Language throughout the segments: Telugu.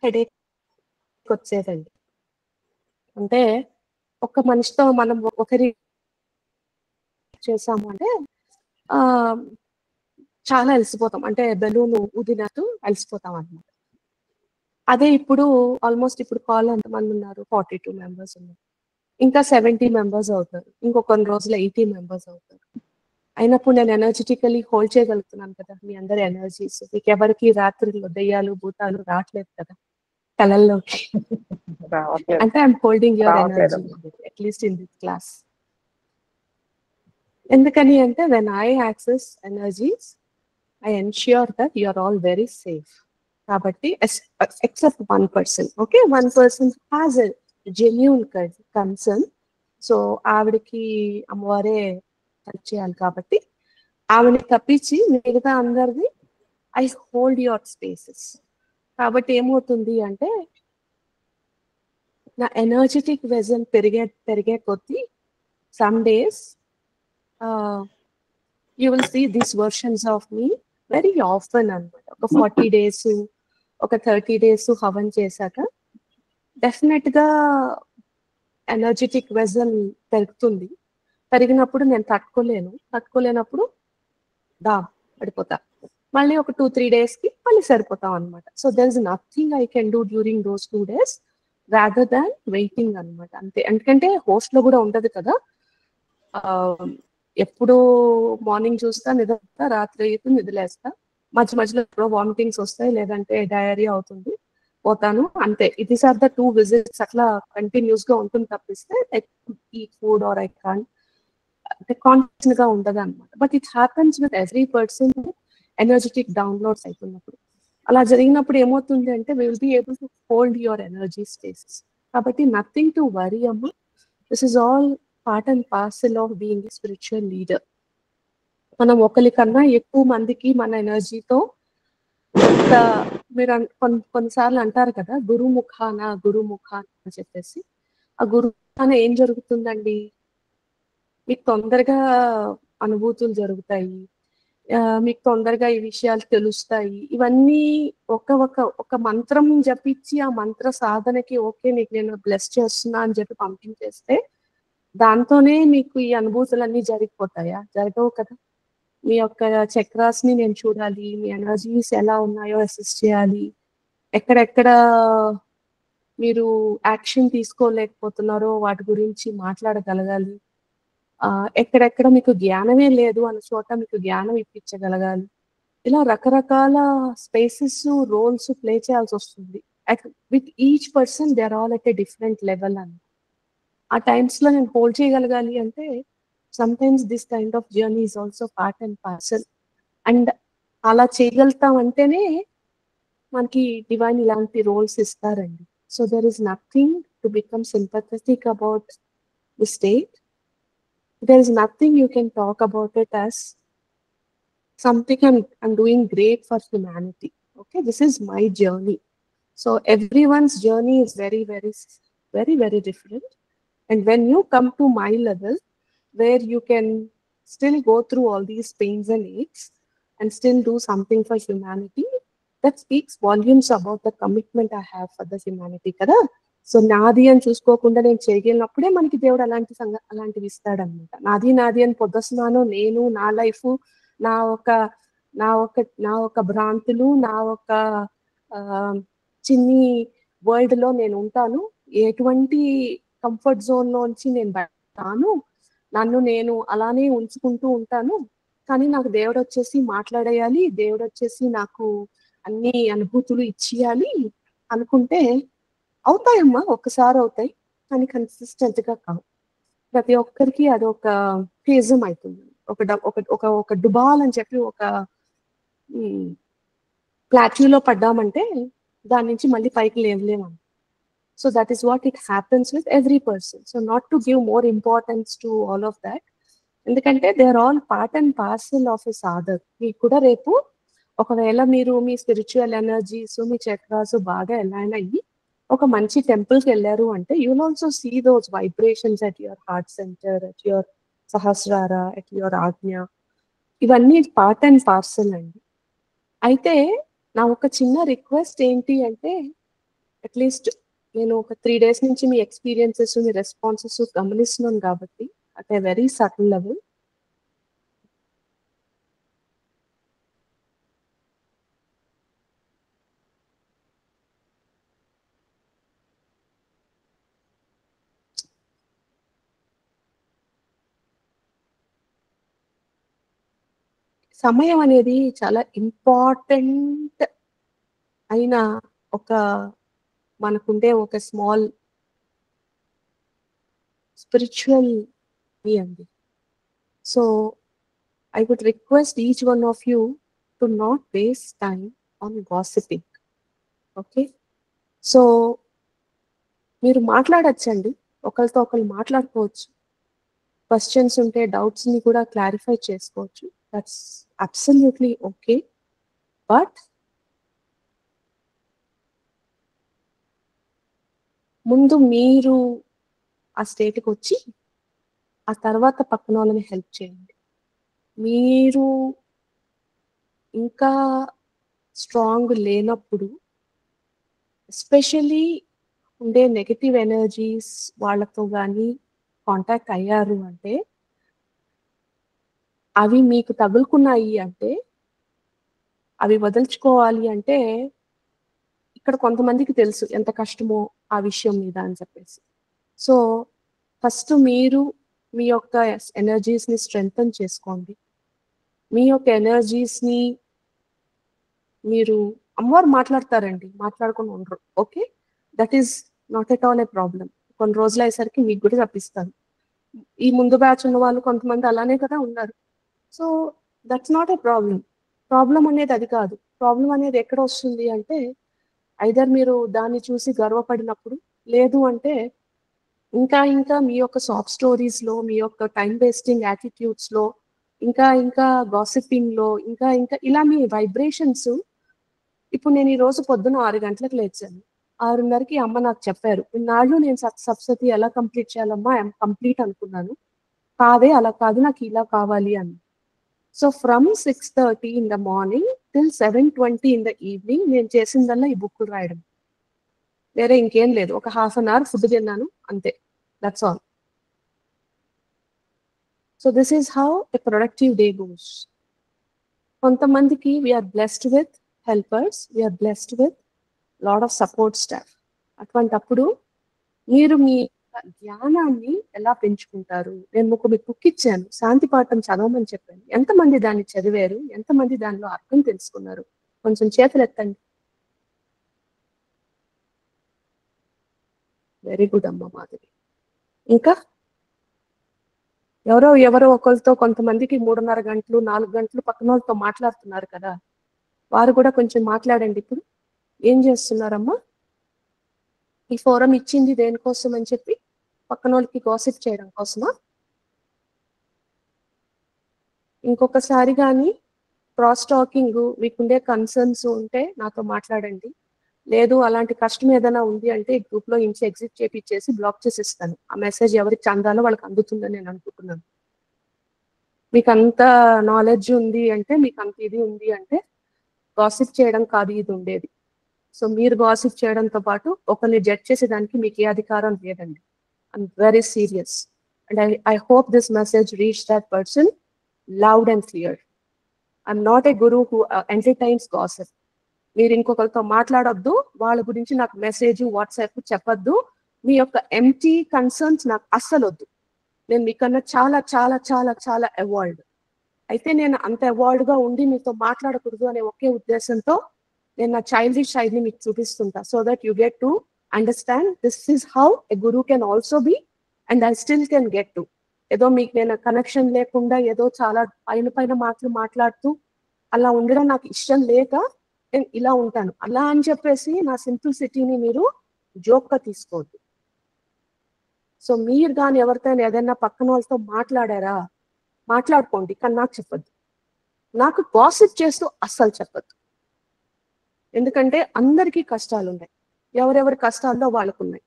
హెడేక్ వచ్చేదండి. అంటే ఒక మనిషితో మనం ఒకరి చేసాము అంటే చాలా అలసిపోతాం. అంటే బెలూన్ ఊదినట్టు అలసిపోతాం అన్నమాట. అదే ఇప్పుడు ఆల్మోస్ట్ ఇప్పుడు కాల్ ఎంతమంది ఉన్నారు? 42 మెంబర్స్ ఉన్నారు. ఇంకా 70 మెంబర్స్ అవుతారు. ఇంకో కొన్ని రోజులు 80 మెంబర్స్ అవుతారు. అయినప్పుడు నేను ఎనర్జిటికల్లీ హోల్డ్ చేయగలుగుతున్నాను కదా! మీ అందరి ఎనర్జీస్. మీకెవరికి రాత్రిలో దెయ్యాలు, భూతాలు రావట్లేదు కదా! కలల్లోకి. రావట్లేదు. అంటే I'm holding your energy at least in this class. ఎందుకని అంటే when I access energies I ensure that you are all very safe. కాబట్టి except one person. Okay, one person has a genuine concern. So ఆవిడకి అమ్మవారే హెల్ప్ చేయాలి కాబట్టి ఆవిడని తప్పించి మిగతా అందరిది ఐ హోల్డ్ యువర్ స్పేసెస్. కాబట్టి ఏమవుతుంది అంటే నా ఎనర్జెటిక్ వెజల్ పెరిగే కొద్దీ some days you will see these versions of me very often అనమాట. ఒక 40 days ఒక 30 days హవన్ చేశాక డెఫినెట్ గా ఎనర్జెటిక్ వెజల్ పెరుగుతుంది. పెరిగినప్పుడు నేను తట్టుకోలేనప్పుడు పడిపోతా. మళ్ళీ ఒక 2-3 days కి మళ్ళీ సరిపోతాం అనమాట. So there is nothing I can do during those 2 days rather than waiting అనమాట. అంతే. ఎందుకంటే హోస్ట్ లో కూడా ఉండదు కదా. ఎప్పుడు మార్నింగ్ చూస్తా, నిద్ర రాత్రి అయితే నిద్రలేస్తా. మధ్యలో వామిటింగ్స్ వస్తాయి, లేదంటే డయేరియా అవుతుంది, పోతాను, అంతే. It is or the 2 visits అట్లా కంటిన్యూస్ గా ఉంటుంది తప్పిస్తే eat food or I can't అంటే కాన్స్టెంట్ గా ఉండదు అనమాట. But it happens with every person energetic downloads అవుతున్నప్పుడు. అలా జరిగినప్పుడు ఏమవుతుంది అంటే will be able to hold your energy spaces. కాబట్టి నథింగ్ టు వరీ అమ్మా. This is all part and parcel of being a spiritual leader. మనం ఒకరికన్నా ఎక్కువ మందికి మన ఎనర్జీతో మీరు కొన్నిసార్లు అంటారు కదా, గురుముఖాన అని చెప్పేసి. ఆ గురుముఖాన ఏం జరుగుతుందండి? మీకు తొందరగా అనుభూతులు జరుగుతాయి, మీకు తొందరగా ఈ విషయాలు తెలుస్తాయి. ఇవన్నీ ఒక మంత్రం జపించి ఆ మంత్ర సాధనకి ఓకే నీకు నేను బ్లెస్ చేస్తున్నా అని చెప్పి పంపించేస్తే దాంతోనే మీకు ఈ అనుభూతులన్నీ జరిగిపోతాయా? జరగవు కదా. మీ యొక్క చక్రాస్ ని నేను చూడాలి, మీ ఎనర్జీస్ ఎలా ఉన్నాయో అసెస్ చేయాలి, ఎక్కడెక్కడ మీరు యాక్షన్ తీసుకోలేకపోతున్నారో వాటి గురించి మాట్లాడగలగాలి, ఎక్కడెక్కడ మీకు జ్ఞానమే లేదు అన్న చోట మీకు జ్ఞానం ఇప్పించగలగాలి. ఇలా రకరకాల స్పేసెస్, రోల్స్ ప్లే చేయాల్సి వస్తుంది. With each person they are all at a different level అని. ఆ టైమ్స్ లో నేను హోల్డ్ చేయగలగాలి అంటే sometimes this kind of journey is also part and parcel. And అలా చేయగలుగుతాం అంటేనే మనకి డివైన్ ఇలాంటి రోల్స్ ఇస్తారండి. So there is nothing to become sympathetic about the state. There is nothing you can talk about it as something I'm doing great for humanity. Okay, this is my journey. So everyone's journey is very, very, very, very different. And when you come to my level, where you can still go through all these pains and aches and still do something for humanity, that speaks volumes about the commitment I have for the humanity కదా. సో నాది అని చూసుకోకుండా నేను చేయగలిగినప్పుడే మనకి దేవుడు అలాంటివి ఇస్తాడనమాట. నాది అని పొద్దుస్తున్నాను నేను, నా లైఫ్, నా ఒక భ్రాంతులు, నా ఒక చిన్ని వరల్డ్ లో నేను ఉంటాను. ఎటువంటి కంఫర్ట్ జోన్ లోంచి నేను బయటను, నన్ను నేను అలానే ఉంచుకుంటూ ఉంటాను. కానీ నాకు దేవుడు వచ్చేసి మాట్లాడేయాలి, దేవుడు వచ్చేసి నాకు అన్ని అనుభూతులు ఇచ్చేయాలి అనుకుంటే అవుతాయమ్మా, ఒక్కసారి అవుతాయి, కానీ కన్సిస్టెంట్ గా కావు. ప్రతి ఒక్కరికి అదొక ఫేజం అవుతుంది. ఒక డుబాల్ అని చెప్పి ఒక ప్లాట్యూలో పడ్డామంటే దాని నుంచి మళ్ళీ పైకి లేవలేము. So that is what it happens with every person. So not to give more importance to all of that, ఎందుకంటే they are all part and parcel of a sadhak. మీకు కూడా రేపు ఒకవేళ మీరు మీ స్పిరిచువల్ ఎనర్జీస్, మీ చక్రాస్ బాగా అలైన్ అయ్యి ఒక మంచి టెంపుల్కి వెళ్ళారు అంటే you will also see those vibrations at your heart centre, at your sahasrara, at your ajna. ఇవన్నీ పార్ట్ అండ్ పార్సల్ అండి. అయితే నా ఒక చిన్న రిక్వెస్ట్ ఏంటి అంటే అట్లీస్ట్ నేను ఒక 3 డేస్ నుంచి మీ ఎక్స్పీరియన్సెస్, మీ రెస్పాన్సెస్ గమనిస్తున్నాను కాబట్టి at a very subtle level. సమయం అనేది చాలా ఇంపార్టెంట్ అయిన ఒక మనకుండే ఒక స్మాల్ స్పిరిచువల్ అండి. So I would request each one of you to not waste time on gossiping. Okay? So, మీరు మాట్లాడొచ్చండి. ఒకళ్ళతో ఒకళ్ళు మాట్లాడుకోవచ్చు. క్వశ్చన్స్ ఉంటే డౌట్స్‌ని కూడా క్లారిఫై చేసుకోవచ్చు. That's absolutely okay. బట్ ముందు మీరు ఆ స్టేట్‌కొచ్చి, ఆ తర్వాత పక్కనోళ్ళని హెల్ప్ చేయండి. మీరు ఇంకా స్ట్రాంగ్ లేనప్పుడు ఎస్పెషల్లీ ఉండే నెగెటివ్ ఎనర్జీస్ వాళ్ళతో గాని కాంటాక్ట్ అయ్యారు అంటే, అవి మీకు తగులుకున్నాయి అంటే, అవి వదులుచుకోవాలి అంటే, ఇక్కడ కొంతమందికి తెలుసు ఎంత కష్టమో ఆ విషయం మీద అని చెప్పేసి. సో, ఫస్ట్ మీరు మీ యొక్క ఎనర్జీస్‌ని స్ట్రెంథెన్ చేసుకోండి. మీ యొక్క ఎనర్జీస్‌ని మీరు అమ్మవారు మాట్లాడతారండి. మాట్లాడకుండా ఉండరు. Okay. That is not at all a problem. కొన్ని రోజులయ్యేసరికి మీకు కూడా తప్పిస్తాను. ఈ ముందు బ్యాచ్ ఉన్న వాళ్ళు కొంతమంది అలానే కదా ఉన్నారు. So, that's not a problem. Problem అనేది అది కాదు. ప్రాబ్లమ్ అనేది ఎక్కడొస్తుంది అంటే, ఐదర్ మీరు దాన్ని చూసి గర్వపడినప్పుడు, లేదు అంటే ఇంకా మీ యొక్క సాఫ్ట్ స్టోరీస్‌లో, మీ యొక్క టైమ్ వేస్టింగ్ యాటిట్యూడ్స్‌లో, ఇంకా గాసిపింగ్‌లో, ఇంకా ఇలా మీ వైబ్రేషన్స్. ఇప్పుడు నేను ఈరోజు పొద్దున 6 గంటలకు లేచాను. 6:30కి అమ్మ నాకు చెప్పారు. ఇన్నాళ్ళు నేను సప్తసతి ఎలా కంప్లీట్ చేయాలమ్మా? ఐయామ్ కంప్లీట్ అనుకున్నాను. కాదే అలా కాదు నాకు ఇలా కావాలి అని. So, from 6:30 in the morning till 7:20 in the evening నేను చేసిందల్లా ఈ బుక్కులు రాయడం. వేరే ఇంకేం లేదు. ఒక హాఫ్ అన్ అవర్ ఫుడ్ తిన్నాను అంతే. That's all. So, this is how a productive day goes. కొంతమందికి we are blessed with helpers. We are blessed with lot of support staff. అటువంటప్పుడు మీరు మీ జ్ఞానాన్ని ఎలా పెంచుకుంటారు? నేను మీకు బుక్ ఇచ్చాను. శాంతి పాఠం చదవమని చెప్పాను. ఎంతమంది దాన్ని చదివారు? ఎంతమంది దానిలో అర్థం తెలుసుకున్నారు? కొంచెం చేతులెత్తండి. వెరీ గుడ్ అమ్మ మాధవి. ఇంకా? ఎవరో ఒకళ్ళతో కొంతమందికి 3:30 గంటలు, 4 గంటలు పక్కనోళ్ళతో మాట్లాడుతున్నారు కదా! వారు కూడా కొంచెం మాట్లాడండి ఇప్పుడు. ఏం చేస్తున్నారమ్మా? ఈ ఫోరం ఇచ్చింది దేనికోసం అని చెప్పి? పక్కనోళ్ళకి గాసిప్ చేయడం కోసమా? ఇంకొకసారి గాని క్రాస్ టాకింగ్ మీకుండే కన్సర్న్స్ ఉంటే నాతో మాట్లాడండి. లేదు అలాంటి కష్టం ఏదైనా ఉంది అంటే ఈ గ్రూప్‌లో నుంచి ఎగ్జిట్ చేపిచ్చేసి బ్లాక్ చేసేస్తాను. ఆ మెసేజ్ ఎవరికి చెందాలో వాళ్ళకి అందుతుందని నేను అనుకుంటున్నాను. మీకంత నాలెడ్జ్ ఉంది అంటే, మీకంత ఇది ఉంది అంటే, గాసిప్ చేయడం కాదు ఇది ఉండేది. సో, మీరు గాసిప్ చేయడంతో పాటు ఒకరిని జడ్జ్ చేసేదానికి మీకు ఏ అధికారం లేదండి. I'm very serious. And I hope this message reach that person loud and clear. I'm not a Guru who entertains gossip. మీరు ఇంకొకరితో మాట్లాడొద్దు. వాళ్ళ గురించి నాకు మెసేజ్, వాట్సాప్ చెప్పొద్దు. మీ యొక్క ఎంప్టీ కన్సర్న్స్ నాకు అస్సలొద్దు. నేను మీకన్నా చాలా చాలా చాలా చాలా ఎవాల్వ్డ్. అయితే నేను అంత ఎవాల్వ్డ్‌గా ఉండి మీతో మాట్లాడకూడదు అనే ఒకే ఉద్దేశంతో నేను నా చైల్డిష్ సైడ్‌ని మీకు చూపిస్తుంటా. So that you get to understand this is how a guru can also be and I still can get to. ఏదో మీకు నేను కనెక్షన్ లేకుండా ఏదో చాలా పైన మాటలు మాట్లాడుతూ అలా ఉండడం నాకు ఇష్టం లేక నేను ఇలా ఉంటాను. అలా అని చెప్పేసి నా సింప్లిసిటీని మీరు జోక్‌గా తీసుకోవద్దు. సో, మీరు గాని ఎవరితోని ఏదైనా పక్కనోళ్ళతో మాట్లాడారా? మాట్లాడుకోండి. కానీ నాకు చెప్పొద్దు. నాకు గాసిప్ చేస్తూ అస్సలు చెప్పొద్దు. ఎందుకంటే అందరికీ కష్టాలున్నాయి. ఎవరెవరి కష్టాల్లో వాళ్ళకున్నాయి.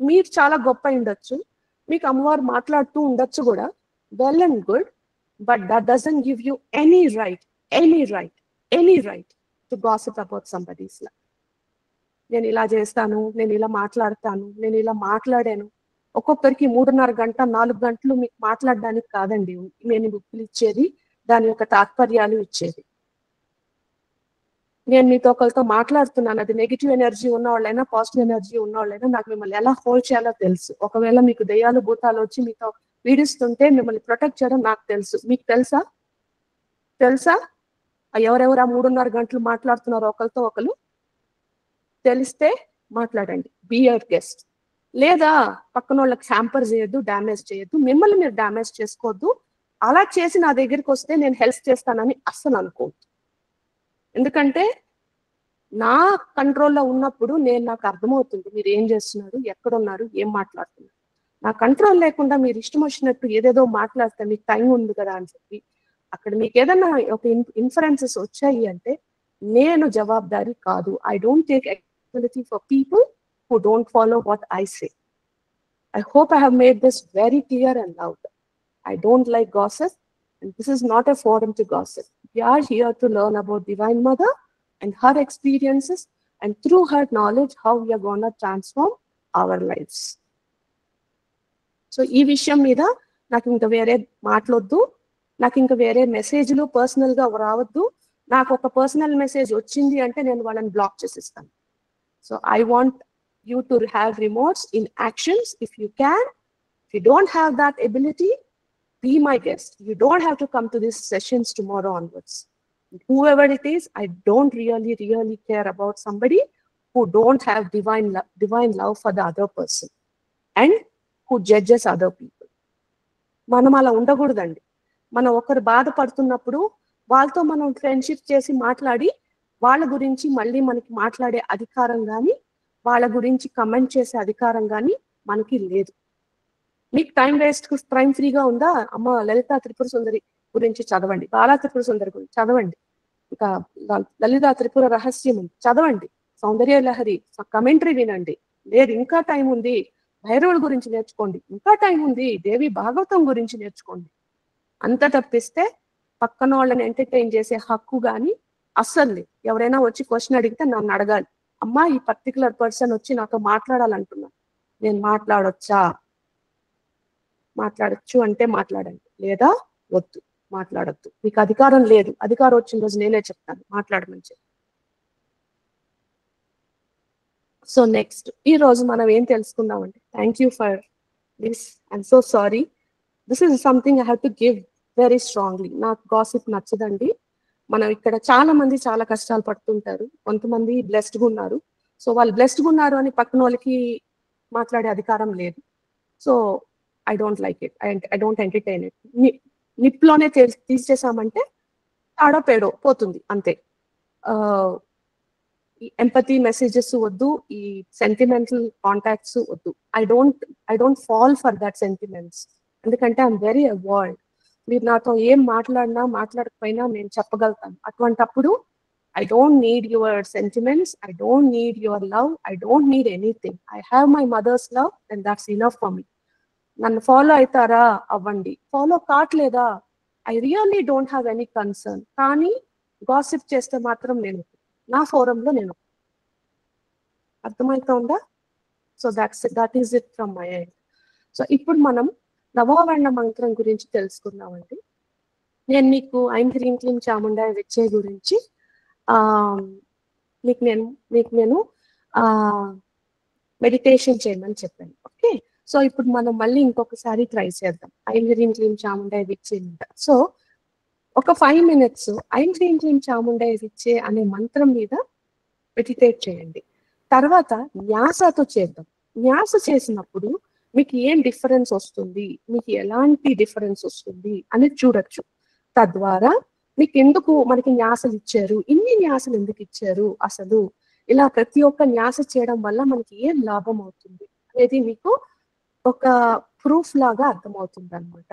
మీరు చాలా గొప్ప అయ్యుండొచ్చు. మీకు అమ్మవారు మాట్లాడుతూ ఉండొచ్చు గూడా. Well and good. But that doesn't give you any right to gossip about somebody's life. నేను ఇలా చేస్తాను, నేను ఇలా మాట్లాడతాను, నేను ఇలా మాట్లాడాను. ఒక్కొక్కరికి 3:30 గంట 4 గంటలు మీకు మాట్లాడడానికి కాదండి నేను బుక్కులు ఇచ్చేది, దాని యొక్క తాత్పర్యాలు ఇచ్చేది. నేను మీతో ఒకరితో మాట్లాడుతున్నాను, అది నెగిటివ్ ఎనర్జీ ఉన్నవాళ్ళైనా పాజిటివ్ ఎనర్జీ ఉన్నవాళ్ళైనా నాకు మిమ్మల్ని ఎలా హోల్డ్ చేయాలో తెలుసు. ఒకవేళ మీకు దెయ్యాలు భూతాలు వచ్చి మీతో పీడిస్తుంటే మిమ్మల్ని ప్రొటెక్ట్ చేయడం నాకు తెలుసు. మీకు తెలుసా? తెలుసా ఎవరెవరు ఆ 3:30 గంటలు మాట్లాడుతున్నారో ఒకరితో ఒకరు? తెలిస్తే మాట్లాడండి, బీ యువర్ గెస్ట్. లేదా పక్కన వాళ్ళకి హ్యాంపర్ చేయొద్దు, డ్యామేజ్ చేయొద్దు, మిమ్మల్ని మీరు డ్యామేజ్ చేసుకోవద్దు. అలా చేసి నా దగ్గరికి వస్తే నేను హెల్ప్ చేస్తానని అస్సలు అనుకోవద్దు. ఎందుకంటే నా కంట్రోల్లో ఉన్నప్పుడు నాకు అర్థమవుతుంది మీరు ఏం చేస్తున్నారు, ఎక్కడున్నారు, ఏం మాట్లాడుతున్నారు. నా కంట్రోల్ లేకుండా మీరు ఇష్టం వచ్చినట్టు ఏదేదో మాట్లాడితే మీకు టైం ఉంది కదా అని చెప్పి అక్కడ మీకు ఏదైనా ఒక ఇన్ఫరెన్సెస్ వచ్చాయి అంటే నేను జవాబుదారీ కాదు. I don't take accountability for people who don't follow what I say. I hope I have made this very clear and loud. I don't like gossip, and this is not a forum to gossip. We are here to learn about Divine Mother and her experiences, and through her knowledge, how we are going to transform our lives. So, ఈ విషయం మీద నాకు ఇంకా వేరే మాట్లాడొద్దు, నాకు ఇంకా వేరే మెసేజ్లు పర్సనల్గా రావద్దు. నాకు ఒక పర్సనల్ మెసేజ్ వచ్చింది అంటే నేను వాళ్ళని బ్లాక్ చేసిస్తాను. So I want you to have remorse in actions if you can. If you don't have that ability, be my guest. You don't have to come to these sessions tomorrow onwards. Whoever it is, I don't really care about somebody who don't have divine love for the other person and who judges other people. మనం అలా ఉండకూడదండి. మనం ఒకరు బాధపడుతున్నప్పుడు వాళ్ళతో మనం ఫ్రెండ్షిప్ చేసి మాట్లాడి వాళ్ళ గురించి మళ్ళీ మనకి మాట్లాడే అధికారం కానీ వాళ్ళ గురించి కమెంట్ చేసే అధికారం కానీ మనకి లేదు. మీకు టైం ఫ్రీగా ఉందా? అమ్మ లలిత త్రిపుర సుందరి గురించి చదవండి, బాలా త్రిపుర సుందరి గురించి చదవండి, ఇంకా లలిత త్రిపుర రహస్యం చదవండి, సౌందర్య లహరి కమెంటరీ వినండి. లేదు ఇంకా టైం ఉంది, భైరవుల గురించి నేర్చుకోండి, ఇంకా టైం ఉంది, దేవి భాగవతం గురించి నేర్చుకోండి. అంత తప్పిస్తే పక్కన వాళ్ళని ఎంటర్టైన్ చేసే హక్కు కానీ అస్సలు లేదు. ఎవరైనా వచ్చి క్వశ్చన్ అడిగితే నన్ను అడగాలి, అమ్మా ఈ పర్టికులర్ పర్సన్ వచ్చి నాతో మాట్లాడాలంటున్నాను, నేను మాట్లాడొచ్చు అంటే మాట్లాడండి, లేదా వద్దు మాట్లాడొద్దు. మీకు అధికారం లేదు, అధికారం వచ్చిన రోజు నేనే చెప్తాను మాట్లాడమని చెప్పి. సో నెక్స్ట్ ఈ రోజు మనం ఏం తెలుసుకుందామండి. Thank you for this. I'm so sorry, this is something I have to give very strongly. నాకు గాసిప్ నచ్చదండి. మనం ఇక్కడ చాలా మంది చాలా కష్టాలు పడుతుంటారు, కొంతమంది బ్లెస్డ్గా ఉన్నారు. సో వాళ్ళు బ్లెస్డ్గా ఉన్నారు అని పక్కన వాళ్ళకి మాట్లాడే అధికారం లేదు. So I don't like it, I don't entertain it. నిప్లోనే తీసేసామంటే ఆడో పేడో పోతుంది అంతే. ఎంపతి మెసేజెస్ వద్దు, ఈ సెంటిమెంటల్ కాంటాక్ట్స్ వద్దు. I don't fall for that sentiments, ఎందుకంటే ఐఎమ్ వెరీ అవాయిడ్. మీరు నాతో ఏం మాట్లాడకపోయినా నేను చెప్పగలుగుతాను. అటువంటప్పుడు I don't need your sentiments, I don't need your love, I don't need anything. I have my mother's love and that's enough for me. నన్ను ఫాలో అవుతారా అవ్వండి, ఫాలో కావట్లేదా I really don't have any concern. కానీ గాసిప్ చేస్తే మాత్రం నేను నా ఫోరంలో నేను అర్థమవుతుందా? So that is it from my end. So ఇప్పుడు మనం నవోవర్ణ మంత్రం గురించి తెలుసుకుందామండి. నేను మీకు ఐం హ్రీం క్లీం చాముండాయ విచ్చే గురించి మీకు నేను మెడిటేషన్ చేయమని చెప్పాను. ఓకే, సో ఇప్పుడు మనం మళ్ళీ ఇంకొకసారి ట్రై చేద్దాం ఐం హ్రీం క్లీం చాముండాయ విచ్చే. సో ఒక 5 minutes ఐం హ్రీం క్లీం చాముండాయ విచ్చే అనే మంత్రం మీద మెడిటేట్ చేయండి. తర్వాత న్యాసతో చేద్దాం. న్యాస చేసినప్పుడు మీకు ఏం డిఫరెన్స్ వస్తుంది, మీకు ఎలాంటి డిఫరెన్స్ వస్తుంది అనేది చూడొచ్చు. తద్వారా మీకు ఎందుకు మనకి న్యాసలు ఇచ్చారు, ఇన్ని న్యాసలు ఎందుకు ఇచ్చారు, అసలు ఇలా ప్రతి ఒక్క న్యాస చేయడం వల్ల మనకి ఏం లాభం అవుతుంది అనేది మీకు ఒక ప్రూఫ్ లాగా అర్థమవుతుంది అనమాట.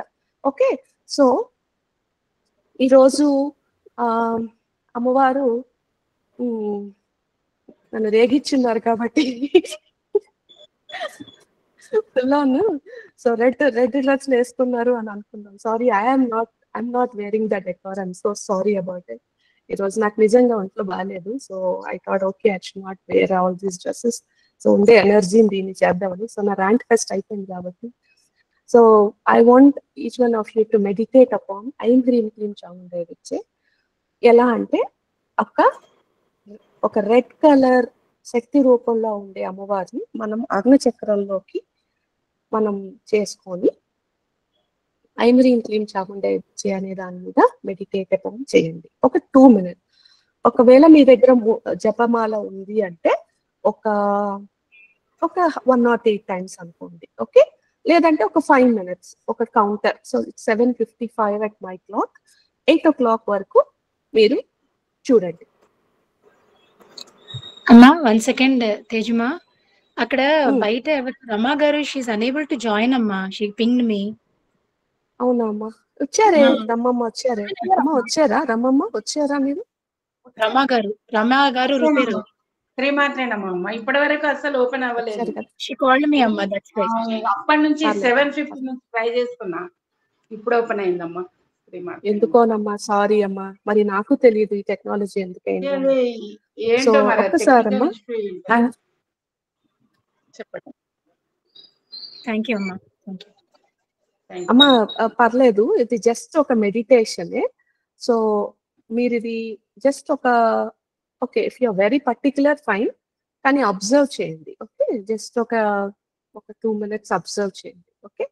ఓకే, సో ఈరోజు అమ్మవారు నన్ను రేగిచ్చున్నారు కాబట్టి సో రెడ్ డ్రెస్ వేసుకున్నారు అని అనుకున్నాం. Sorry, I'm not wearing that decor. I'm so sorry about it. ఈ రోజు నాకు నిజంగా ఒంట్లో బాగాలేదు. So I thought okay I should not wear all these dresses. So ఉండే ఎనర్జీని దీన్ని చేద్దామని. సో నా ర్యాంట్ ఫెస్ట్ అయిపోయింది కాబట్టి. So I want each one of you to meditate upon ఐం హ్రీం క్లీం చాముండేవిచ్చే. ఎలా అంటే ఒక రెడ్ కలర్ శక్తి రూపంలో ఉండే అమ్మవారిని మనం అగ్ని చక్రంలోకి మనం చేసుకొని ఐం హ్రీం క్లీం చాముండేవిచ్చే అనే దాని మీద మెడిటేట్ అపాన్ చేయండి ఒక 2 minutes. ఒకవేళ మీ దగ్గర జపమాల ఉంది అంటే ఒక 108 times అనుకోండి. ఓకే, లేదంటే ఒక 5 minutes ఒక counter. So 7:55 at my clock, 8 o'clock వరకు మీరు చూడండి. అమ్మా 1 second తేజుమా, అక్కడ బయట రమా గారు షీఈ్ అనేబుల్ టు జాయిన్ అమ్మా. షీ పింగ్డ్ మీ. అవునా అమ్మా, వచ్చారే రమ్మమ్మ వచ్చారే. అమ్మ వచ్చారా రమ్మమ్మ, వచ్చారా మీరు? రమా గారు రిపేరు శ్రీమాత్రేనమ్మా. ఇప్పటి వరకు అసలు ఓపెన్ అవ్వలేదు. షీ కాల్డ్ మీ అమ్మా, దట్స్ వై. అప్పటి నుంచి 7:50 నుంచి ట్రై చేస్తున్నా, ఇప్పుడు ఓపెన్ అయిందమ్మా. ఎందుకోనమ్మా, సారీ అమ్మా, మరి నాకు తెలియదు ఈ టెక్నాలజీ ఎందుకైంది. సో ఒక్కసారమ్మా చెప్పండి. థ్యాంక్ యూ అమ్మా. అమ్మా పర్లేదు, ఇది జస్ట్ ఒక మెడిటేషనే. సో మీరు ఇది just okay if you're very particular fine, కానీ అబ్జర్వ్ చేయండి. ఓకే, జస్ట్ ఒక 2 minutes అబ్జర్వ్ చేయండి. ఓకే,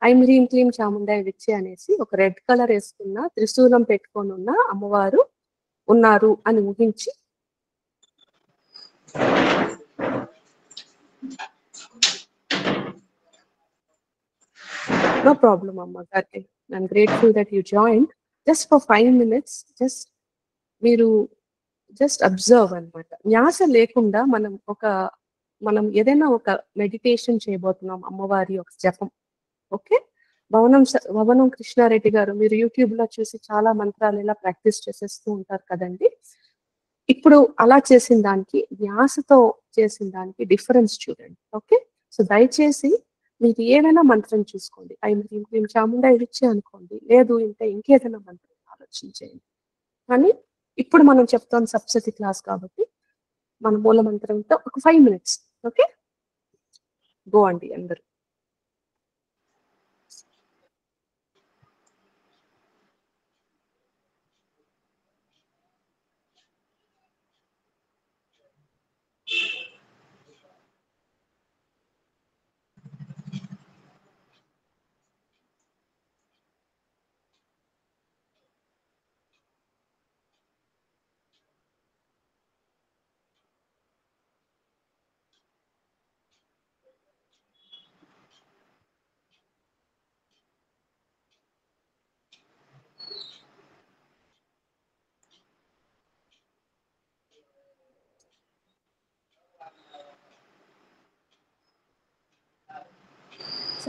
ఐం హ్రీం క్లీం చాముండాయ విచ్చే అనేసి ఒక రెడ్ కలర్ వేసుకున్న త్రిశూలం పెట్టుకొని ఉన్న అమ్మవారు ఉన్నారు అని ఊహించి no problem amma, I'm grateful that you joined. Just for 5 minutes మీరు జస్ట్ అబ్జర్వ్ అన్నమాట. న్యాస లేకుండా మనం ఏదైనా ఒక మెడిటేషన్ చేయబోతున్నాం, అమ్మవారి ఒక జపం. ఓకే, భవనం కృష్ణారెడ్డి గారు, మీరు యూట్యూబ్ లో చూసి చాలా మంత్రాలు ఇలా ప్రాక్టీస్ చేసేస్తూ ఉంటారు కదండి. ఇప్పుడు అలా చేసిన దానికి, న్యాసతో చేసిన దానికి డిఫరెన్స్ చూడండి. ఓకే, సో దయచేసి మీరు ఏదైనా మంత్రం చూసుకోండి. ఐం హ్రీం క్లీం చాముండా ఇచ్చే అనుకోండి, లేదు ఇంకా ఇంకేదైనా మంత్రం ఆలోచించేయండి. కానీ ఇప్పుడు మనం చెప్తాం సప్తశతి క్లాస్ కాబట్టి మన మూల మంత్రంతో ఒక 5 minutes. ఓకే, గో అండి అందరు.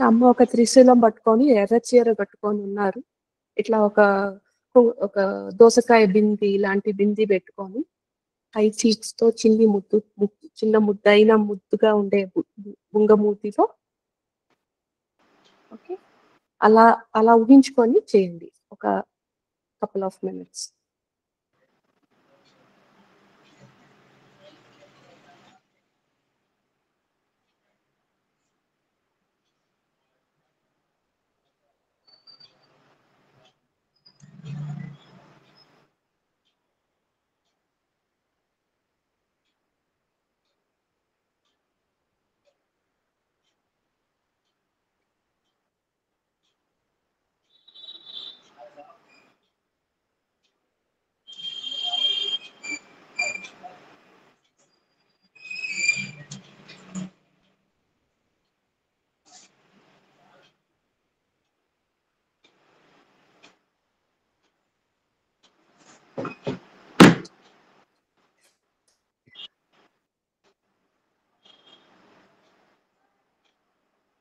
అమ్మ ఒక త్రిశూలం పట్టుకొని ఎర్ర చీర కట్టుకొని ఉన్నారు. ఇట్లా ఒక దోసకాయ బింది లాంటి బింది పెట్టుకొని హై చీక్స్ తో చిన్న ముద్దైన ముద్దుగా ఉండే బుంగమూతితో ఓకే అలా ఊహించుకొని చేయండి ఒక couple of minutes.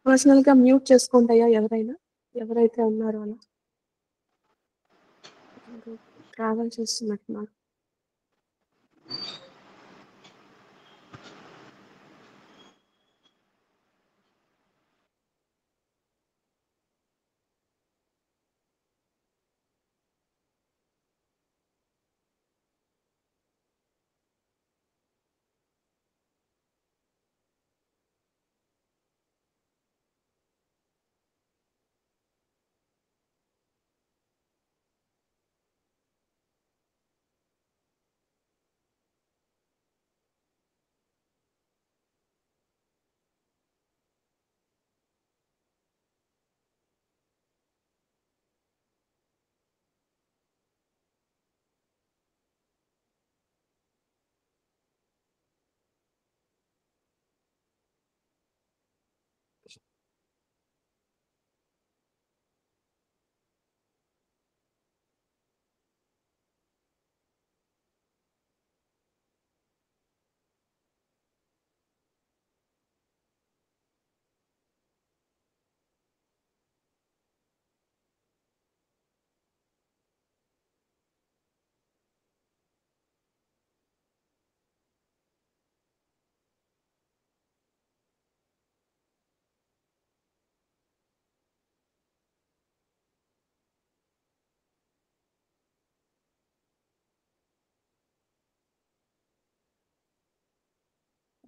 పర్సనల్ గా మ్యూట్ చేసుకుంటాయా ఎవరైతే ఉన్నారో అలా ట్రావెల్ చేస్తున్నట్టున్నారు.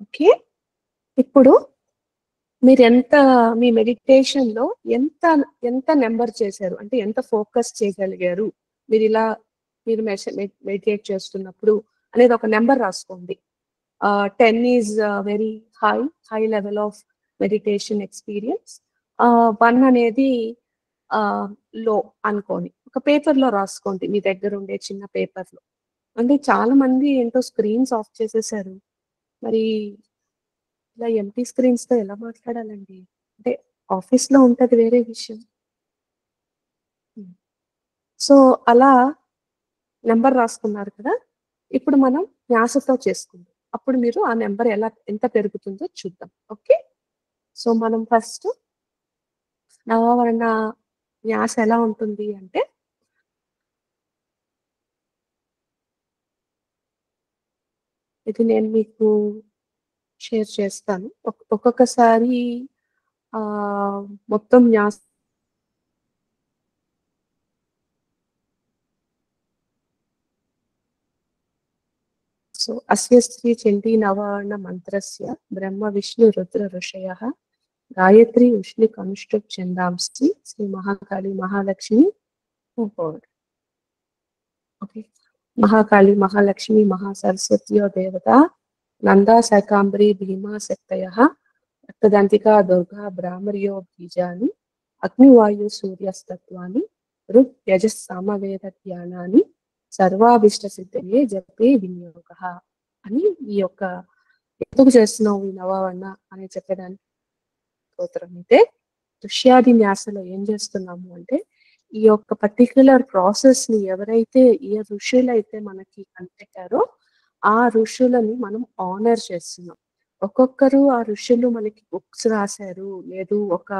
ఓకే, ఇప్పుడు మీరు మీ మెడిటేషన్ లో ఎంత ఎంత నెంబర్ చేశారు, అంటే ఎంత ఫోకస్ చేయగలిగారు మీరు మెడిటేట్ చేస్తున్నప్పుడు అనేది ఒక నెంబర్ రాసుకోండి. 10 is very high level of meditation experience, 1 అనేది లో అనుకోని ఒక పేపర్ లో రాసుకోండి, మీ దగ్గర ఉండే చిన్న పేపర్ లో. అంటే చాలా మంది ఏంటో స్క్రీన్స్ ఆఫ్ చేసేసారు, మరి ఇలా ఎంటీ స్క్రీన్స్ తో ఎలా మాట్లాడాలండి? అంటే ఆఫీస్ లో ఉంటది వేరే విషయం. సో అలా నెంబర్ రాసుకున్నారు కదా, ఇప్పుడు మనం ధ్యాసతో చేసుకుందాం. అప్పుడు మీరు ఆ నెంబర్ ఎంత పెరుగుతుందో చూద్దాం. ఓకే, సో మనం ఫస్ట్ నవావరణ న్యాస ఎలా ఉంటుంది అంటే, ఇది నేను మీకు షేర్ చేస్తాను. ఒక్కొక్కసారి మొత్తం న్యాస సో అస్య స్త్రీ చండీ నవావరణ మంత్రస్య బ్రహ్మ విష్ణు రుద్ర ఋషయః గాయత్రి ఉష్ణి కనుష్ఠుప్ ఛందాంసి శ్రీ మహాకాళి మహాలక్ష్మి. ఓకే, మహాకాళి మహాలక్ష్మి మహాసరస్వత్యో దేవత నందా శాకాంబరి భీమా శక్తయః రక్తదంతికా దుర్గా బ్రాహ్మర్యో బీజాని అగ్నివాయు సూర్యస్తత్వాని రుక్ యజస్ సామవేద ధ్యానాన్ని సర్వాభిష్ట సిద్ధయే జపే వినియోగ అని ఈ యొక్క ఎందుకు చేస్తున్నావు ఈ నవావరణ అని చెప్పడానికి స్తోత్రం. అయితే దృశ్యాది న్యాసలో ఏం చేస్తున్నాము అంటే, ఈ యొక్క పర్టిక్యులర్ ప్రాసెస్ ని ఎవరైతే ఏ ఋషులైతే మనకి కనిపెట్టారో ఆ ఋషులని మనం ఆనర్ చేస్తున్నాం. ఒక్కొక్కరు ఆ ఋషులు మనకి బుక్స్ రాశారు, లేదు ఒక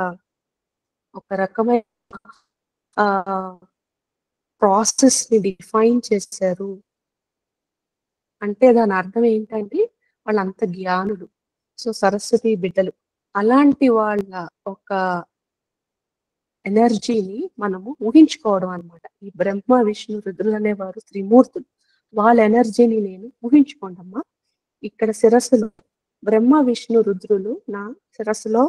రకమైన ప్రాసెస్ ని డిఫైన్ చేశారు అంటే దాని అర్థం ఏంటంటే వాళ్ళంత జ్ఞానులు. సో సరస్వతి బిడ్డలు, అలాంటి వాళ్ళ ఒక ఎనర్జీని మనము ఊహించుకోవడం అనమాట. ఈ బ్రహ్మ విష్ణు రుద్రులు అనేవారు త్రిమూర్తులు, వాళ్ళ ఎనర్జీని నేను ఊహించుకోండమ్మా. ఇక్కడ శిరస్సులో బ్రహ్మ విష్ణు రుద్రులు నా శిరస్సులో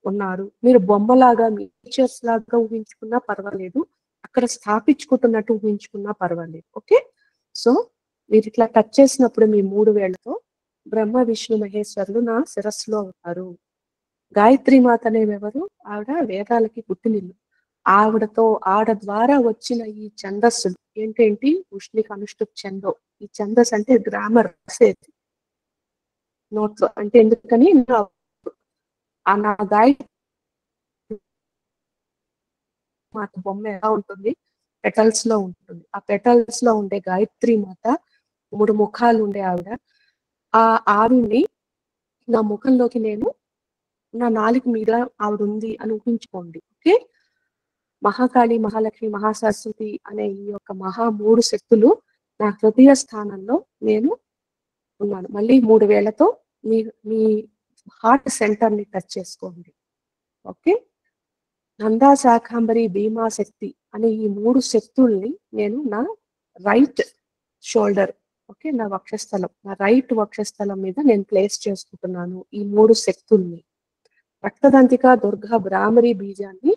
ఉన్నారు. మీరు బొమ్మలాగా నేచర్స్ లాగా ఊహించుకున్నా పర్వాలేదు, అక్కడ స్థాపించుకుంటున్నట్టు ఊహించుకున్నా పర్వాలేదు. ఓకే, సో మీరు ఇట్లా టచ్ చేసినప్పుడు మీ 3 వేళ్లతో బ్రహ్మ విష్ణు మహేశ్వరులు నా శిరస్సులో ఉన్నారు. గాయత్రి మాత అనేవెవరు? ఆవిడ వేదాలకి పుట్టినిల్లు. ఆవిడ ద్వారా వచ్చిన ఈ ఛందస్సులు ఏంటేంటి? ఉష్ణిక అనుష్ఠుప్ ఛందో. ఈ ఛందస్ అంటే గ్రామర్ రాసేది నోట్స్. అంటే ఎందుకని నా గాయత్రి మాత బొమ్మ ఎలా ఉంటుంది? పెటల్స్ లో ఉంటుంది. ఆ పెటల్స్ లో ఉండే గాయత్రి మాత 3 ముఖాలు ఉండే ఆవిడ. ఆ ఆవిడ్ని నా ముఖంలోకి నేను నా నాలుక మీద ఆవిడ ఉంది అని ఊహించుకోండి. ఓకే, మహాకాళి మహాలక్ష్మి మహాసరస్వతి అనే ఈ యొక్క 3 శక్తులు నా హృదయ స్థానంలో నేను ఉన్నాను. మళ్ళీ 3 వేళ్లతో మీ మీ హార్ట్ సెంటర్ ని టచ్ చేసుకోండి. ఓకే, నందా శాకాంబరి భీమా శక్తి అనే ఈ 3 శక్తుల్ని నేను నా రైట్ షోల్డర్, ఓకే, నా వక్షస్థలం, నా రైట్ వక్షస్థలం మీద నేను ప్లేస్ చేసుకుంటున్నాను ఈ 3 శక్తుల్ని. రక్తదంతిక దుర్గా బ్రాహ్మరి బీజాన్ని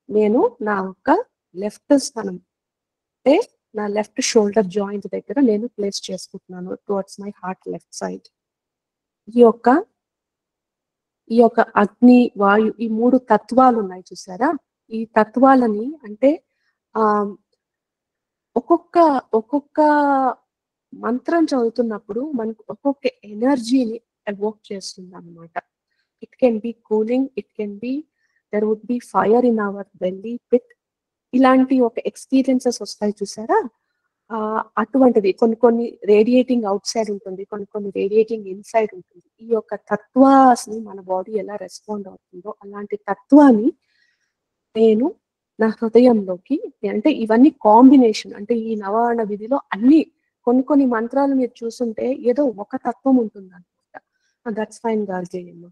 నేను నా యొక్క లెఫ్ట్ స్థానం అంటే నా లెఫ్ట్ షోల్డర్ జాయింట్ దగ్గర నేను ప్లేస్ చేసుకుంటున్నాను towards my heart left side. ఈ యొక్క అగ్ని వాయు ఈ 3 తత్వాలు ఉన్నాయి చూసారా? ఈ తత్వాలని అంటే ఒక్కొక్క మంత్రం చదువుతున్నప్పుడు మనకు ఒక్కొక్క ఎనర్జీని ఎవోక్ చేస్తుంది అనమాట. It can be cooling, it can be there would be fire in our belly pit. ఇలాంటి ఒక ఎక్స్పీరియన్సెస్ వస్తాయి చూసారా? అటువంటిది కొన్ని రేడియేటింగ్ అవుట్ సైడ్ ఉంటుంది, కొన్ని రేడియేటింగ్ ఇన్సైడ్ ఉంటుంది. ఈ యొక్క తత్వాన్ని మన బాడీ ఎలా రెస్పాండ్ అవుతుందో అలాంటి తత్వాన్ని నేను నా హృదయంలోకి, అంటే ఇవన్నీ కాంబినేషన్, అంటే ఈ నవావరణ విధిలో అన్ని కొన్ని మంత్రాలు మీరు చూస్తుంటే ఏదో ఒక తత్వం ఉంటుంది అనమాట. దట్స్ ఫైన్ గార్జేయమ్మ.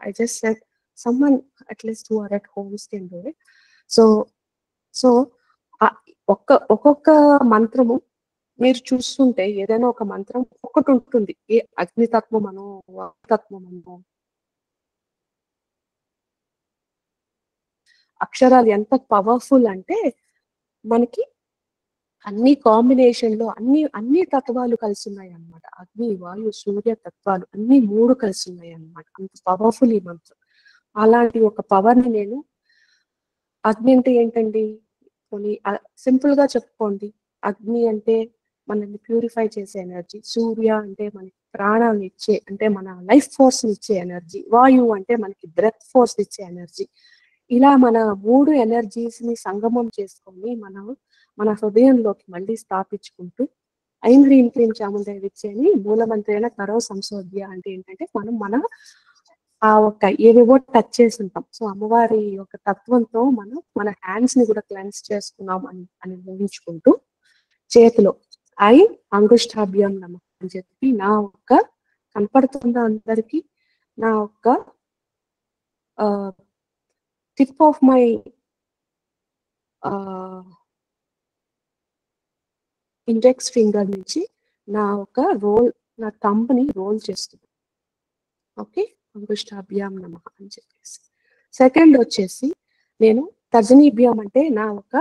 I just said someone at least who are at homes can do it. So ఒక్కొక్క మంత్రము మీరు చూస్తుంటే ఏదైనా ఒక మంత్రం ఒకటి ఉంటుంది. ఏ అగ్నితత్వమనో, వాయుతత్వమనో అక్షరాలు ఎంత పవర్‌ఫుల్ అంటే మనకి అన్ని కాంబినేషన్‌లో అన్ని తత్వాలు కలిసున్నాయన్నమాట. అగ్ని, వాయు, సూర్య తత్వాలు అన్ని 3 కలిసున్నాయన్నమాట. అంత పవర్‌ఫుల్ ఈ మంత్రం. అలాంటి ఒక పవర్‌ని నేను అగ్ని అంటే ఏంటండి? పోనీ సింపుల్‌గా చెప్పుకోండి. అగ్ని అంటే మనల్ని ప్యూరిఫై చేసే ఎనర్జీ. సూర్య అంటే మనకి ప్రాణాన్ని ఇచ్చే అంటే మన లైఫ్ ఫోర్స్‌ని ఇచ్చే ఎనర్జీ. వాయువు అంటే మనకి బ్రెత్ ఫోర్స్ ఇచ్చే ఎనర్జీ. ఇలా మన 3 ఎనర్జీస్‌ని సంగమం చేసుకొని మన హృదయంలోకి మళ్ళీ స్థాపించుకుంటూ ఐం హ్రీం క్లీం చాముండాయ విద్చే అని మూలమంత్రేణ కరో సంశోధ్య అంటే ఏంటంటే మన ఆ ఒక్క ఏవేవో టచ్ చేసి ఉంటాం. సో అమ్మవారి యొక్క తత్వంతో మన హ్యాండ్స్ ని కూడా క్లెన్స్ చేసుకున్నాం అని ఊహించుకుంటూ చేతిలో ఐం అంగుష్టాభ్యాం నమః అని చెప్పి నా ఒక్క కనపడుతుందా అందరికి నా ఒక్క tip of my index finger నుంచి నా ఒక నా థంబ్ని రోల్ చేస్తుంది. ఓకే, అంగుష్టాభ్యాం నమః అని చెప్పేసి. సెకండ్ వచ్చేసి నేను తర్జనీభ్యాం అంటే నా ఒక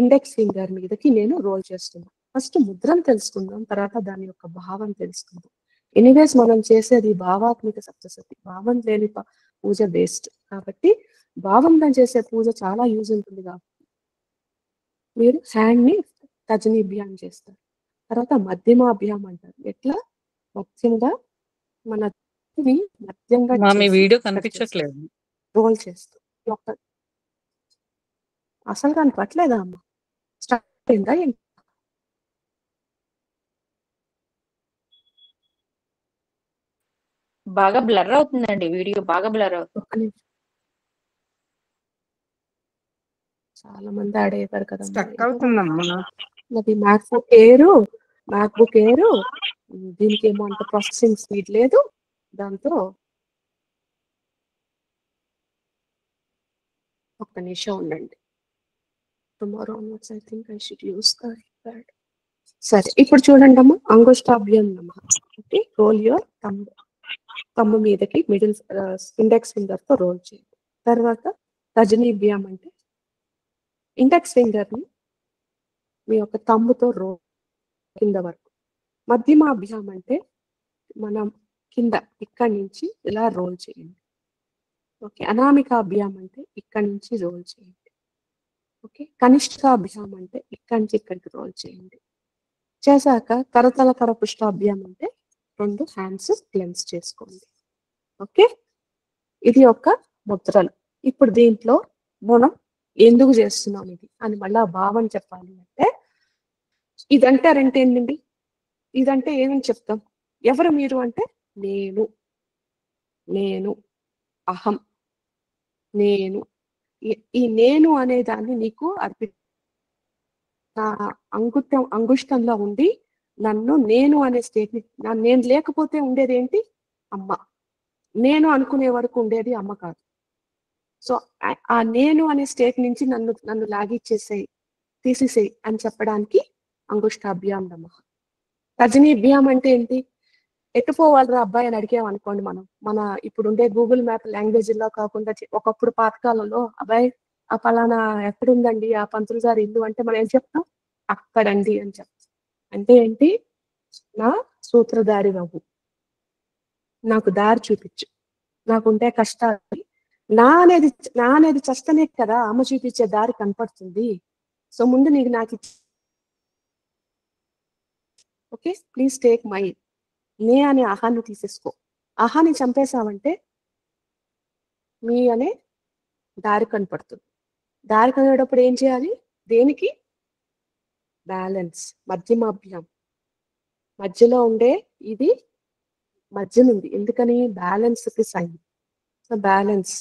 ఇండెక్స్ ఫింగర్ మీదకి నేను రోల్ చేస్తున్నాను. ఫస్ట్ ముద్రను తెలుసుకుందాం, తర్వాత దాని యొక్క భావం తెలుసుకుందాం. ఎనీవేస్ మనం చేసేది భావాత్మిక సప్తసతి. భావం లేని పూజ వేస్ట్. కాబట్టి భావంగా చేసే పూజ చాలా యూజ్ ఉంటుంది కాబట్టి మీరు హ్యాండ్ ని తర్జనీభ్యాం చేస్తారు. తర్వాత మధ్యమాభ్యాం అంటారు. ఎట్లా మధ్యంగా మన మధ్యంగా మీ వీడియో కనిపించట్లేదు. రోల్ చేస్తూ అసలు కనపట్లేదా అమ్మ? స్టార్ట్ అయిందా? బాగా బ్లర్ అవుతుందండి వీడియో, బాగా బ్లర్ అవుతుంది. ఒక్క నిమిషం. చాలా మంది యాడ్ అయ్యారు కదా. స్టక్ అవుతుందమ్మా. అది మ్యాక్బుక్ ఎయిర్ దీనికి ఏమో అంత ప్రాసెసింగ్ స్పీడ్ లేదు. దాంతో ఒక్క నిమిషం ఉండండి. Tomorrow onwards I think I should use the pad. సరే, ఇప్పుడు చూడండి అమ్మ. అంగుష్టాభ్యాం నమః. ఓకే, రోల్ యువర్ థంబ్ మీదకి మిడిల్ ఇండెక్స్ ఫింగర్ తో రోల్ చేయండి. తర్వాత తర్జనీభ్యాం అంటే ఇండెక్స్ ఫింగర్ ని మీ యొక్క థంబ్తో రోల్ కింద వరకు. మధ్యమాభ్యాం అంటే మనం కింద ఇక్కడి నుంచి ఇలా రోల్ చేయండి. ఓకే, అనామికాభ్యాం అంటే ఇక్కడి నుంచి రోల్ చేయండి. ఓకే, కనిష్ఠాభ్యాం అంటే ఇక్కడి నుంచి ఇక్కడికి రోల్ చేయండి. చేశాక కరతల కరపుష్టాభ్యాం అంటే 2 హ్యాండ్స్ క్లెన్స్ చేసుకోండి. ఓకే, ఇది ఒక ముద్రలు. ఇప్పుడు దీంట్లో మనం ఎందుకు చేస్తున్నాం ఇది అని మళ్ళా భావం చెప్పాలి అంటే, ఇదంటే ఏంటండి? ఇదంటే ఏమని చెప్తాం? ఎవరు మీరు అంటే నేను అహం, నేను. ఈ నేను అనే దాన్ని నీకు నా అంగుష్టంలో ఉండి నన్ను నేను అనే స్టేట్ ని నేను లేకపోతే ఉండేది ఏంటి? అమ్మ. నేను అనుకునే వరకు ఉండేది అమ్మ కాదు. సో ఆ నేను అనే స్టేట్ నుంచి నన్ను లాగిచ్చేసేయి, తీసేసేయి అని చెప్పడానికి అంగుష్టాభ్యాం నమః. తర్జనీభ్యాం అంటే ఏంటి? ఎట్టుపోవాలిరా అబ్బాయి అని అడిగాం అనుకోండి. మన ఇప్పుడు ఉండే గూగుల్ మ్యాప్ లాంగ్వేజ్ లో కాకుండా ఒకప్పుడు పాతకాలంలో అబ్బాయి ఆ పలానా ఎక్కడుందండి ఆ పంతులు గారి ఇల్లు అంటే మనం ఏం చెప్తాం? అక్కడండి అని చెప్తాం. అంటే ఏంటి? నా సూత్రధారి బాబు, నాకు దారి చూపించు, నాకుంటే కష్టాలు. నా అనేది చస్తనే కదా అమ్మ చూపించే దారి కనపడుతుంది. సో ముందు నాకు ఓకే, ప్లీజ్ టేక్ మై నే అనే ఆహాన్ని తీసేసుకో. ఆహాన్ని చంపేశావంటే మీ అనే దారి కనపడుతుంది. దారి కనబడేటప్పుడు ఏం చేయాలి? దేనికి? బ్యాలెన్స్, మధ్యమాభ్యాం. మధ్యలో ఉండే ఇది మధ్యనుంది. ఎందుకని? బ్యాలెన్స్ కి సైన్. సో బ్యాలెన్స్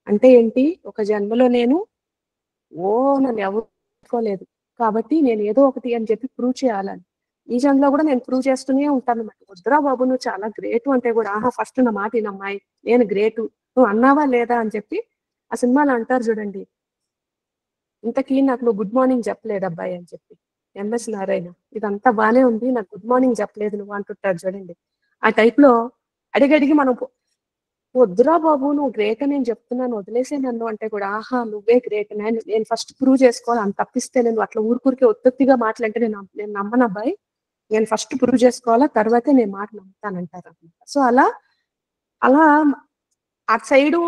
అంటే ఏంటి? ఒక జన్మలో నేను నన్ను ఎవరుకోలేదు కాబట్టి నేను ఏదో ఒకటి అని చెప్పి ప్రూవ్ చేయాలని ఈ జన్మలో కూడా నేను ప్రూవ్ చేస్తూనే ఉంటాను అన్నమాట. వద్దురా బాబు నువ్వు చాలా గ్రేటు అంటే కూడా ఫస్ట్ నా మాట వినమ్మాయి, నేను గ్రేటు, నువ్వు అన్నావా లేదా అని చెప్పి ఆ సినిమాలో అంటారు చూడండి, ఇంతకీ నాకు నువ్వు గుడ్ మార్నింగ్ చెప్పలేదు అబ్బాయి అని చెప్పి. ఎంఎస్ నారాయణ ఇదంతా బానే ఉంది, నాకు గుడ్ మార్నింగ్ చెప్పలేదు నువ్వు అంటుంటారు చూడండి. ఆ టైప్ లో అడిగడిగి మనం వద్దురా బాబు నువ్వు గ్రేట్ అని నేను చెప్తున్నాను వదిలేసే నన్ను అంటే కూడా ఆహా నువ్వే గ్రేట్ నేను ఫస్ట్ ప్రూవ్ చేసుకోవాలి, అంత తప్పిస్తే నేను అట్లా ఊరికూరికి ఒత్తిగా మాట్లాడితే నేను నమ్మను అబ్బాయి, నేను ఫస్ట్ ప్రూవ్ చేసుకోవాలా తర్వాతే నేను మాట నమ్ముతానంటారు అనమాట. సో అలా అలా అటు సైడు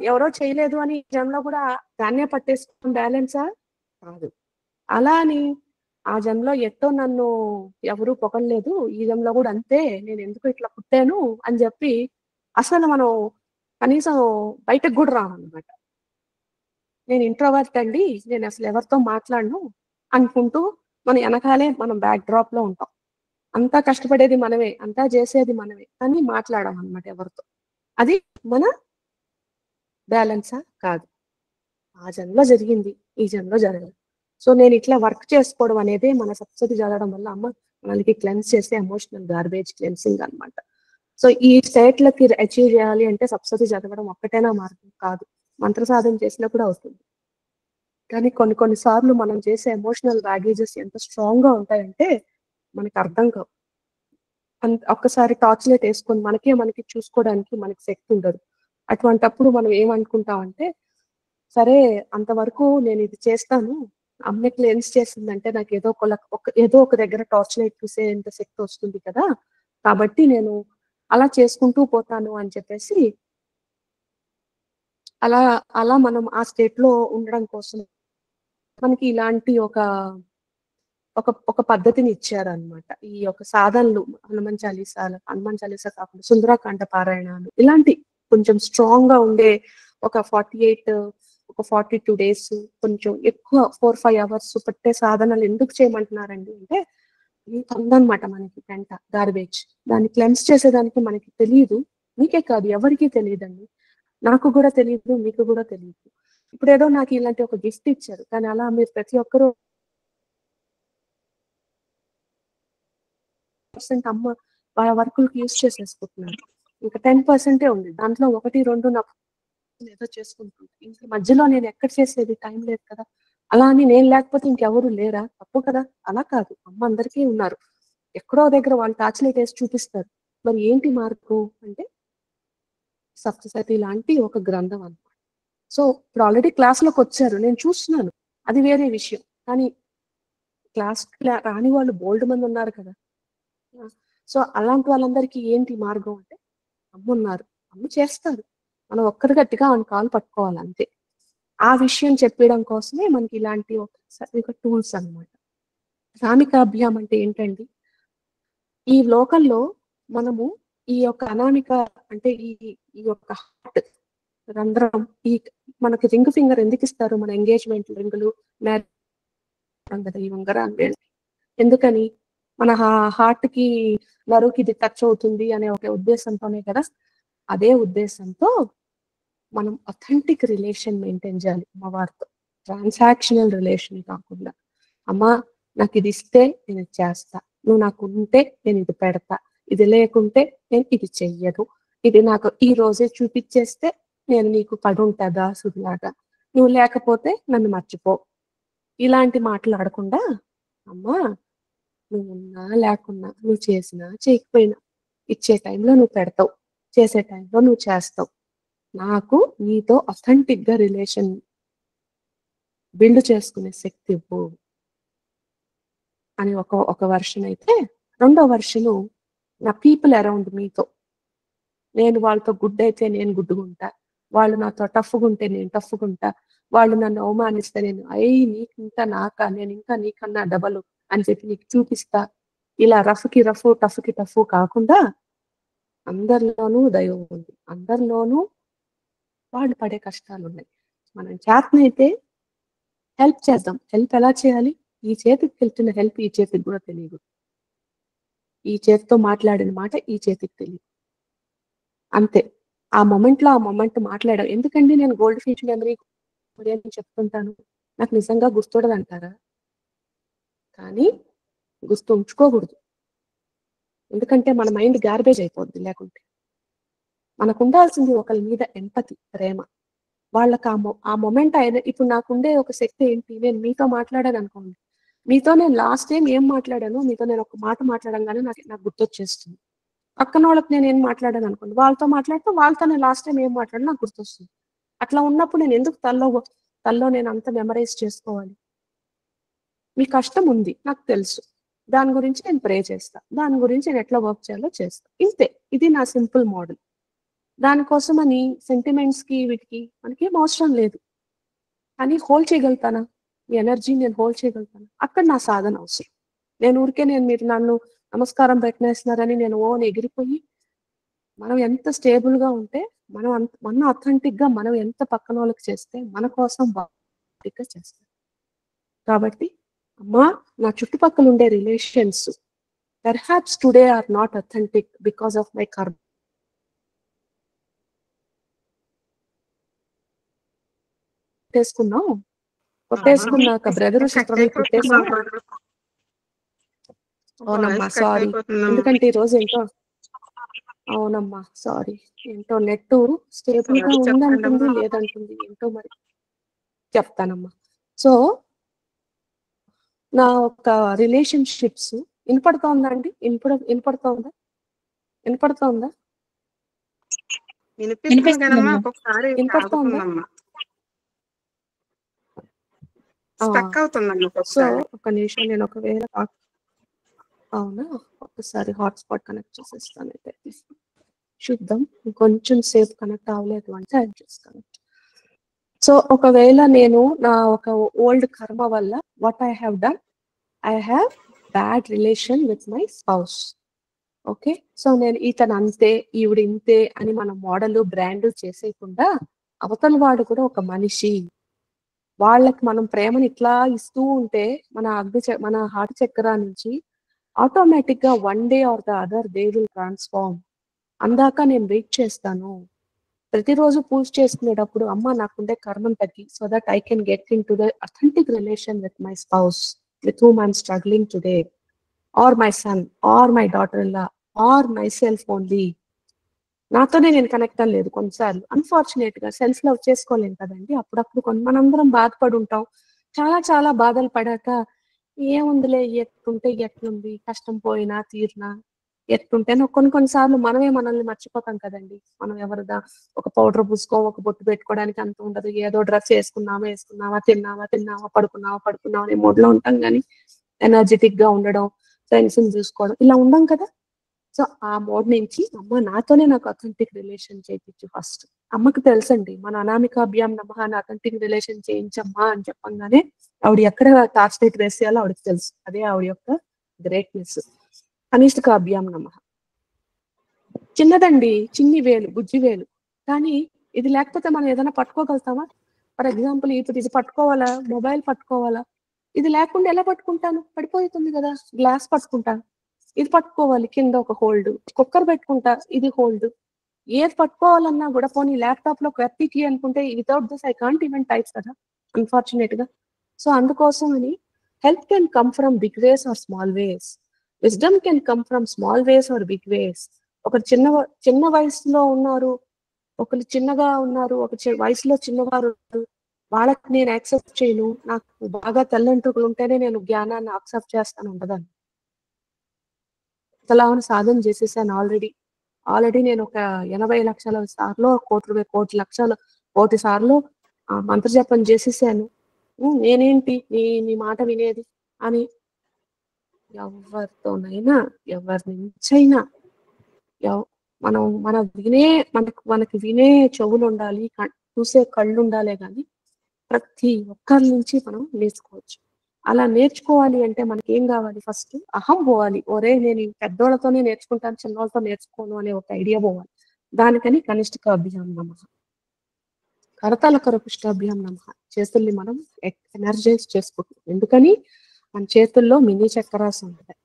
ఎవరో చేయలేదు అని ఈ జన్మలో కూడా దాన్నే పట్టేసుకుని బ్యాలెన్సా కాదు. అలా అని ఆ జన్మలో ఎట్టో నన్ను ఎవరు పొగలేదు, ఈ జన్మలో కూడా అంతే, నేను ఎందుకు ఇట్లా పుట్టాను అని చెప్పి అసలు మనం కనీసం బయటకు కూడా రామన్నమాట. నేను ఇంట్రోవర్ట్ అండి, నేను అసలు ఎవరితో మాట్లాడను అనుకుంటూ మన వెనకాలే మనం బ్యాక్ డ్రాప్ లో ఉంటాం. అంతా కష్టపడేది మనమే, అంతా చేసేది మనమే, కానీ మాట్లాడడం అనమాట ఎవరితో. అది మన బ్యాలెన్సా కాదు. ఆ జన్మలో జరిగింది, ఈ జన్మలో జరగదు. సో నేను ఇట్లా వర్క్ చేసుకోవడం అనేది మన సప్తశతి చదవడం వల్ల అమ్మ మనకి క్లెన్స్ చేసే ఎమోషనల్ గార్బేజ్ క్లెన్సింగ్ అనమాట. సో ఈ స్టేట్లకి అచీవ్ చేయాలి అంటే సప్తశతి చదవడం ఒక్కటేనా మార్గం కాదు, మంత్ర సాధన చేసినా కూడా అవుతుంది. కానీ కొన్ని సార్లు మనం చేసే ఎమోషనల్ బ్యాగేజెస్ ఎంత స్ట్రాంగ్ గా ఉంటాయంటే మనకి అర్థం కావు. ఒక్కసారి టార్చ్ లైట్ వేసుకొని మనకి చూసుకోవడానికి మనకి శక్తి ఉండదు. అటువంటప్పుడు మనం ఏమనుకుంటామంటే సరే అంతవరకు నేను ఇది చేస్తాను, అమ్మ క్లెన్స్ చేసిందంటే నాకు ఏదో ఒక దగ్గర టార్చ్ లైట్ చూసే ఎంత శక్తి వస్తుంది కదా, కాబట్టి నేను అలా చేసుకుంటూ పోతాను అని చెప్పేసి అలా అలా మనం ఆ స్టేట్ లో ఉండడం కోసం మనకి ఇలాంటి ఒక ఒక ఒక పద్ధతిని ఇచ్చారనమాట. ఈ యొక్క సాధనలు హనుమాన్ చాలీసా కాకుండా సుందరాకాండ పారాయణాలు ఇలాంటి కొంచెం స్ట్రాంగ్ గా ఉండే ఒక 42 డేస్ కొంచెం ఎక్కువ 4-5 అవర్స్ పట్టే సాధనలు ఎందుకు చేయమంటున్నారండి అంటే ఇంత ఉందన్నమాట మనకి పెంట గార్బేజ్, దాన్ని క్లెన్స్ చేసేదానికి మనకి తెలియదు. మీకే కాదు ఎవరికీ తెలియదండి, నాకు కూడా తెలియదు, మీకు కూడా తెలియదు. ఇప్పుడు ఏదో నాకు ఇలాంటి ఒక గిఫ్ట్ ఇచ్చారు, కానీ అలా మీరు ప్రతి ఒక్కరూ అమ్మ వాళ్ళ వర్కులకు యూజ్ చేసేసుకుంటున్నారు. ఇంకా 10% ఉంది, దాంట్లో 1-2 నాకు ఏదో చేసుకుంటుంది. ఇంక మధ్యలో నేను ఎక్కడ చేసేది, టైం లేదు కదా. అలా అని నేను లేకపోతే ఇంకెవరు లేరా, తప్పు కదా. అలా కాదు, అమ్మ అందరికీ ఉన్నారు, ఎక్కడో దగ్గర వాళ్ళు టార్చ్ లైట్ వేసి చూపిస్తారు. మరి ఏంటి మార్పు అంటే సప్తశతి లాంటి ఒక గ్రంథం అన్నమాట. సో ఇప్పుడు ఆల్రెడీ క్లాస్లోకి వచ్చారు, నేను చూస్తున్నాను, అది వేరే విషయం. కానీ క్లాస్ రాని వాళ్ళు బోల్డ్ మంది ఉన్నారు కదా. సో అలాంటి వాళ్ళందరికీ ఏంటి మార్గం అంటే అమ్మ ఉన్నారు, అమ్మ చేస్తారు, మనం ఒక్కరు గట్టిగా ఆన్ కాలు పట్టుకోవాలి అంతే. ఆ విషయం చెప్పడం కోసమే మనకి ఇలాంటి ఒక టూల్స్ అన్నమాట. రామికాభ్యాం అంటే ఏంటండి, ఈ లోకల్లో మనము ఈ యొక్క అనామిక అంటే ఈ యొక్క హార్ట్ రంధ్రం, ఈ మనకి రింగ్ ఫింగర్ ఎందుకు ఇస్తారు, మన ఎంగేజ్మెంట్ రింగులు కదా ఈ ఉంగరాలు, ఎందుకని మన హార్ట్ కి నరువుకి ఇది టచ్ అవుతుంది అనే ఒక ఉద్దేశంతోనే కదా. అదే ఉద్దేశంతో మనం అథెంటిక్ రిలేషన్ మెయింటైన్ చేయాలి అమ్మవారితో, ట్రాన్సాక్షనల్ రిలేషన్ కాకుండా. అమ్మా నాకు ఇది ఇస్తే నేను ఇది చేస్తా, నువ్వు నాకు ఉంటే నేను ఇది పెడతా, ఇది లేకుంటే నేను ఇది చెయ్యను, ఇది నాకు ఈ రోజే చూపించేస్తే నేను నీకు పడుంటా సుడిలాగా, నువ్వు లేకపోతే నన్ను మర్చిపో. ఇలాంటి మాట్లాడకుండా అమ్మా నువ్వు ఉన్నా లేకున్నా, నువ్వు చేసినా చేయకపోయినా, ఇచ్చే టైంలో నువ్వు పెడతావు, చేసే టైంలో నువ్వు చేస్తావు, నాకు నీతో అథెంటిక్ గా రిలేషన్ బిల్డ్ చేసుకునే శక్తి ఇవ్వు అని ఒక వర్షన్ అయితే, రెండో వర్షను నా పీపుల్ అరౌండ్ మీతో, నేను వాళ్ళతో గుడ్ అయితే నేను గుడ్డుగా ఉంటా, వాళ్ళు నాతో టఫ్గా ఉంటే నేను టఫ్గా ఉంటా, వాళ్ళు నన్ను అవమానిస్తే నేను నీకు ఇంకా నాకా, నేను ఇంకా నీకన్నా డబలు అని చెప్పి నీకు చూపిస్తా. ఇలా రఫ్కి రఫ్ టఫ్కి టఫ్ కాకుండా అందరిలోనూ దైవం ఉంది, అందరిలోనూ వాళ్ళు పడే కష్టాలు ఉన్నాయి. మనం చేతనైతే హెల్ప్ చేద్దాం. హెల్ప్ ఎలా చేయాలి, ఈ చేతికి వెళ్తున్న హెల్ప్ ఈ చేతికి కూడా తెలియదు, ఈ చేతితో మాట్లాడిన మాట ఈ చేతికి తెలియదు, అంతే. ఆ మొమెంట్ మాట్లాడాం. ఎందుకండి నేను గోల్డ్ ఫిష్ మెమరీ అని చెప్తుంటాను, నాకు నిజంగా గుర్తుండదు అంటారా, కానీ గుర్తు ఉంచుకోకూడదు, ఎందుకంటే మన మైండ్ గార్బేజ్ అయిపోద్ది లేకుంటే. మనకు ఉండాల్సింది ఒకరి మీద ఎంపతి, ప్రేమ. వాళ్ళకి ఆ మొమెంట్ అయిన ఇప్పుడు నాకుండే ఒక శక్తి ఏంటి, నేను మీతో మాట్లాడాను అనుకోండి, మీతో నేను లాస్ట్ టైం ఏం మాట్లాడాను, మీతో నేను ఒక మాట మాట్లాడంగానే నాకు గుర్తొచ్చేస్తుంది. పక్కన వాళ్ళకి నేను ఏం మాట్లాడాను అనుకోండి, వాళ్ళతో మాట్లాడితే వాళ్ళతో నేను లాస్ట్ టైం ఏం మాట్లాడాను నాకు గుర్తొస్తుంది. అట్లా ఉన్నప్పుడు నేను ఎందుకు తల్లో నేను అంత మెమరైజ్ చేసుకోవాలి? మీ కష్టం ఉంది నాకు తెలుసు, దాని గురించి నేను ప్రే చేస్తా, దాని గురించి నేను ఎట్లా వర్క్ చేయాలో చేస్తా, ఇంతే. ఇది నా సింపుల్ మోడల్. దానికోసం అని సెంటిమెంట్స్ కి వీటికి మనకేం అవసరం లేదు. కానీ హోల్డ్ చేయగలుగుతానా? మీ ఎనర్జీ నేను హోల్డ్ చేయగలుగుతాను. అక్కడ నా సాధన అవసరం. నేను ఊరికే మీరు నన్ను నమస్కారం పెట్టినేస్తున్నారని నేను ఎగిరిపోయి, మనం ఎంత స్టేబుల్ గా ఉంటే మన అథెంటిక్ గా మనం ఎంత పక్కన వాళ్ళకి చేస్తే మన కోసం బాగా చేస్తాం. కాబట్టి అమ్మా, నా చుట్టుపక్కల ఉండే relations perhaps today are not authentic because of my karma. కొట్టేసుకున్నాక బ్రదర్ సిస్టర్ కొట్టేసా. అవునమ్మా సారీ, ఎందుకంటే ఈ రోజు ఏంటో, అవునమ్మా సారీ, ఏంటో నెట్ స్టేబుల్ గా ఉందంటుంది లేదంటుంది ఏంటో మరి చెప్తానమ్మా. సో నా ఒక రిలేషన్షిప్స్ వినపడుతోందా అండి? వినపడుతోందా? వినపడుతోందా? సో ఒక నిమిషం, నేను ఒకవేళ అవునా, ఒకసారి హాట్స్పాట్ కనెక్ట్ చేసేస్తాను. అయితే చూద్దాం, కొంచెం సేపు కనెక్ట్ అవ్వలేదు అంటే అది చేస్తాను. సో ఒకవేళ నేను నా ఒక ఓల్డ్ కర్మ వల్ల what I have done, I have bad relation with my spouse. Okay, so నేను ఇతను అంతే ఈవిడ ఇంతే అని మన మోడల్ బ్రాండ్ చేసేయకుండా, అవతల వాడు కూడా ఒక మనిషి, వాళ్ళకి మనం ప్రేమని ఇట్లా ఇస్తూ ఉంటే మన హార్ట్ చక్ర నుంచి ఆటోమేటిక్ గా one day or the other they will transform. అందాక నేను వెయిట్ చేస్తాను. ప్రతిరోజు పూజ చేసుకునేటప్పుడు అమ్మ నాకుండే కర్మం తగ్గి, so that I can get into the authentic relation with my spouse with whom I'm struggling today, or my son, or my daughter in law, or myself only. నాతోనే నేను కనెక్ట్ అవ్వలేదు కొన్నిసార్లు. అన్ఫార్చునేట్ గా సెల్ఫ్ లవ్ చేసుకోలేం కదండి. అప్పుడప్పుడు మనందరం బాధపడి ఉంటాం. చాలా చాలా బాధలు పడాక ఏముందిలే, ఎట్టుంటే ఎట్లుంది, కష్టం పోయినా తీరినా ఎట్టుంటే కొన్నిసార్లు మనమే మనల్ని మర్చిపోతాం కదండి. మనం ఎవరిదా ఒక పౌడర్ పూసుకో, ఒక బొట్టు పెట్టుకోవడానికి అంత ఉండదు. ఏదో డ్రెస్ వేసుకున్నామా, తిన్నామా, పడుకున్నామా అనే మూడ్లో ఉంటాం. కానీ ఎనర్జెటిక్ గా ఉండడం, ఫ్రెండ్స్ ని చూసుకోవడం ఇలా ఉండం కదా. సో ఆ మోడ్ నుంచి అమ్మ నాతోనే నాకు అథెంటిక్ రిలేషన్ చేయించు ఫస్ట్. అమ్మకి తెలుసండి, మన అనామికాభ్యాం నమః అని అథెంటిక్ రిలేషన్ చేయించమ్మా అని చెప్పంగానే ఆవిడ ఎక్కడ టార్చ్ లైట్ వేసేయాలో ఆవిడకి తెలుసు. అదే ఆవిడ యొక్క గ్రేట్నెస్. కనిష్ఠికాభ్యాం నమః. చిన్నదండి, చిన్ని వేలు, బుజ్జి వేలు, కానీ ఇది లేకపోతే మనం ఏదైనా పట్టుకోగలుగుతామా? ఫర్ ఎగ్జాంపుల్ ఇప్పుడు ఇది పట్టుకోవాలా, మొబైల్ పట్టుకోవాలా, ఇది లేకుండా ఎలా పట్టుకుంటాను? పడిపోతుంది కదా. గ్లాస్ పట్టుకుంటాను, ఇది పట్టుకోవాలి, కింద ఒక హోల్డ్. కుక్కర్ పెట్టుకుంటా, ఇది హోల్డ్. ఏది పట్టుకోవాలన్నా కూడా, పోనీ ల్యాప్టాప్ లో క్వెర్టీ అనుకుంటే without this I can't even type కదా, అన్ఫార్చునేట్ గా. సో అందుకోసం అని help can come from big ways or small ways, wisdom can come from small ways or big ways. ఒకరు చిన్న వయసులో ఉన్నారు, ఒకరు చిన్నగా ఉన్నారు, ఒక వయసులో చిన్నవారు ఉన్నారు, వాళ్ళకి నేను యాక్సెప్ట్ చేయను, నాకు బాగా తెల్లంటుకులు ఉంటేనే నేను జ్ఞానాన్ని యాక్సెప్ట్ చేస్తాను ఉండదని. ఇంతలాగా సాధన చేసేసాను ఆల్రెడీ నేను ఒక 80 లక్షల సార్లు, కోటి సార్లు మంత్ర జపం చేసేసాను. నేనేంటి నీ మాట వినేది అని ఎవరితోనైనా, ఎవరి నుంచైనా మనకి వినే చెవులు ఉండాలి, చూసే కళ్ళు ఉండాలే కానీ ప్రతి ఒక్కరి నుంచి మనం నేర్చుకోవచ్చు. అలా నేర్చుకోవాలి అంటే మనకి ఏం కావాలి? ఫస్ట్ అహం పోవాలి. ఒరే నేను పెద్దోళ్ళతోనే నేర్చుకుంటాను, చిన్నోళ్ళతో నేర్చుకోను అనే ఒక ఐడియా పోవాలి. దానికని కనిష్ఠికాభ్యాం నమః, కరతాల కరపుష్టాభ్యాం నమః. చేతుల్ని మనం ఎనర్జైజ్ చేసుకుంటాం. ఎందుకని? మన చేతుల్లో మినీ చక్రాస్ ఉంటాయి,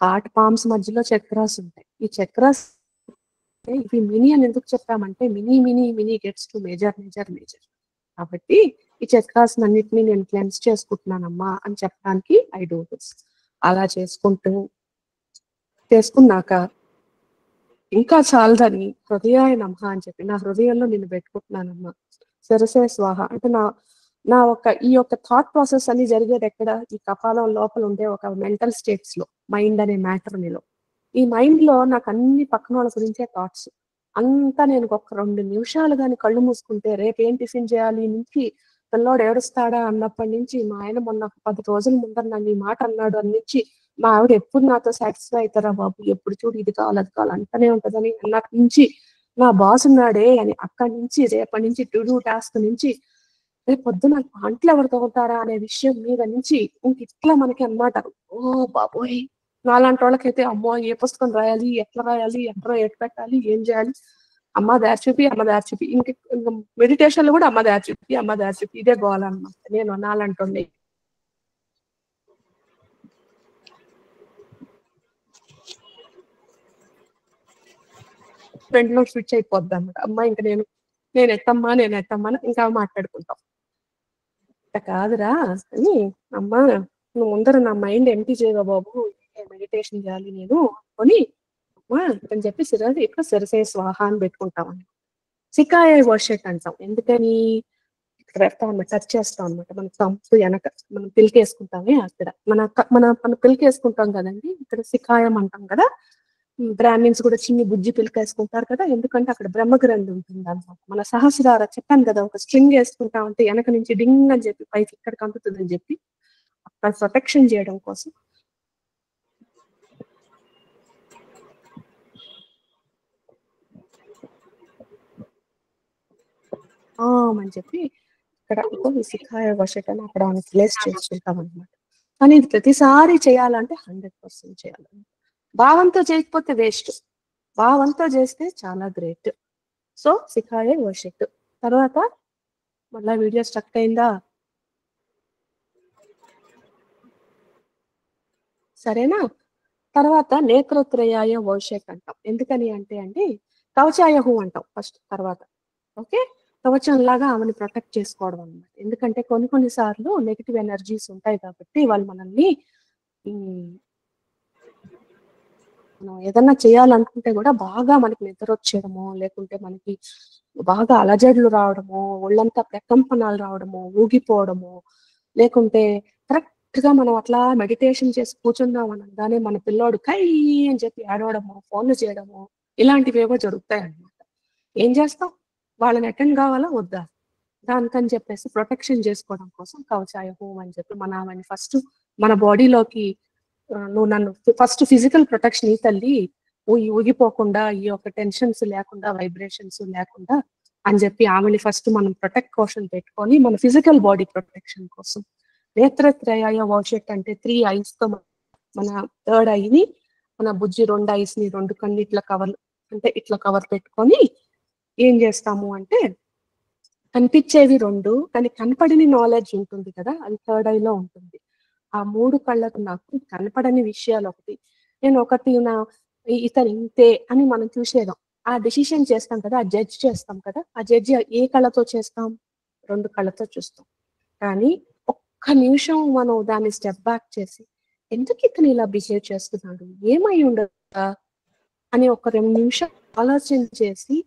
హార్ట్ పామ్స్ మధ్యలో చక్రాస్ ఉంటాయి. ఈ చక్రాస్ ఇవి మినీ అని ఎందుకు చెప్పామంటే, మినీ గెట్స్ టు మేజర్. కాబట్టి ఈ చక్రాస్ అన్నిటిని నేను క్లెన్స్ చేసుకుంటున్నానమ్మా అని చెప్పడానికి ఐ డూ దిస్. అలా చేసుకున్నాక ఇంకా చాలదని హృదయాయ నమః అని చెప్పి, నా హృదయంలో నిన్ను పెట్టుకుంటున్నానమ్మా, శిరసే స్వాహ అంటే ఈ యొక్క థాట్ ప్రాసెస్ అన్ని జరిగేది ఎక్కడ? ఈ కపాలం లోపల ఉండే ఒక మెంటల్ స్టేట్స్ లో, మైండ్ అనే మ్యాటర్ లో. ఈ మైండ్ లో నాకు అన్ని పక్కన వాళ్ళ గురించే థాట్స్. అంతా నేను ఒక 2 నిమిషాలు కానీ కళ్ళు మూసుకుంటే రేపు ఏం టిఫిన్ చేయాలి నుంచి పిల్లోడు ఏడుస్తాడా అన్నప్పటి నుంచి, మా ఆయన మొన్న 10 రోజుల ముందర నన్ను ఈ మాట అన్నాడు అని నుంచి, మా ఆవిడ ఎప్పుడు నాతో సాటిస్ఫై అవుతారా బాబు, ఎప్పుడు చూడు ఇది కావాలి అది కావాలి అంటనే ఉంటదని అన్నటి నుంచి, నా బాస్ ఉన్నాడే అని అక్కడి నుంచి, రేపటి నుంచి టు డూ టాస్క్ నుంచి, రేపు పొద్దున అంట్లు ఎవరు తోగుతారా అనే విషయం మీద నుంచి ఇంక ఇట్లా మనకి అన్నమాట. ఓ బాబోయ్, నాలాంటి వాళ్ళకైతే అమ్మో ఏ పుస్తకం రాయాలి, ఎట్లా రాయాలి, ఎక్కడ ఎటు పెట్టాలి, ఏం చేయాలి, అమ్మ దారి చూపి అమ్మ దారి చూపి, ఇంక మెడిటేషన్లు కూడా అమ్మ దారి చూపి అమ్మ దారి చూపి, ఇదే గోల్ అన్నమాట. నేను నాలంటోండి ఫ్రెండ్లో స్విచ్ అయిపోద్ది అనమాట. అమ్మ ఇంకా నేను ఎట్టమ్మా అని ఇంకా మాట్లాడుకుంటాం. కాదురా అని, అమ్మ నువ్వు ముందర నా మైండ్ ఎంటీ చేయగా బాబు, మెడిటేషన్ చేయాలి నేను అని అమ్మా అని చెప్పి సిరసే స్వాహ అని పెట్టుకుంటామని. సికాయ వర్షెట్ అంటాం. ఎందుకని? ఇక్కడ పెడతాం అనమాట, టచ్ చేస్తాం అనమాట. మన తంపు వెనక మనం పిలికేసుకుంటామే అక్కడ, మన పిలికేసుకుంటాం కదండి, ఇక్కడ సికాయం అంటాం కదా. బ్రాహ్మిన్స్ కూడా చిన్ని బుజ్జి పిలికేసుకుంటారు కదా, ఎందుకంటే అక్కడ బ్రహ్మగ్రంథి ఉంటుంది అనమాట. మన సహస్రార చెప్పాను కదా, ఒక స్ట్రింగ్ వేసుకుంటా ఉంటే వెనక నుంచి డింగ్ అని చెప్పి పైకి ఇక్కడికి అందుతుంది అని చెప్పి, అక్కడ ప్రొటెక్షన్ చేయడం కోసం అని చెప్పి ఇక్కడ ఈ సిఖాయ వర్షట్ అని అక్కడ ప్లేస్ చేసుకుంటాం అనమాట. కానీ ఇది ప్రతిసారి చేయాలంటే 100% చేయాలి. భావంతో చేయకపోతే వేస్ట్, భావంతో చేస్తే చాలా గ్రేట్. సో సిఖాయ వర్షట్ తర్వాత మళ్ళా వీడియో స్ట్రక్ అయిందా? సరేనా? తర్వాత నేత్రోత్రయాయ వర్షట్ అంటాం. ఎందుకని అంటే అండి, కవచాయహు అంటాం ఫస్ట్. తర్వాత ఓకే, కవచం లాగా ఆమెను ప్రొటెక్ట్ చేసుకోవడం అనమాట. ఎందుకంటే కొన్నిసార్లు నెగిటివ్ ఎనర్జీస్ ఉంటాయి కాబట్టి వాళ్ళు మనల్ని మనం ఏదన్నా చేయాలనుకుంటే కూడా బాగా మనకి నిద్ర వచ్చేయడము, లేకుంటే మనకి బాగా అలజడులు రావడము, ఒళ్ళంతా ప్రకంపనాలు రావడము, ఊగిపోవడము, లేకుంటే కరెక్ట్ గా మనం అట్లా మెడిటేషన్ చేసి కూర్చుందాం అనగానే మన పిల్లోడు కై అని చెప్పి ఆడవడము, ఫోన్లు చేయడము, ఇలాంటివి ఏవో జరుగుతాయి అన్నమాట. ఏం చేస్తాం? వాళ్ళని అటెండ్ కావాలా వద్దా? దానికని చెప్పేసి ప్రొటెక్షన్ చేసుకోవడం కోసం కవచాయ హోం అని చెప్పి మన ఫస్ట్ మన బాడీలోకి, నువ్వు నన్ను ఫస్ట్ ఫిజికల్ ప్రొటెక్షన్ ఈ తల్లి, ఊగిపోకుండా, ఈ యొక్క టెన్షన్స్ లేకుండా, వైబ్రేషన్స్ లేకుండా అని చెప్పి ఆమెని ఫస్ట్ మనం ప్రొటెక్ట్ కోసం పెట్టుకొని మన ఫిజికల్ బాడీ ప్రొటెక్షన్ కోసం. నేత్రత్రయాయ వర్షట్ అంటే 3 ఐస్ తో మన థర్డ్ ఐని, మన బుజ్జి 2 ఐస్ ని 2 కళ్ళు ఇట్లా కవర్, అంటే ఇట్లా కవర్ పెట్టుకొని ఏం చేస్తాము అంటే, కనిపించేవి 2 కానీ కనపడని నాలెడ్జ్ ఉంటుంది కదా, అది థర్డ్ ఐలో ఉంటుంది. ఆ 3 కళ్ళకు నాకు కనపడని విషయాలు ఒకటి, నేను ఒకటి ఇతను ఇంతే అని మనం చూసేదాం, ఆ డెసిషన్ చేస్తాం కదా, ఆ జడ్జ్ చేస్తాం కదా, ఆ జడ్జి ఏ కళ్ళతో చేస్తాం? 2 కళ్ళతో చూస్తాం. కానీ ఒక్క నిమిషం మనం దాన్ని స్టెప్ బ్యాక్ చేసి, ఎందుకు ఇతను ఇలా బిహేవ్ చేస్తున్నాడు, ఏమై ఉండదా అని ఒక 2 నిమిషాలు ఆలోచన చేసి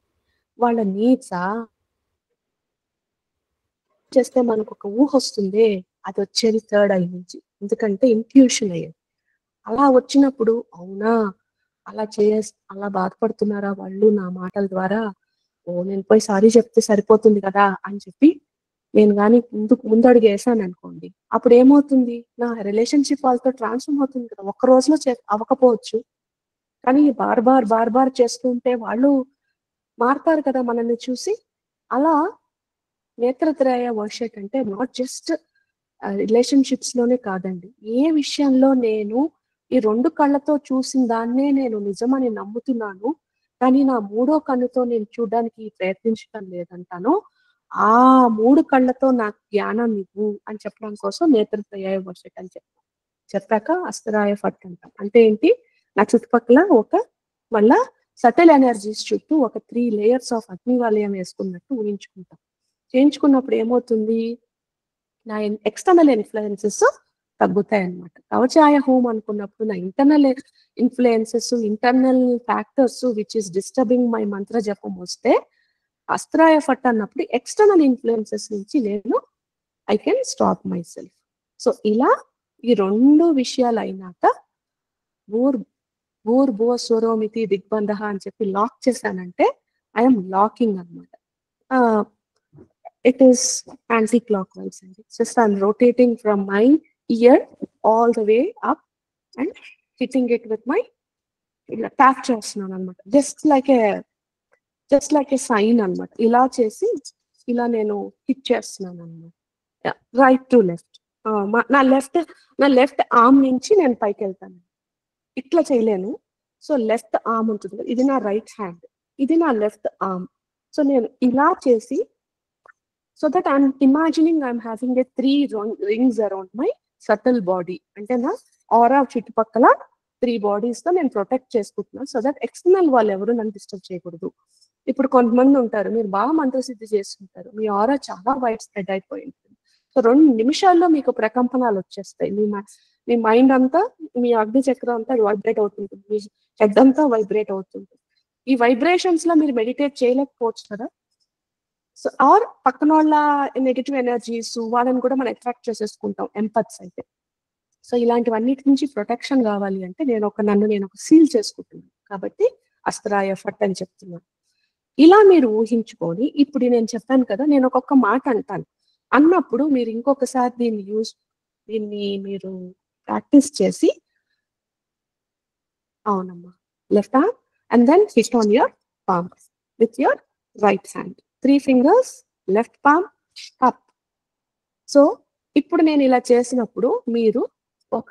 వాళ్ళ నీడ్సా చేస్తే మనకు ఒక ఊహ వస్తుంది, అది వచ్చేది థర్డ్ ఐ నుంచి. ఎందుకంటే ఇంట్యూషన్ అయ్యేది. అలా వచ్చినప్పుడు అవునా అలా బాధపడుతున్నారా వాళ్ళు నా మాటల ద్వారా, నేను పోయి సారీ చెప్తే సరిపోతుంది కదా అని చెప్పి నేను కానీ ముందడుగు వేసాను అనుకోండి, అప్పుడు ఏమవుతుంది? నా రిలేషన్షిప్ వాళ్ళతో ట్రాన్స్ఫర్మ్ అవుతుంది కదా. ఒక్క రోజులో అవ్వకపోవచ్చు, కానీ బార్ చేస్తుంటే వాళ్ళు మారుతారు కదా మనల్ని చూసి. అలా నేత్రత్రయ వర్షట్ అంటే నాట్ జస్ట్ రిలేషన్షిప్స్ లోనే కాదండి, ఏ విషయంలో నేను ఈ 2 కళ్ళతో చూసిన దాన్నే నేను నిజమని నమ్ముతున్నాను, కానీ నా 3వ కన్నుతో నేను చూడడానికి ప్రయత్నించడం లేదంటాను, ఆ 3 కళ్ళతో నాకు జ్ఞానం ఇవ్వు అని చెప్పడం కోసం నేత్రత్రయాయ వర్షట్ అని చెప్పాక అస్తరాయ ఫట్ అంటాం. అంటే ఏంటి? నా చుట్టుపక్కల మళ్ళా సటిల్ ఎనర్జీస్ చుట్టూ ఒక 3 లేయర్స్ ఆఫ్ అగ్నివలయం వేసుకున్నట్టు ఊహించుకుంటాం. చేయించుకున్నప్పుడు ఏమవుతుంది? నా ఎక్స్టర్నల్ ఇన్ఫ్లుయెన్సెస్ తగ్గుతాయి అన్నమాట. కవచాయ హోమ్ అనుకున్నప్పుడు నా internal influences, internal factors which is disturbing my మంత్ర జపం వస్తే, అస్త్రాయ ఫట్ అన్నప్పుడు ఎక్స్టర్నల్ ఇన్ఫ్లుయెన్సెస్ నుంచి నేను I can stop my self. So ఇలా ఈ 2 విషయాలు అయినాక భూర్భువ స్వరోమితి దిగ్బంధ అని చెప్పి లాక్ చేశానంటే ఐఎమ్ లాకింగ్ అనమాట. It is anticlockwise అండి. Just I'm rotating from my ear all the way up and hitting it with my ఇలా ట్యాప్ చేస్తున్నాను అనమాట. జస్ట్ లైక్ ఏ సైన్ అనమాట. ఇలా చేసి ఇలా నేను హిట్ చేస్తున్నాను అనమాట. Right to left. నా లెఫ్ట్ ఆర్మ్ నుంచి నేను పైకి వెళ్తాను. ఇట్లా చేయలేను. సో లెఫ్ట్ ఆర్మ్ ఉంటుంది, ఇది నా రైట్ హ్యాండ్, ఇది నా లెఫ్ట్ ఆర్మ్. సో నేను ఇలా చేసి so that I'm imagining I'm having a 3 rings around my subtle body. అంటే నా ఆరా చుట్టుపక్కల 3 బాడీస్ తో నేను ప్రొటెక్ట్ చేసుకుంటున్నాను. సో దట్ ఎక్స్టర్నల్ వాళ్ళు ఎవరు నన్ను డిస్టర్బ్ చేయకూడదు. ఇప్పుడు కొంతమంది ఉంటారు, మీరు బాగా మంత్రసిద్ధి చేస్తుంటారు, మీ ఆరా చాలా వైడ్ స్ప్రెడ్ అయిపోయి ఉంటుంది. సో 2 నిమిషాల్లో మీకు ప్రకంపనాలు వచ్చేస్తాయి. మీ మైండ్ అంతా, మీ అగ్ని చక్రం అంతా వైబ్రేట్ అవుతుంటుంది, మీ హెడ్ అంతా వైబ్రేట్ అవుతుంటుంది. ఈ వైబ్రేషన్స్ లో మీరు మెడిటేట్ చేయలేకపోవచ్చు కదా. సో ఆర్ పక్కన వాళ్ళ నెగిటివ్ ఎనర్జీస్ వాళ్ళని కూడా మనం అట్రాక్ట్ చేసేసుకుంటాం ఎంపత్స్ అయితే. సో ఇలాంటివన్నిటి నుంచి ప్రొటెక్షన్ కావాలి అంటే నన్ను నేను ఒక సీల్ చేసుకుంటున్నాను. కాబట్టి అస్త్రాయ ఫట్ అని చెప్తున్నాను. ఇలా మీరు ఊహించుకొని, ఇప్పుడు నేను చెప్పాను కదా, నేను ఒక్కొక్క మాట అంటాను అన్నప్పుడు మీరు ఇంకొకసారి దీన్ని మీరు ప్రాక్టీస్ చేసి, అవునమ్మా, left hand and then hit on your palm with your right hand, 3 fingers, left palm up. So ఇప్పుడు నేను ఇలా చేసినప్పుడు మీరు ఒక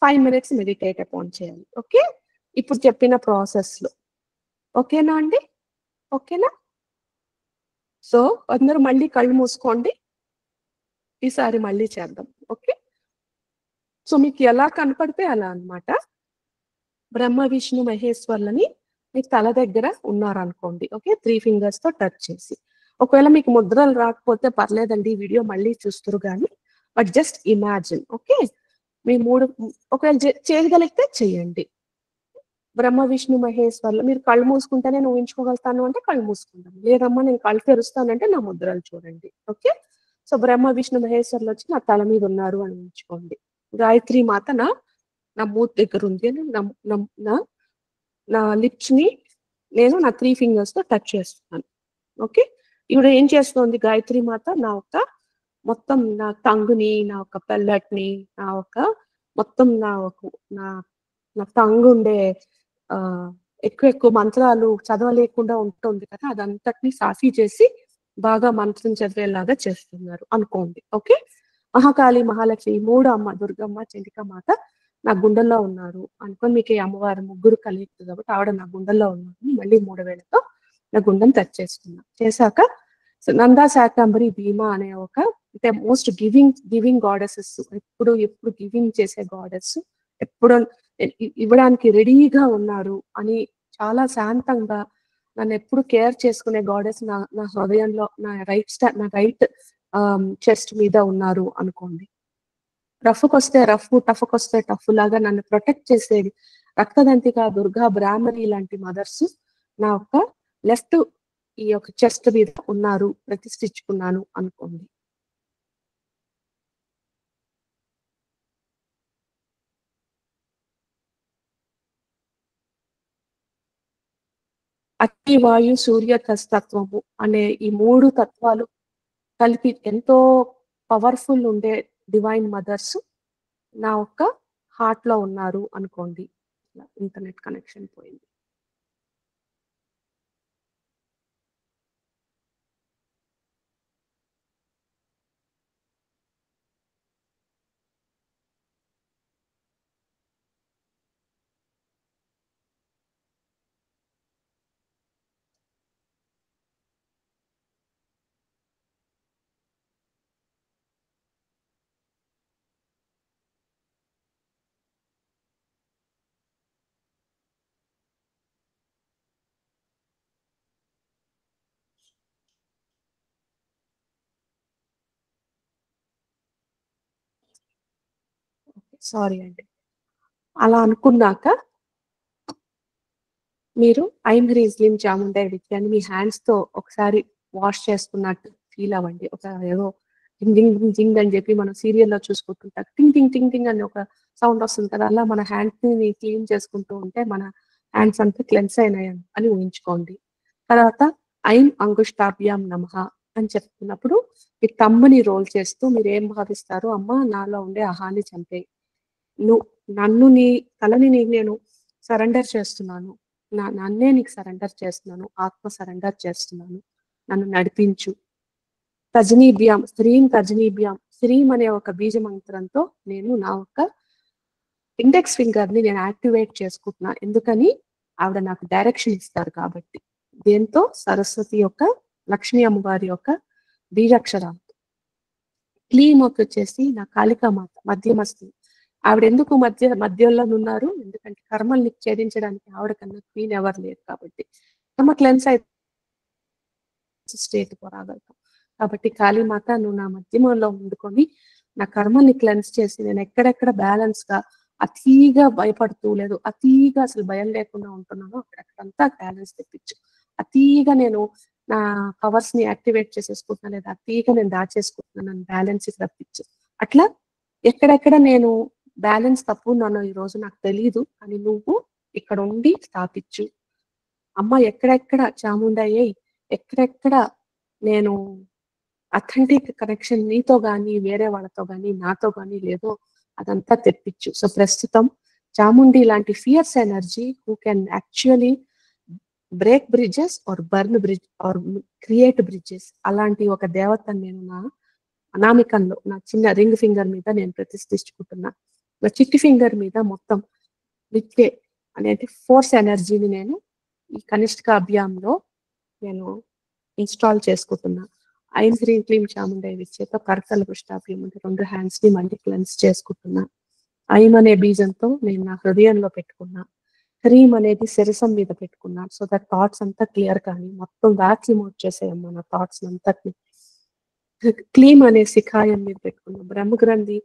5 minutes మెడిటేట్ అపాన్ చేయాలి. ఓకే, ఇప్పుడు చెప్పిన ప్రాసెస్ లో. ఓకేనా అండి? ఓకేనా? సో అందరూ మళ్ళీ కళ్ళు మూసుకోండి. ఈసారి మళ్ళీ చేద్దాం. ఓకే, సో మీకు ఎలా కనపడితే అలా అన్నమాట. బ్రహ్మ విష్ణు మహేశ్వర్లని మీ తల దగ్గర ఉన్నారనుకోండి. ఓకే, 3 fingers తో టచ్ చేసి. ఒకవేళ మీకు ముద్రలు రాకపోతే పర్లేదండి, వీడియో మళ్ళీ చూస్తారు కానీ, బట్ జస్ట్ ఇమాజిన్. ఓకే, మీ 3 ఒకవేళ చేయగలిగితే చెయ్యండి. బ్రహ్మ విష్ణు మహేశ్వర్లు. మీరు కళ్ళు మూసుకుంటే నేను ఊహించుకోగలుగుతాను అంటే కళ్ళు మూసుకుంటాను, లేదమ్మా నేను కళ్ళు తెరుస్తానంటే నా ముద్రలు చూడండి. ఓకే, సో బ్రహ్మ విష్ణు మహేశ్వర్లు వచ్చి నా తల మీద ఉన్నారు అని ఊహించుకోండి. గాయత్రి మాత నా మూత్ దగ్గర ఉంది అని నా లిప్స్ ని నేను నా 3 fingers తో టచ్ చేస్తున్నాను. ఓకే, ఇప్పుడు ఏం చేస్తుంది గాయత్రి మాత? మొత్తం నా టంగుని, నా ఒక పెల్లట్ని, మొత్తం నా టంగ్ ఉండే ఎక్కువ మంత్రాలు చదవలేకుండా ఉంటుంది కదా, అదంతటిని సాఫీ చేసి బాగా మంత్రం చదివేలాగా చేస్తున్నారు అనుకోండి. ఓకే, మహాకాళి, మహాలక్ష్మి, 3 అమ్మ, దుర్గమ్మ, చండికా మాత నా గుండెల్లో ఉన్నారు అనుకొని, మీకు ఈ అమ్మవారు 3 కలిగి కాబట్టి ఆవిడ నా గుండెల్లో ఉన్నారు. మళ్ళీ 3 వేళతో నా గుండెని టచ్ చేసుకున్నా. చేశాక నందా, శాకంబరి, భీమా అనే అంటే మోస్ట్ గివింగ్ గాడెసెస్, ఎప్పుడు గివింగ్ చేసే గాడెస్, ఎప్పుడు ఇవ్వడానికి రెడీగా ఉన్నారు అని చాలా శాంతంగా నన్ను ఎప్పుడు కేర్ చేసుకునే గాడెస్ నా హృదయంలో, నా రైట్ చెస్ట్ మీద ఉన్నారు అనుకోండి. రఫ్కొస్తే రఫ్, టఫ్కొస్తే టఫ్ లాగా నన్ను ప్రొటెక్ట్ చేసేది రక్తదంతిక, దుర్గా, బ్రాహ్మణి లాంటి మదర్స్ నా లెఫ్ట్ ఈ యొక్క చెస్ట్ మీద ఉన్నారు, ప్రతిష్ఠించుకున్నాను అనుకోండి. అగ్ని, వాయు, సూర్య తత్వము అనే ఈ 3 తత్వాలు కలిపి ఎంతో పవర్ఫుల్ ఉండే డివైన్ మదర్స్ నా హార్ట్ లో ఉన్నారు అనుకోండి. ఇంటర్నెట్ కనెక్షన్ పోయింది. సారీ అండి. అలా అనుకున్నాక మీరు ఐం హ్రీం క్లీం చాముండే విద్యాన్ని మీ హ్యాండ్స్ తో ఒకసారి వాష్ చేసుకున్నట్టు ఫీల్ అవ్వండి. ఏదో టింగ్ టింగ్ టింగ్ టింగ్ అని చెప్పి మనం సీరియల్లో చూసుకుంటుంటాం. టింగ్ టింగ్ టింగ్ టింగ్ అని ఒక సౌండ్ వస్తుంది కదా! అలా మన హ్యాండ్స్‌ని క్లీన్ చేసుకుంటూ ఉంటే మన హ్యాండ్స్ అంతా క్లెన్స్ అయినాయి అని ఊహించుకోండి. తర్వాత ఐం అంగుష్టాభ్యాం నమః అని చెప్తున్నప్పుడు ఈ థంబ్‌ని రోల్ చేస్తూ మీరేం భావిస్తారో అమ్మ నాలో ఉండే అహాన్ని చంపేయి. నన్ను తలని నీకు నేను సరెండర్ చేస్తున్నాను. నన్నే నీకు సరెండర్ చేస్తున్నాను. ఆత్మ సరెండర్ చేస్తున్నాను. నన్ను నడిపించు. తజనీభ్యాం శ్రీం తజనీభ్యాం శ్రీం అనే ఒక బీజ మంత్రంతో నేను నా యొక్క ఇండెక్స్ ఫింగర్ ని నేను యాక్టివేట్ చేసుకుంటున్నా. ఎందుకని ఆవిడ నాకు డైరెక్షన్ ఇస్తారు కాబట్టి. దేంతో సరస్వతి యొక్క లక్ష్మీ అమ్మవారి యొక్క బీజాక్షరాలు. క్లీమ్ వచ్చేసి నా కాళికామాత మధ్యమస్తు. ఆవిడ ఎందుకు మధ్యలో ఉన్నారు? ఎందుకంటే కర్మల్ని ఛేదించడానికి ఆవిడ కన్నా క్వీన్ ఎవరు లేరు కాబట్టి. కర్మ క్లెన్స్ అయితే స్టేట్ రాగలుగుతాం. కాబట్టి కాళీమాత నువ్వు నా మధ్యమంలో ఉండుకొని నా కర్మల్ని క్లెన్స్ చేసి నేను ఎక్కడెక్కడ బ్యాలెన్స్ గా అతిగా భయపడుతూ లేదు అతిగా అసలు భయం లేకుండా ఉంటున్నానో అక్కడక్కడంతా బ్యాలెన్స్ తెప్పించు. అతిగా నేను నా పవర్స్ ని యాక్టివేట్ చేసేసుకుంటున్నా లేదా అతిగా నేను దాచేసుకుంటున్నాను నన్ను బ్యాలెన్స్ రప్పించు. అట్లా ఎక్కడెక్కడ నేను బ్యాలెన్స్ తప్పు ఉన్నానో ఈ రోజు నాకు తెలియదు అని నువ్వు ఇక్కడ ఉండి స్థాపించు. అమ్మ ఎక్కడెక్కడ చాముండయ్యే ఎక్కడెక్కడ నేను అథెంటిక్ కనెక్షన్ నీతో గాని వేరే వాళ్ళతో గాని నాతో గాని లేదో అదంతా తెప్పించు. సో ప్రస్తుతం చాముండి లాంటి fears energy who can actually break bridges or burn bridge are create bridges అలాంటి ఒక దేవతను నేను నా అనామికంలో నా చిన్న రింగ్ ఫింగర్ మీద నేను ప్రతిష్ఠించుకుంటున్నా. నా చిట్టి ఫింగర్ మీద మొత్తం విత్తే అనేది ఫోర్స్ ఎనర్జీని నేను ఈ కనిష్క అభ్యాయంలో నేను ఇన్స్టాల్ చేసుకుంటున్నా. ఐం హ్రీం క్లీం చాముండే విచ్చేత కర్కల పుష్టాభ్యం అంటే 2 హ్యాండ్స్ ని మళ్ళీ క్లెన్స్ చేసుకుంటున్నా. ఐం అనే బీజంతో నేను నా హృదయంలో పెట్టుకున్నా. హ్రీం అనేది శిరసం మీద పెట్టుకున్నా. సో దట్ థాట్స్ అంతా క్లియర్ కానీ మొత్తం వ్యాక్యూమ్ వచ్చేసాయమ్మా నా థాట్స్ అంతటిని. క్లీం అనే శిఖాయం మీద పెట్టుకున్నా. బ్రహ్మగ్రంథి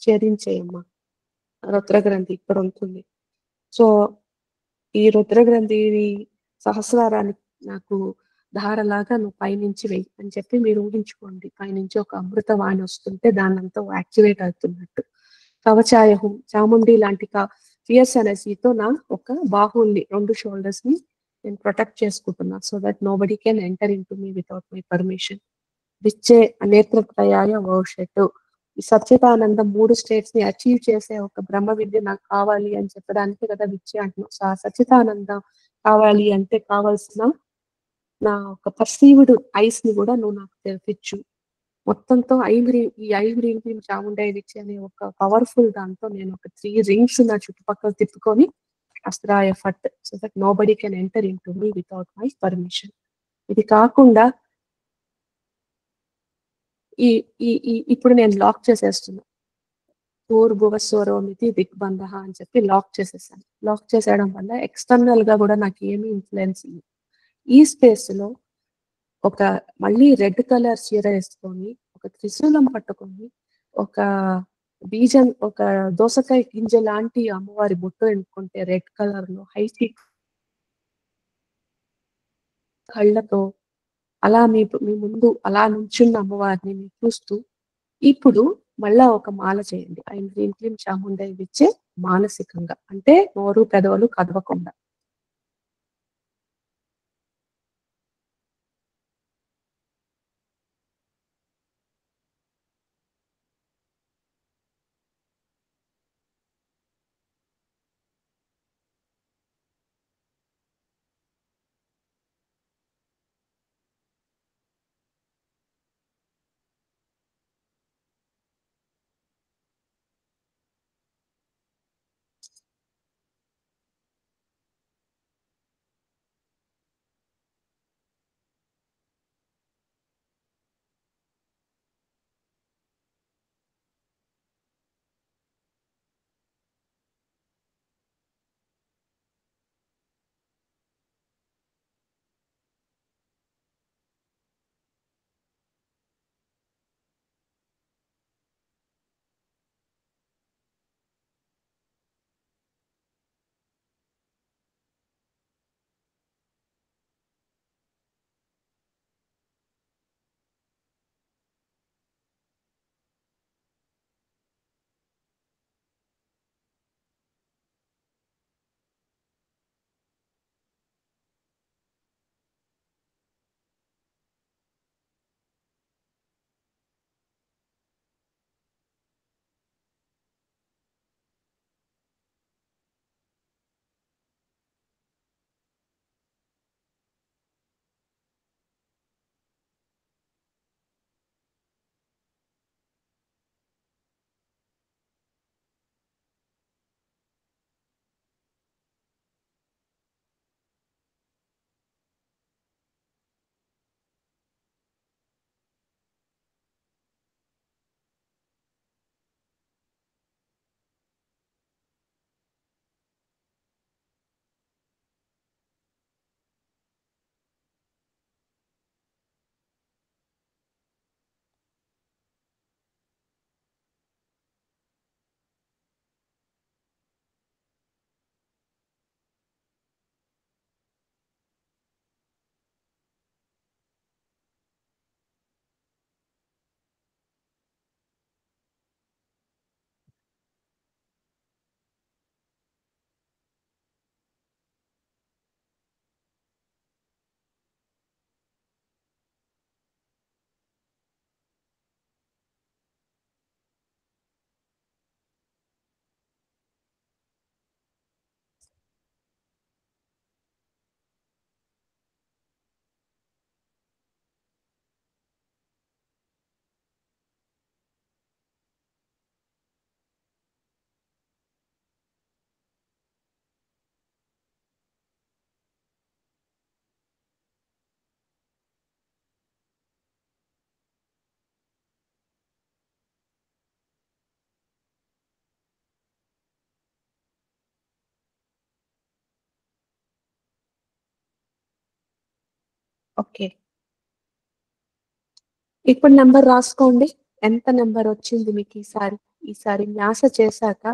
ఛేదించేయమ్మా. రుద్రగ్రంథి ఇక్కడ ఉంటుంది. సో ఈ రుద్రగ్రంథి సహస్రారాన్ని నాకు ధారలాగా నువ్వు పైనుంచి వెయ్యి అని చెప్పి మీరు ఊహించుకోండి. పైనుంచి ఒక అమృత వాణి వస్తుంటే దానంతా యాక్టివేట్ అవుతున్నట్టు. కవచాయహం చాముండి లాంటి ఫియర్స్ ఎనర్జీతో నా ఒక బాహుల్ని 2 షోల్డర్స్ ని నేను ప్రొటెక్ట్ చేసుకుంటున్నా. So that nobody can enter into me without my permission. విచ్చే నేత్రత్రయాయ భవిష్యత్తు ఈ సత్యతానందం 3 స్టేట్స్ ని అచీవ్ చేసే ఒక బ్రహ్మ విద్య నాకు కావాలి అని చెప్పడానికి కదా విచ్చే అంటున్నాం. సో ఆ సత్యతానందం కావాలి అంటే కావాల్సిన నా ఒక పర్సీవ్డ్ ఐస్ ని కూడా నువ్వు నాకు తెప్పించు. మొత్తంతో ఈ ఐబ్రీ చాముండే విచ్చే అనే ఒక పవర్ఫుల్ దాంతో నేను ఒక 3 రింగ్స్ నా చుట్టుపక్కల తిప్పుకొని అస్త్రాయ ఫట్ so that nobody can enter into me without my permission. ఇది కాకుండా ఈ ఇప్పుడు నేను లాక్ చేసేస్తున్నా. భువస్వరోమితి దిగ్బంధ అని చెప్పి లాక్ చేసేసాను. లాక్ చేసేయడం వల్ల ఎక్స్టర్నల్ గా కూడా నాకు ఏమీ ఇన్ఫ్లుయెన్స్ లేదు. ఈ స్పేస్ లో ఒక మళ్ళీ రెడ్ కలర్ చీర వేసుకొని ఒక త్రిశూలం పట్టుకొని ఒక బీజం ఒక దోసకాయ గింజ లాంటి అమ్మవారి బొట్టు ఎన్నుకుంటే రెడ్ కలర్ లో హైట్ కళ్ళతో అలా మీ ముందు అలా నుంచున్న అమ్మవారిని మీరు చూస్తూ ఇప్పుడు మళ్ళా ఒక మాల చేయండి. ఐం హ్రీం క్లీం చాముండే విచ్చే మానసికంగా అంటే నోరు పెదవులు కదవకుండా. ఓకే. ఇప్పుడు నెంబర్ రాసుకోండి. ఎంత నెంబర్ వచ్చింది మీకు ఈసారి? ఈసారి న్యాస చేశాక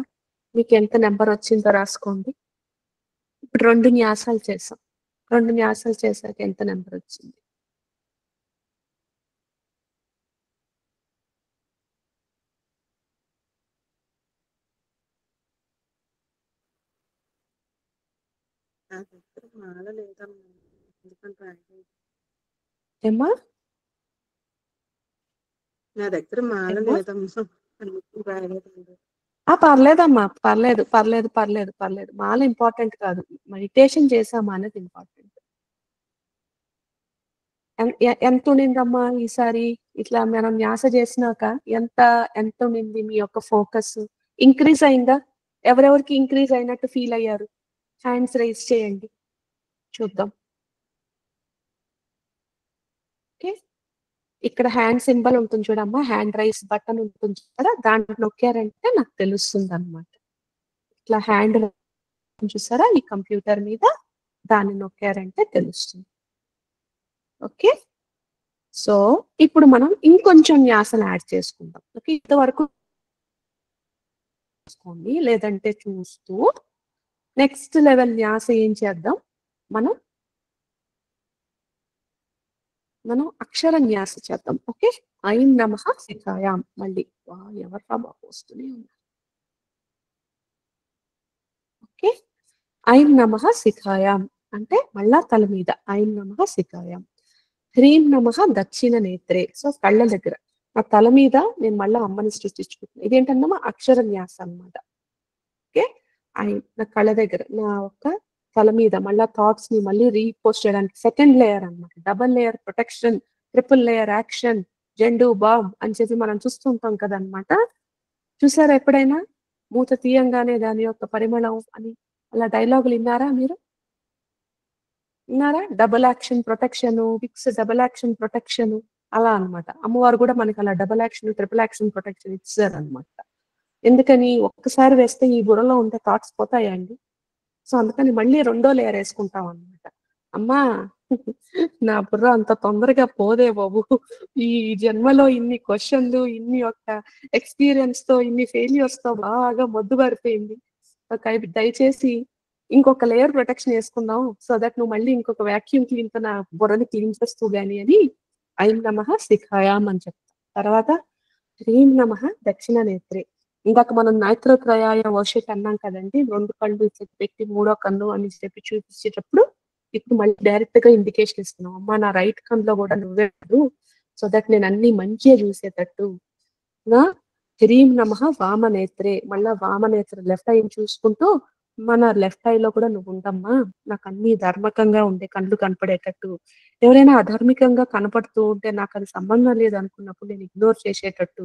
మీకు ఎంత నెంబర్ వచ్చిందో రాసుకోండి. ఇప్పుడు 2 న్యాసాలు చేసాం. 2 న్యాసాలు చేశాక ఎంత నెంబర్ వచ్చింది? నా దగ్గర మాల లేదమ్మా. ఎందుకంటే రాయలేదు. ఏమ్మా? నా దగ్గర మాల ఏమ్మా? లేదమ్మా. అందుకు రాయలేదండి. పర్లేదమ్మా. పర్లేదు. మాల ఇంపార్టెంట్ కాదు. మెడిటేషన్ చేసామా అనేది ఇంపార్టెంట్. ఎంత ఉండిందమ్మా ఈసారి? ఇట్లా మనం న్యాస చేసినాక ఎంత ఉండింది మీ యొక్క ఫోకస్? ఇంక్రీజ్ అయిందా? ఎవరెవరికి ఇంక్రీజ్ అయినట్టు ఫీల్ అయ్యారు? హ్యాండ్స్ రైజ్ చేయండి చూద్దాం. ఓకే. ఇక్కడ హ్యాండ్ సింబల్ ఉంటుంది చూడమ్మా, హ్యాండ్ రైజ్ బటన్ ఉంటుంది కదా, దాంట్లో నొక్కారంటే నాకు తెలుస్తుంది అనమాట. ఇట్లా హ్యాండ్ చూసారా ఈ కంప్యూటర్ మీద, దాన్ని నొక్కారంటే తెలుస్తుంది. ఓకే. సో ఇప్పుడు మనం ఇంకొంచెం న్యాసను యాడ్ చేసుకుందాం. ఓకే. ఇంతవరకు చూసుకోండి, లేదంటే చూస్తూ నెక్స్ట్ లెవెల్ న్యాస ఏం చేద్దాం, మనం అక్షర న్యాస చేద్దాం. ఓకే. ఐం నమః శిఖాయాం. మళ్ళీ ఎవరు బాబు వస్తూనే ఉన్నారు. ఓకే. ఐం నమః శిఖాయాం అంటే మళ్ళా తల మీద ఐం నమః శిఖాయాం. హ్రీం నమః దక్షిణ నేత్రే. సో కళ్ళ దగ్గర నా తల మీద నేను మళ్ళీ అమ్మని సృష్టించుకుంటున్నాను. ఇదేంటన్నమా అక్షర న్యాస అన్నమాట. ఓకే. నా కళ్ళ దగ్గర నా ఒక్క తల మీద మళ్ళా థాట్స్ ని మళ్ళీ రీపోస్ట్ చేయడానికి సెకండ్ లేయర్ అన్నమాట. Double layer protection, triple layer action, Zandu bomb అని చెప్పి మనం చూస్తుంటాం కదనమాట. చూసారా ఎప్పుడైనా? మూత తీయంగానే దాని యొక్క పరిమళం అని అలా డైలాగులు విన్నారా మీరు? విన్నారా? Double action protection, Vicks double action protection అలా అన్నమాట. అమ్మవారు కూడా మనకి అలా double action, triple action protection ఇచ్చారనమాట. ఎందుకని? ఒక్కసారి వేస్తే ఈ బుర్రలో ఉంటే థాట్స్ పోతాయండి. సో అందుకని మళ్ళీ రెండో లేయర్ వేసుకుంటాం అనమాట. అమ్మా నా బుర్ర అంత తొందరగా పోదే బాబు, ఈ జన్మలో ఇన్ని క్వశ్చన్లు, ఇన్ని యొక్క ఎక్స్పీరియన్స్ తో, ఇన్ని ఫెయిల్యూర్స్ తో బాగా మొద్దుబారిపోయింది. దయచేసి ఇంకొక లేయర్ ప్రొటెక్షన్ వేసుకుందాం, సో దట్ నువ్వు మళ్ళీ ఇంకొక వ్యాక్యూమ్ క్లీన్ తో నా బుర్రని క్లీన్ చేస్తూ గాని అని ఐం నమః శిఖాయాం అని చెప్తాం. తర్వాత హ్రీం నమః దక్షిణ నేత్రే. ఇందాక మనం నేత్రత్రయాయ వర్షిట్ అన్నాం కదండి, 2 కళ్ళు పెట్టి 3వ కన్ను అని చెప్పి చూపించేటప్పుడు ఇప్పుడు మళ్ళీ డైరెక్ట్ గా ఇండికేషన్ ఇస్తున్నాం. అమ్మా నా రైట్ కన్నులో కూడా నువ్వే కాదు, సో దట్ నేను అన్ని మంచిగా చూసేటట్టు. నా హ్రీం నమః వామనేత్రే. మళ్ళా వామనేత్ర లెఫ్ట్ ఐ చూసుకుంటూ మన లెఫ్ట్ ఐలో కూడా నువ్వు ఉండమ్మా, నాకు అన్ని ధర్మకంగా ఉండే కళ్ళు కనపడేటట్టు. ఎవరైనా అధర్మికంగా కనపడుతూ ఉంటే నాకు అది సంబంధం లేదు అనుకున్నప్పుడు నేను ఇగ్నోర్ చేసేటట్టు.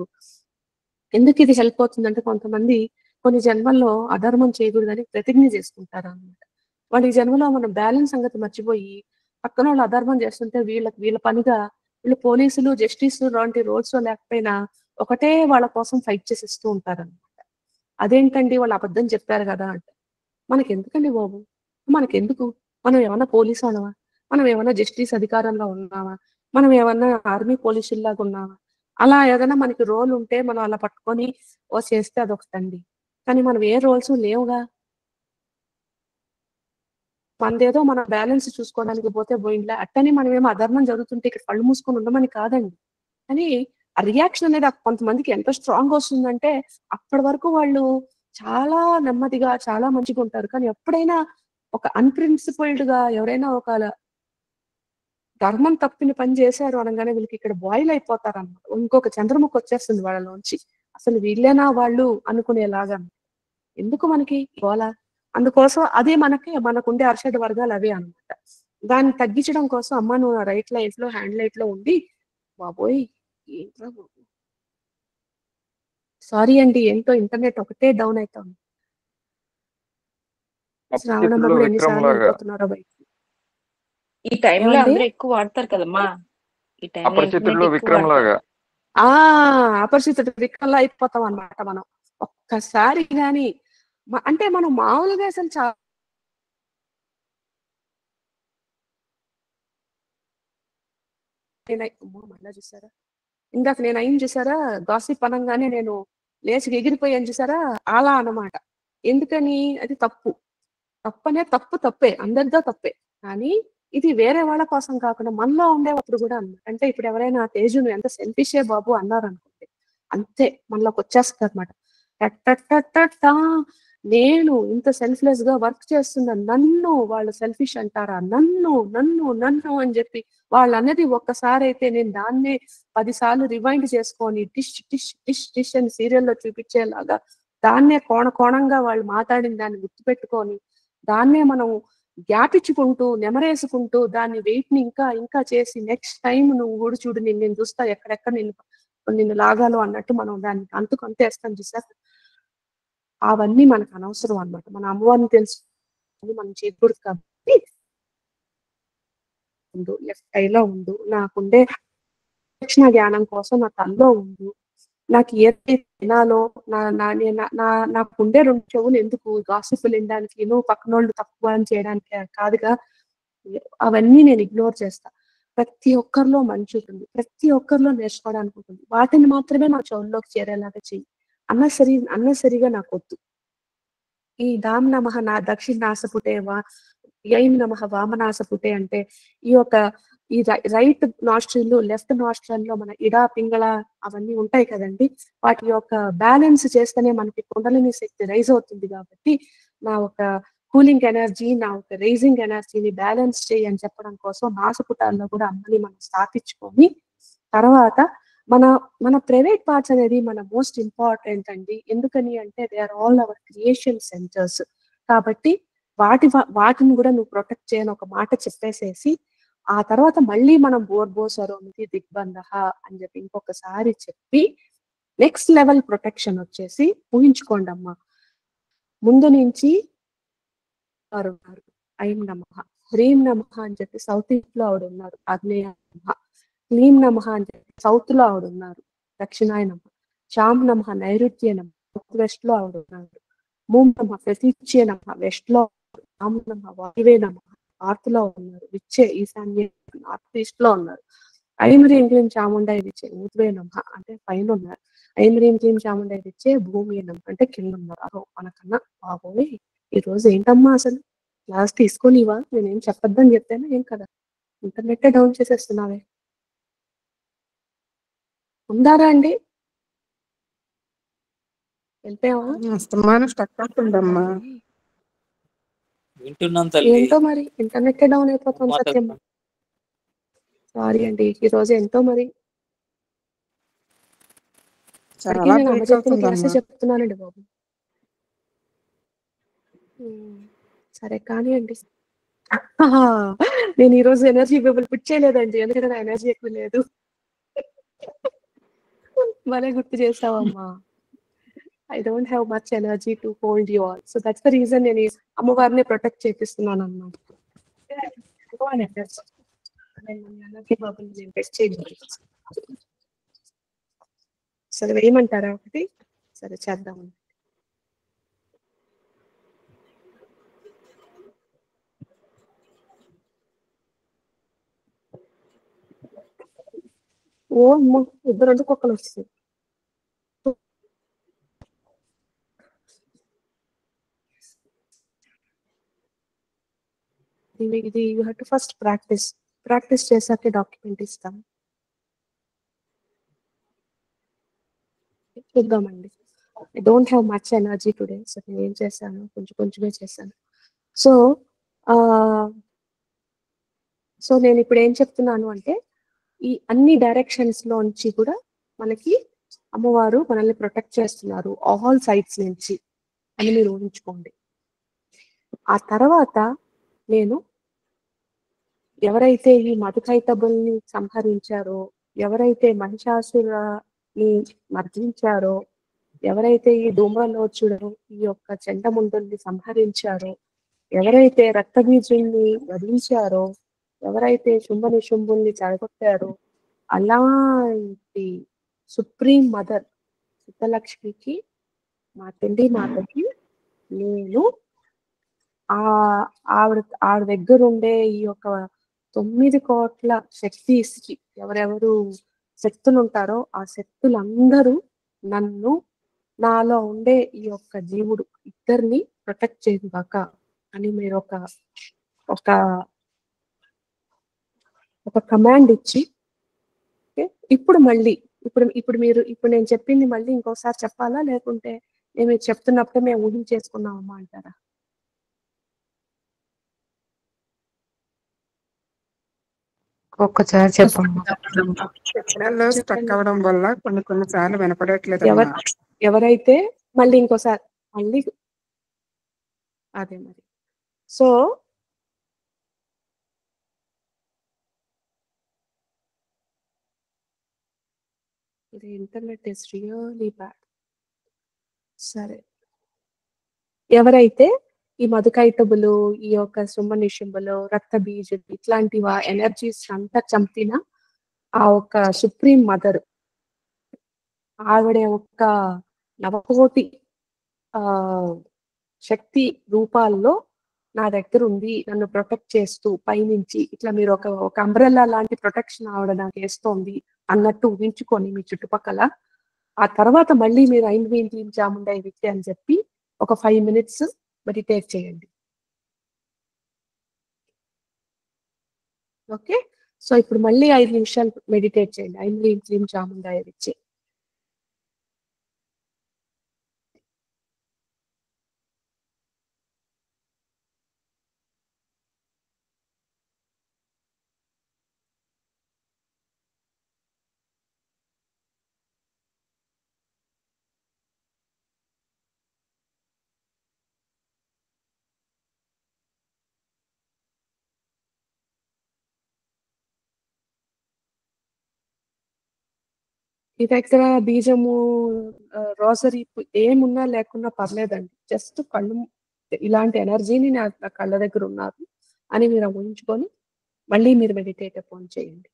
ఎందుకు ఇది హెల్ప్ అవుతుందంటే, కొంతమంది కొన్ని జన్మల్లో అధర్మం చేయకూడదని ప్రతిజ్ఞ చేసుకుంటారు అన్నమాట. వాళ్ళ ఈ జన్మలో మనం బ్యాలెన్స్ సంగతి మర్చిపోయి పక్కన వాళ్ళు అధర్మం చేస్తుంటే వీళ్ళ పనిగా వీళ్ళు పోలీసులు, జస్టిస్ లాంటి రోల్స్ లేకపోయినా ఒకటే వాళ్ళ కోసం ఫైట్ చేసిస్తూ ఉంటారన్నమాట. అదేంటండి వాళ్ళు అబద్ధం చెప్పారు కదా అంటే, మనకెందుకండి బాబు, మనకెందుకు? మనం ఏమన్నా పోలీసు వాళ్ళమా? మనం ఏమన్నా జస్టిస్ అధికారంలో ఉన్నామా? మనం ఏమన్నా ఆర్మీ పోలీసుల్లాగా ఉన్నామా? అలా ఏదైనా మనకి రోల్ ఉంటే మనం అలా పట్టుకొని చేస్తే అదొకటండి. కానీ మనం ఏ రోల్స్ లేవుగా. మనదేదో మనం బ్యాలెన్స్ చూసుకోవడానికి పోతే పోయిండ్లే. అట్టని మనం ఏమో అధర్మం జరుగుతుంటే ఇక్కడ కళ్ళు మూసుకొని ఉండమని కాదండి. కానీ ఆ రియాక్షన్ అనేది కొంతమందికి ఎంత స్ట్రాంగ్ వస్తుందంటే, అప్పటి వరకు వాళ్ళు చాలా నెమ్మదిగా, చాలా మంచిగా ఉంటారు. కానీ ఎప్పుడైనా ఒక అన్‌ప్రిన్సిపల్డ్ గా ఎవరైనా ఒక ధర్మం తప్పిన పని చేశారు అనగానే వీళ్ళకి ఇక్కడ బాయిల్ అయిపోతారన్నమాట. ఇంకొక చంద్రముఖి వచ్చేస్తుంది వాళ్ళలోంచి. అసలు వీళ్ళేనా వాళ్ళు అనుకునేలాగా. ఎందుకు మనకి గోల? అందుకోసం అదే మనకుండే అర్షడ్ వర్గాలు అవే అన్నమాట. దాన్ని తగ్గించడం కోసం అమ్మ నువ్వు రైట్ లైట్ లో, హ్యాండ్ లైట్ లో ఉండి, బాబోయ్ ఏంట్రా బాబు, సారీ అండి ఏంటో ఇంటర్నెట్ ఒకటే డౌన్ అవుతుంది. శ్రావణమ్మ అపరిచితుల్లో కూడా విక్రమ్ ఎన్నిసార్లు లాగా వెళ్ళిపోతున్నారో బయటికి. ఈ టైంలో ఏమండి? అందరూ ఎక్కువ వాడతారు కదమ్మా. ఈ టైంలో ఇంటర్నెట్ అపరిచితుల్లో ఎక్కువ విక్రమ్ వాడతారు. లాగా అపరిచితుడు వికల్లా అయిపోతాం అన్నమాట మనం. ఒక్కసారి గాని అంటే మనం మామూలుగా అసలు మళ్ళా చూసారా, ఇందాక నేను అయింది చూసారా, గాసిప్ అనగానే నేను లేచి ఎగిరిపోయాను చూసారా, అలా అన్నమాట. ఎందుకని? అది తప్పు. తప్పనే తప్పే, అందరిదో తప్పే. కానీ ఇది వేరే వాళ్ళ కోసం కాకుండా మనలో ఉండేటప్పుడు కూడా అన్నమాట. అంటే ఇప్పుడు ఎవరైనా తేజు నువ్వు ఎంత సెల్ఫిషే బాబు అన్నారు అనుకోండి, అంతే మనలోకి వచ్చేస్తుంది అనమాట. నేను ఇంత సెల్ఫ్లెస్ గా వర్క్ చేస్తున్నా, నన్ను వాళ్ళు సెల్ఫిష్ అంటారా, నన్ను నన్ను నన్ను అని చెప్పి వాళ్ళు అన్నది ఒక్కసారి అయితే నేను దాన్నే 10 సార్లు రివైండ్ చేసుకొని డిష్ డిష్ డిష్ డిష్ అని సీరియల్లో చూపించేలాగా దాన్నే కోణంగా వాళ్ళు మాట్లాడిన దాన్ని గుర్తుపెట్టుకొని దాన్నే మనం గ్యాప్ ఇచ్చుకుంటూ నెమరేసుకుంటూ దాన్ని వెయిట్ ని ఇంకా ఇంకా చేసి నెక్స్ట్ టైం నువ్వు కూడా చూడు నేను చూస్తా ఎక్కడెక్కడ నిన్ను లాగాలో అన్నట్టు మనం దాన్ని అంతేస్తాం చూసారు. అవన్నీ మనకు అనవసరం అన్నమాట. మన అమ్మవారిని తెలుసు మనం చేయకూడదు కాబట్టి ఉండు, లెఫ్ట్ ఐలో ఉండు, నాకుండే శిక్షణ జ్ఞానం కోసం నా తనలో ఉండు, నాకు ఏదైతే వినాలో నాకుండే 2 చెవులు ఎందుకు గాసిప్పులు వినడానికి, నువ్వు పక్కనోళ్ళు తక్కువ అని చేయడానికి కాదుగా, అవన్నీ నేను ఇగ్నోర్ చేస్తా. ప్రతి ఒక్కరిలో మంచి ఉంటుంది, ప్రతి ఒక్కరిలో నేర్చుకోవడానికి ఉంటుంది. వాటిని మాత్రమే నా చెవుల్లోకి చేరేలాగా చెయ్యి. అన్నసరిగా నాకు వద్దు. ఈ దాం నమః నా దక్షిణాసపుటే ఐం నమః వామనాసపుటే అంటే ఈ యొక్క ఈ రైట్ నాస్ట్రిల్ లెఫ్ట్ నాస్ట్రిల్ లో మన ఇడా పింగళ అవన్నీ ఉంటాయి కదండి, వాటి యొక్క బ్యాలెన్స్ చేస్తేనే మనకి కుండలిని శక్తి రైజ్ అవుతుంది. కాబట్టి నా ఒక కూలింగ్ ఎనర్జీ, నా ఒక రైజింగ్ ఎనర్జీని బ్యాలెన్స్ చేయి అని చెప్పడం కోసం నాసపుటాల్లో కూడా అమ్మని మనం స్థాపించుకొని తర్వాత మన ప్రైవేట్ పార్ట్స్ అనేది మన మోస్ట్ ఇంపార్టెంట్ అండి. ఎందుకని అంటే they are all our creation centres. కాబట్టి వాటిని కూడా నువ్వు ప్రొటెక్ట్ చేయని ఒక మాట చెప్పేసేసి ఆ తర్వాత మళ్ళీ మనం బోర్బో సరోమితి దిగ్బంధ అని చెప్పి ఇంకొకసారి చెప్పి నెక్స్ట్ లెవెల్ ప్రొటెక్షన్ వచ్చేసి ఊహించుకోండి అమ్మా, ముందు నుంచి వారు ఉన్నారు, ఐం నమః, హ్రీం నమః అని చెప్పి సౌత్ ఈస్ట్ లో ఆవిడ ఉన్నారు, ఆగ్నేయ నమః, క్లీం నమః అని చెప్పి సౌత్ లో ఆవిడ ఉన్నారు, దక్షిణాయ నమః, శాం నమః నైరుత్య నమః సౌత్ వెస్ట్ లో ఆవిడ ఉన్నారు, మూం నమః ప్రతీచ్య నమః వెస్ట్ లో, రామ నమః వాయువే నమః నార్త్ లో ఉన్నారు, విచ్చే ఈశాన్య నార్త్ ఈస్ట్ లో ఉన్నారు, ఐం హ్రీం క్లీం చాముండా విచ్చే ఊర్వే నమః అంటే పైన ఉన్నారు, ఐం హ్రీం క్లీం చాముండా విచ్చే భూమి నమః అంటే కింద ఉన్నారు. అదో మనకన్నా బాబోయ్ ఈ రోజు ఏంటమ్మా అసలు క్లాస్ తీసుకోనివా, నేనేం చెప్పొద్దని చెప్తాను ఏం కదా, ఇంటర్నెట్ డౌన్ చేసేస్తున్నావే, ఉందారా అండి? వెళ్ళిపోయావా? అస్తమానం స్టక్ అవుతుందమ్మా. వింటున్నాం తల్లి. ఏంటో మరి ఇంటర్నెట్ డౌన్ అయిపోతుంది సత్యం. సారీ అండి, ఈ రోజు ఎంతో మరి చాలా నేను అమ్మ బ్రేక్ చెప్పిన క్లాసే అవుతుందమ్మా. చెప్తున్నానండి బాబు. సరే కానీ అండి, నేను ఈ రోజు ఎనర్జీ లెవెల్ పిట్ చేయలేదండి, ఎందుకంటే నా ఎనర్జీ ఎక్కువ లేదు. భలే గుర్తు చేసావమ్మా. I don't have much energy to hold you all, so that's the reason నేను అమ్మవారిని ప్రొటెక్ట్ చేపిస్తున్నాను అన్నమాట. ఎనర్జీ బాబు నేను టెస్ట్ చేయలేదు. సరే వేయమంటారా ఒకటి? సరే చేద్దాం. ఓ అమ్మ, ఇద్దరు కుక్కలు వస్తాయి. ఇది you have to first practice చేశాకే డాక్యుమెంట్ ఇస్తాం. చూద్దామండి. I don't have much energy today, so నేను ఏం చేశాను, కొంచెమే చేశాను. సో నేను ఇప్పుడు ఏం చెప్తున్నాను అంటే ఈ అన్ని డైరెక్షన్స్ లోంచి కూడా మనకి అమ్మవారు మనల్ని ప్రొటెక్ట్ చేస్తున్నారు, ఆల్ సైడ్స్ నుంచి అని మీరు ఊహించుకోండి. ఆ తర్వాత నేను ఎవరైతే ఈ మధుకైటబుల్ని సంహరించారో, ఎవరైతే మహిషాసురుని మర్దించారో, ఎవరైతే ఈ ధూమ్రలోచుడు ఈ యొక్క చండముండుల్ని సంహరించారో, ఎవరైతే రక్తబీజుల్ని వధించారో, ఎవరైతే శుంభుల్ని చెడగొట్టారో, అలాంటి సుప్రీం మదర్ సిద్ధలక్ష్మికి మా తండ్రి మాతకి నేను ఆవిడ దగ్గర ఉండే ఈ యొక్క 9 కోట్ల శక్తి ఎవరెవరు శక్తులు ఉంటారో ఆ శక్తులందరూ నన్ను నాలో ఉండే ఈ యొక్క జీవుడు ఇద్దరిని ప్రొటెక్ట్ చేయగాక అని మీరు ఒక ఒక కమాండ్ ఇచ్చి ఇప్పుడు మళ్ళీ ఇప్పుడు నేను చెప్పింది మళ్ళీ ఇంకోసారి చెప్పాలా లేకుంటే నేను చెప్తున్నప్పుడే మేము ఊహించేసుకున్నామమ్మా అంటారా? ఒక్కసారి చెప్పమ్మా. సిగ్నల్ స్టక్ అవ్వడం వల్ల కొన్ని సార్లు వినపడట్లేదమ్మా. ఎవరైతే మళ్ళీ ఇంకోసారి మళ్ళీ అదే మరి. సో ఇది ఇంటర్నెట్ ఇస్ రియలీ బ్యాడ్. సరే, ఎవరైతే ఈ మధుకైటబులు, ఈ యొక్క సుమనిషింబులు, రక్త బీజులు ఇట్లాంటి ఎనర్జీస్ అంతా చంపిన ఆ ఒక్క సుప్రీం మదర్ ఆవిడ ఒక్క నవకోటి ఆ శక్తి రూపాల్లో నా దగ్గర ఉంది, నన్ను ప్రొటెక్ట్ చేస్తూ పైనుంచి ఇట్లా మీరు ఒక అంబ్రెల్లా లాంటి ప్రొటెక్షన్ ఆవిడ నాకు వేస్తోంది అన్నట్టు ఊహించుకొని మీ చుట్టుపక్కల ఆ తర్వాత మళ్ళీ మీరు ఐం హ్రీం క్లీం చాముండై విద్య అని చెప్పి ఒక 5 minutes మెడిటేట్ చేయండి. ఓకే, సో ఇప్పుడు మళ్ళీ 5 నిమిషాలు మెడిటేట్ చేయండి. ఐం హ్రీం క్లీం చాముండై విద్య. మీ దగ్గర బీజము రోసరీ ఏమున్నా లేకున్నా పర్లేదండి. జస్ట్ కళ్ళు ఇలాంటి ఎనర్జీని నా కళ్ళ దగ్గర ఉన్నారు అని మీరు ఊహించుకొని మళ్ళీ మీరు మెడిటేట్ అపాన్ చేయండి.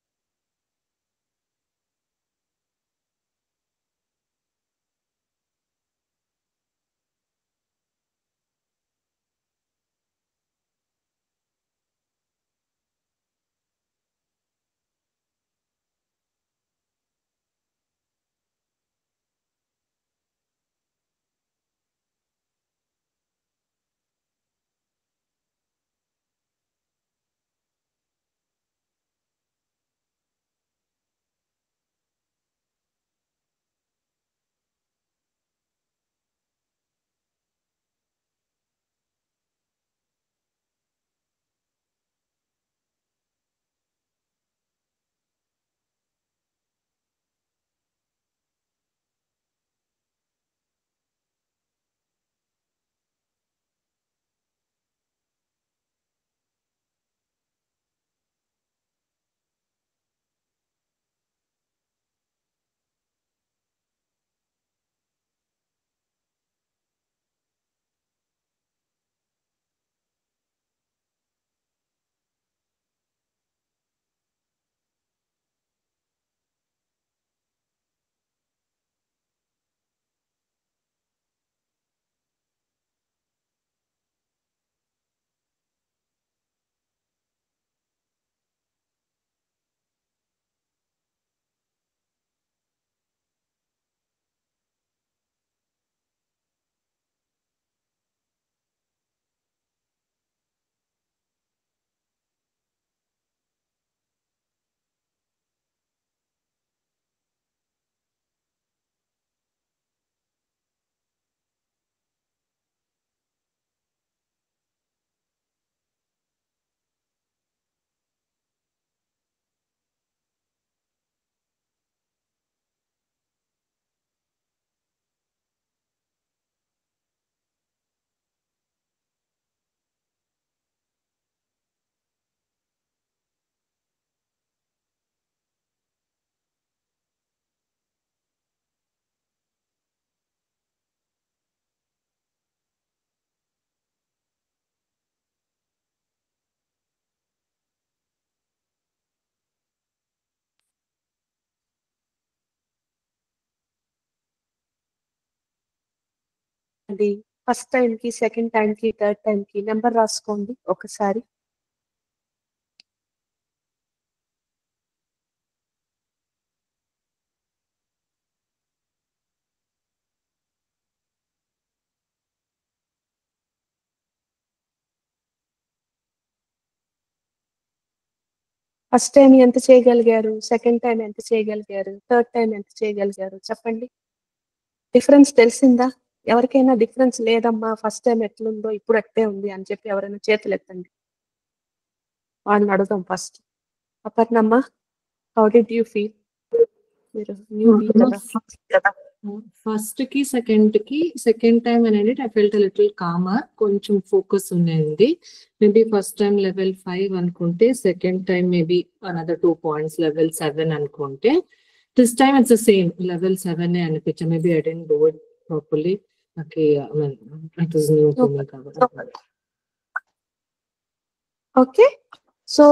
అండి ఫస్ట్ టైం కి, సెకండ్ టైం కి, థర్డ్ టైం కి నెంబర్ రాసుకోండి ఒకసారి. ఫస్ట్ టైం ఎంత చేయగలిగారు, సెకండ్ టైం ఎంత చేయగలిగారు, థర్డ్ టైం ఎంత చేయగలిగారు చెప్పండి. డిఫరెన్స్ తెలిసిందా? ఎవరికైనా డిఫరెన్స్ లేదమ్మా ఫస్ట్ టైం ఎట్లుందో ఇప్పుడు అట్టే ఉంది అని చెప్పి ఎవరైనా చేతులు ఎత్తండి. వాళ్ళని అడుగుదాం ఫస్ట్. అపర్ణమ్మ, హౌ డిడ్ యూ ఫీల్? మీరు న్యూబీ కదా. ఫస్ట్ కి సెకండ్ టైం అనేది ఐ ఫెల్ట్ లిటిల్ కామర్, కొంచెం ఫోకస్ ఉన్నది. మేబీ ఫస్ట్ టైం లెవెల్ 5 అనుకుంటే second time maybe another 2 points level 7 అనుకుంటే this time it's the same level 7 అనిపించింది. Maybe I didn't do it properly. నాకు it was new to me కాబట్టి. ఓకే, సో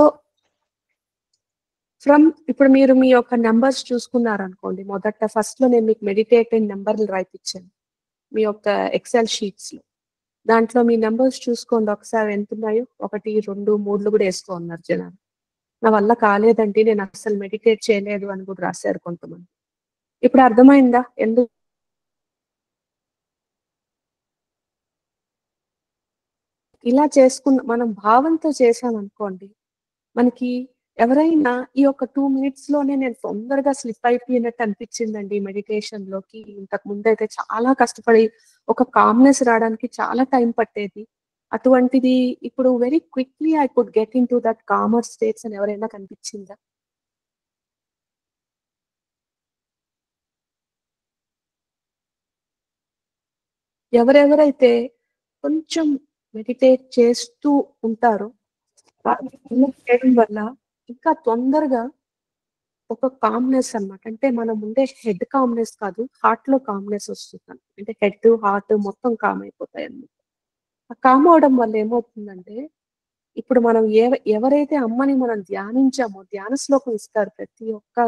ఇప్పుడు మీరు మీ యొక్క నెంబర్స్ చూసుకున్నారు అనుకోండి. మొదట ఫస్ట్ లో నేను మీకు మెడిటేటివ్ నెంబర్లు రాయిపించాను మీ యొక్క ఎక్సెల్ షీట్స్ లో. దాంట్లో మీ నెంబర్స్ చూసుకోండి ఒకసారి ఎంత ఉన్నాయో. 1, 2, 3 కూడా వేసుకో ఉన్నారు జనాలు. నా వల్ల కాలేదండి, నేను అసలు మెడిటేట్ చేయలేదు అని కూడా రాశారు కొంతమంది. ఇప్పుడు అర్థమైందా ఎందుకు ఇలా చేసుకున్న? మనం భావంతో చేసామనుకోండి, మనకి ఎవరైనా ఈ యొక్క 2 minutes లోనే నేను తొందరగా స్లిప్ అయిపోయినట్టు అనిపించిందండి మెడిటేషన్ లోకి. ఇంతకు ముందు అయితే చాలా కష్టపడి ఒక కామ్నెస్ రావడానికి చాలా టైం పట్టేది. అటువంటిది ఇప్పుడు very quickly I could get in to that comer states అని ఎవరైనా కనిపించిందా? ఎవరెవరైతే కొంచెం మెడిటేట్ చేస్తూ ఉంటారో వాళ్ళు చేయడం వల్ల ఇంకా తొందరగా ఒక కామ్నెస్ అన్నమాట. అంటే మనం ఉండే హెడ్ కామ్నెస్ కాదు, హార్ట్ లో కామ్నెస్ వస్తుంది. అంటే హెడ్ హార్ట్ మొత్తం కామ్ అయిపోతాయి అన్నమాట. ఆ కామ్ అవడం వల్ల ఏమవుతుందంటే, ఇప్పుడు మనం ఎవరైతే అమ్మని మనం ధ్యానించామో, ధ్యాన శ్లోకం ఇస్తారు ప్రతి ఒక్క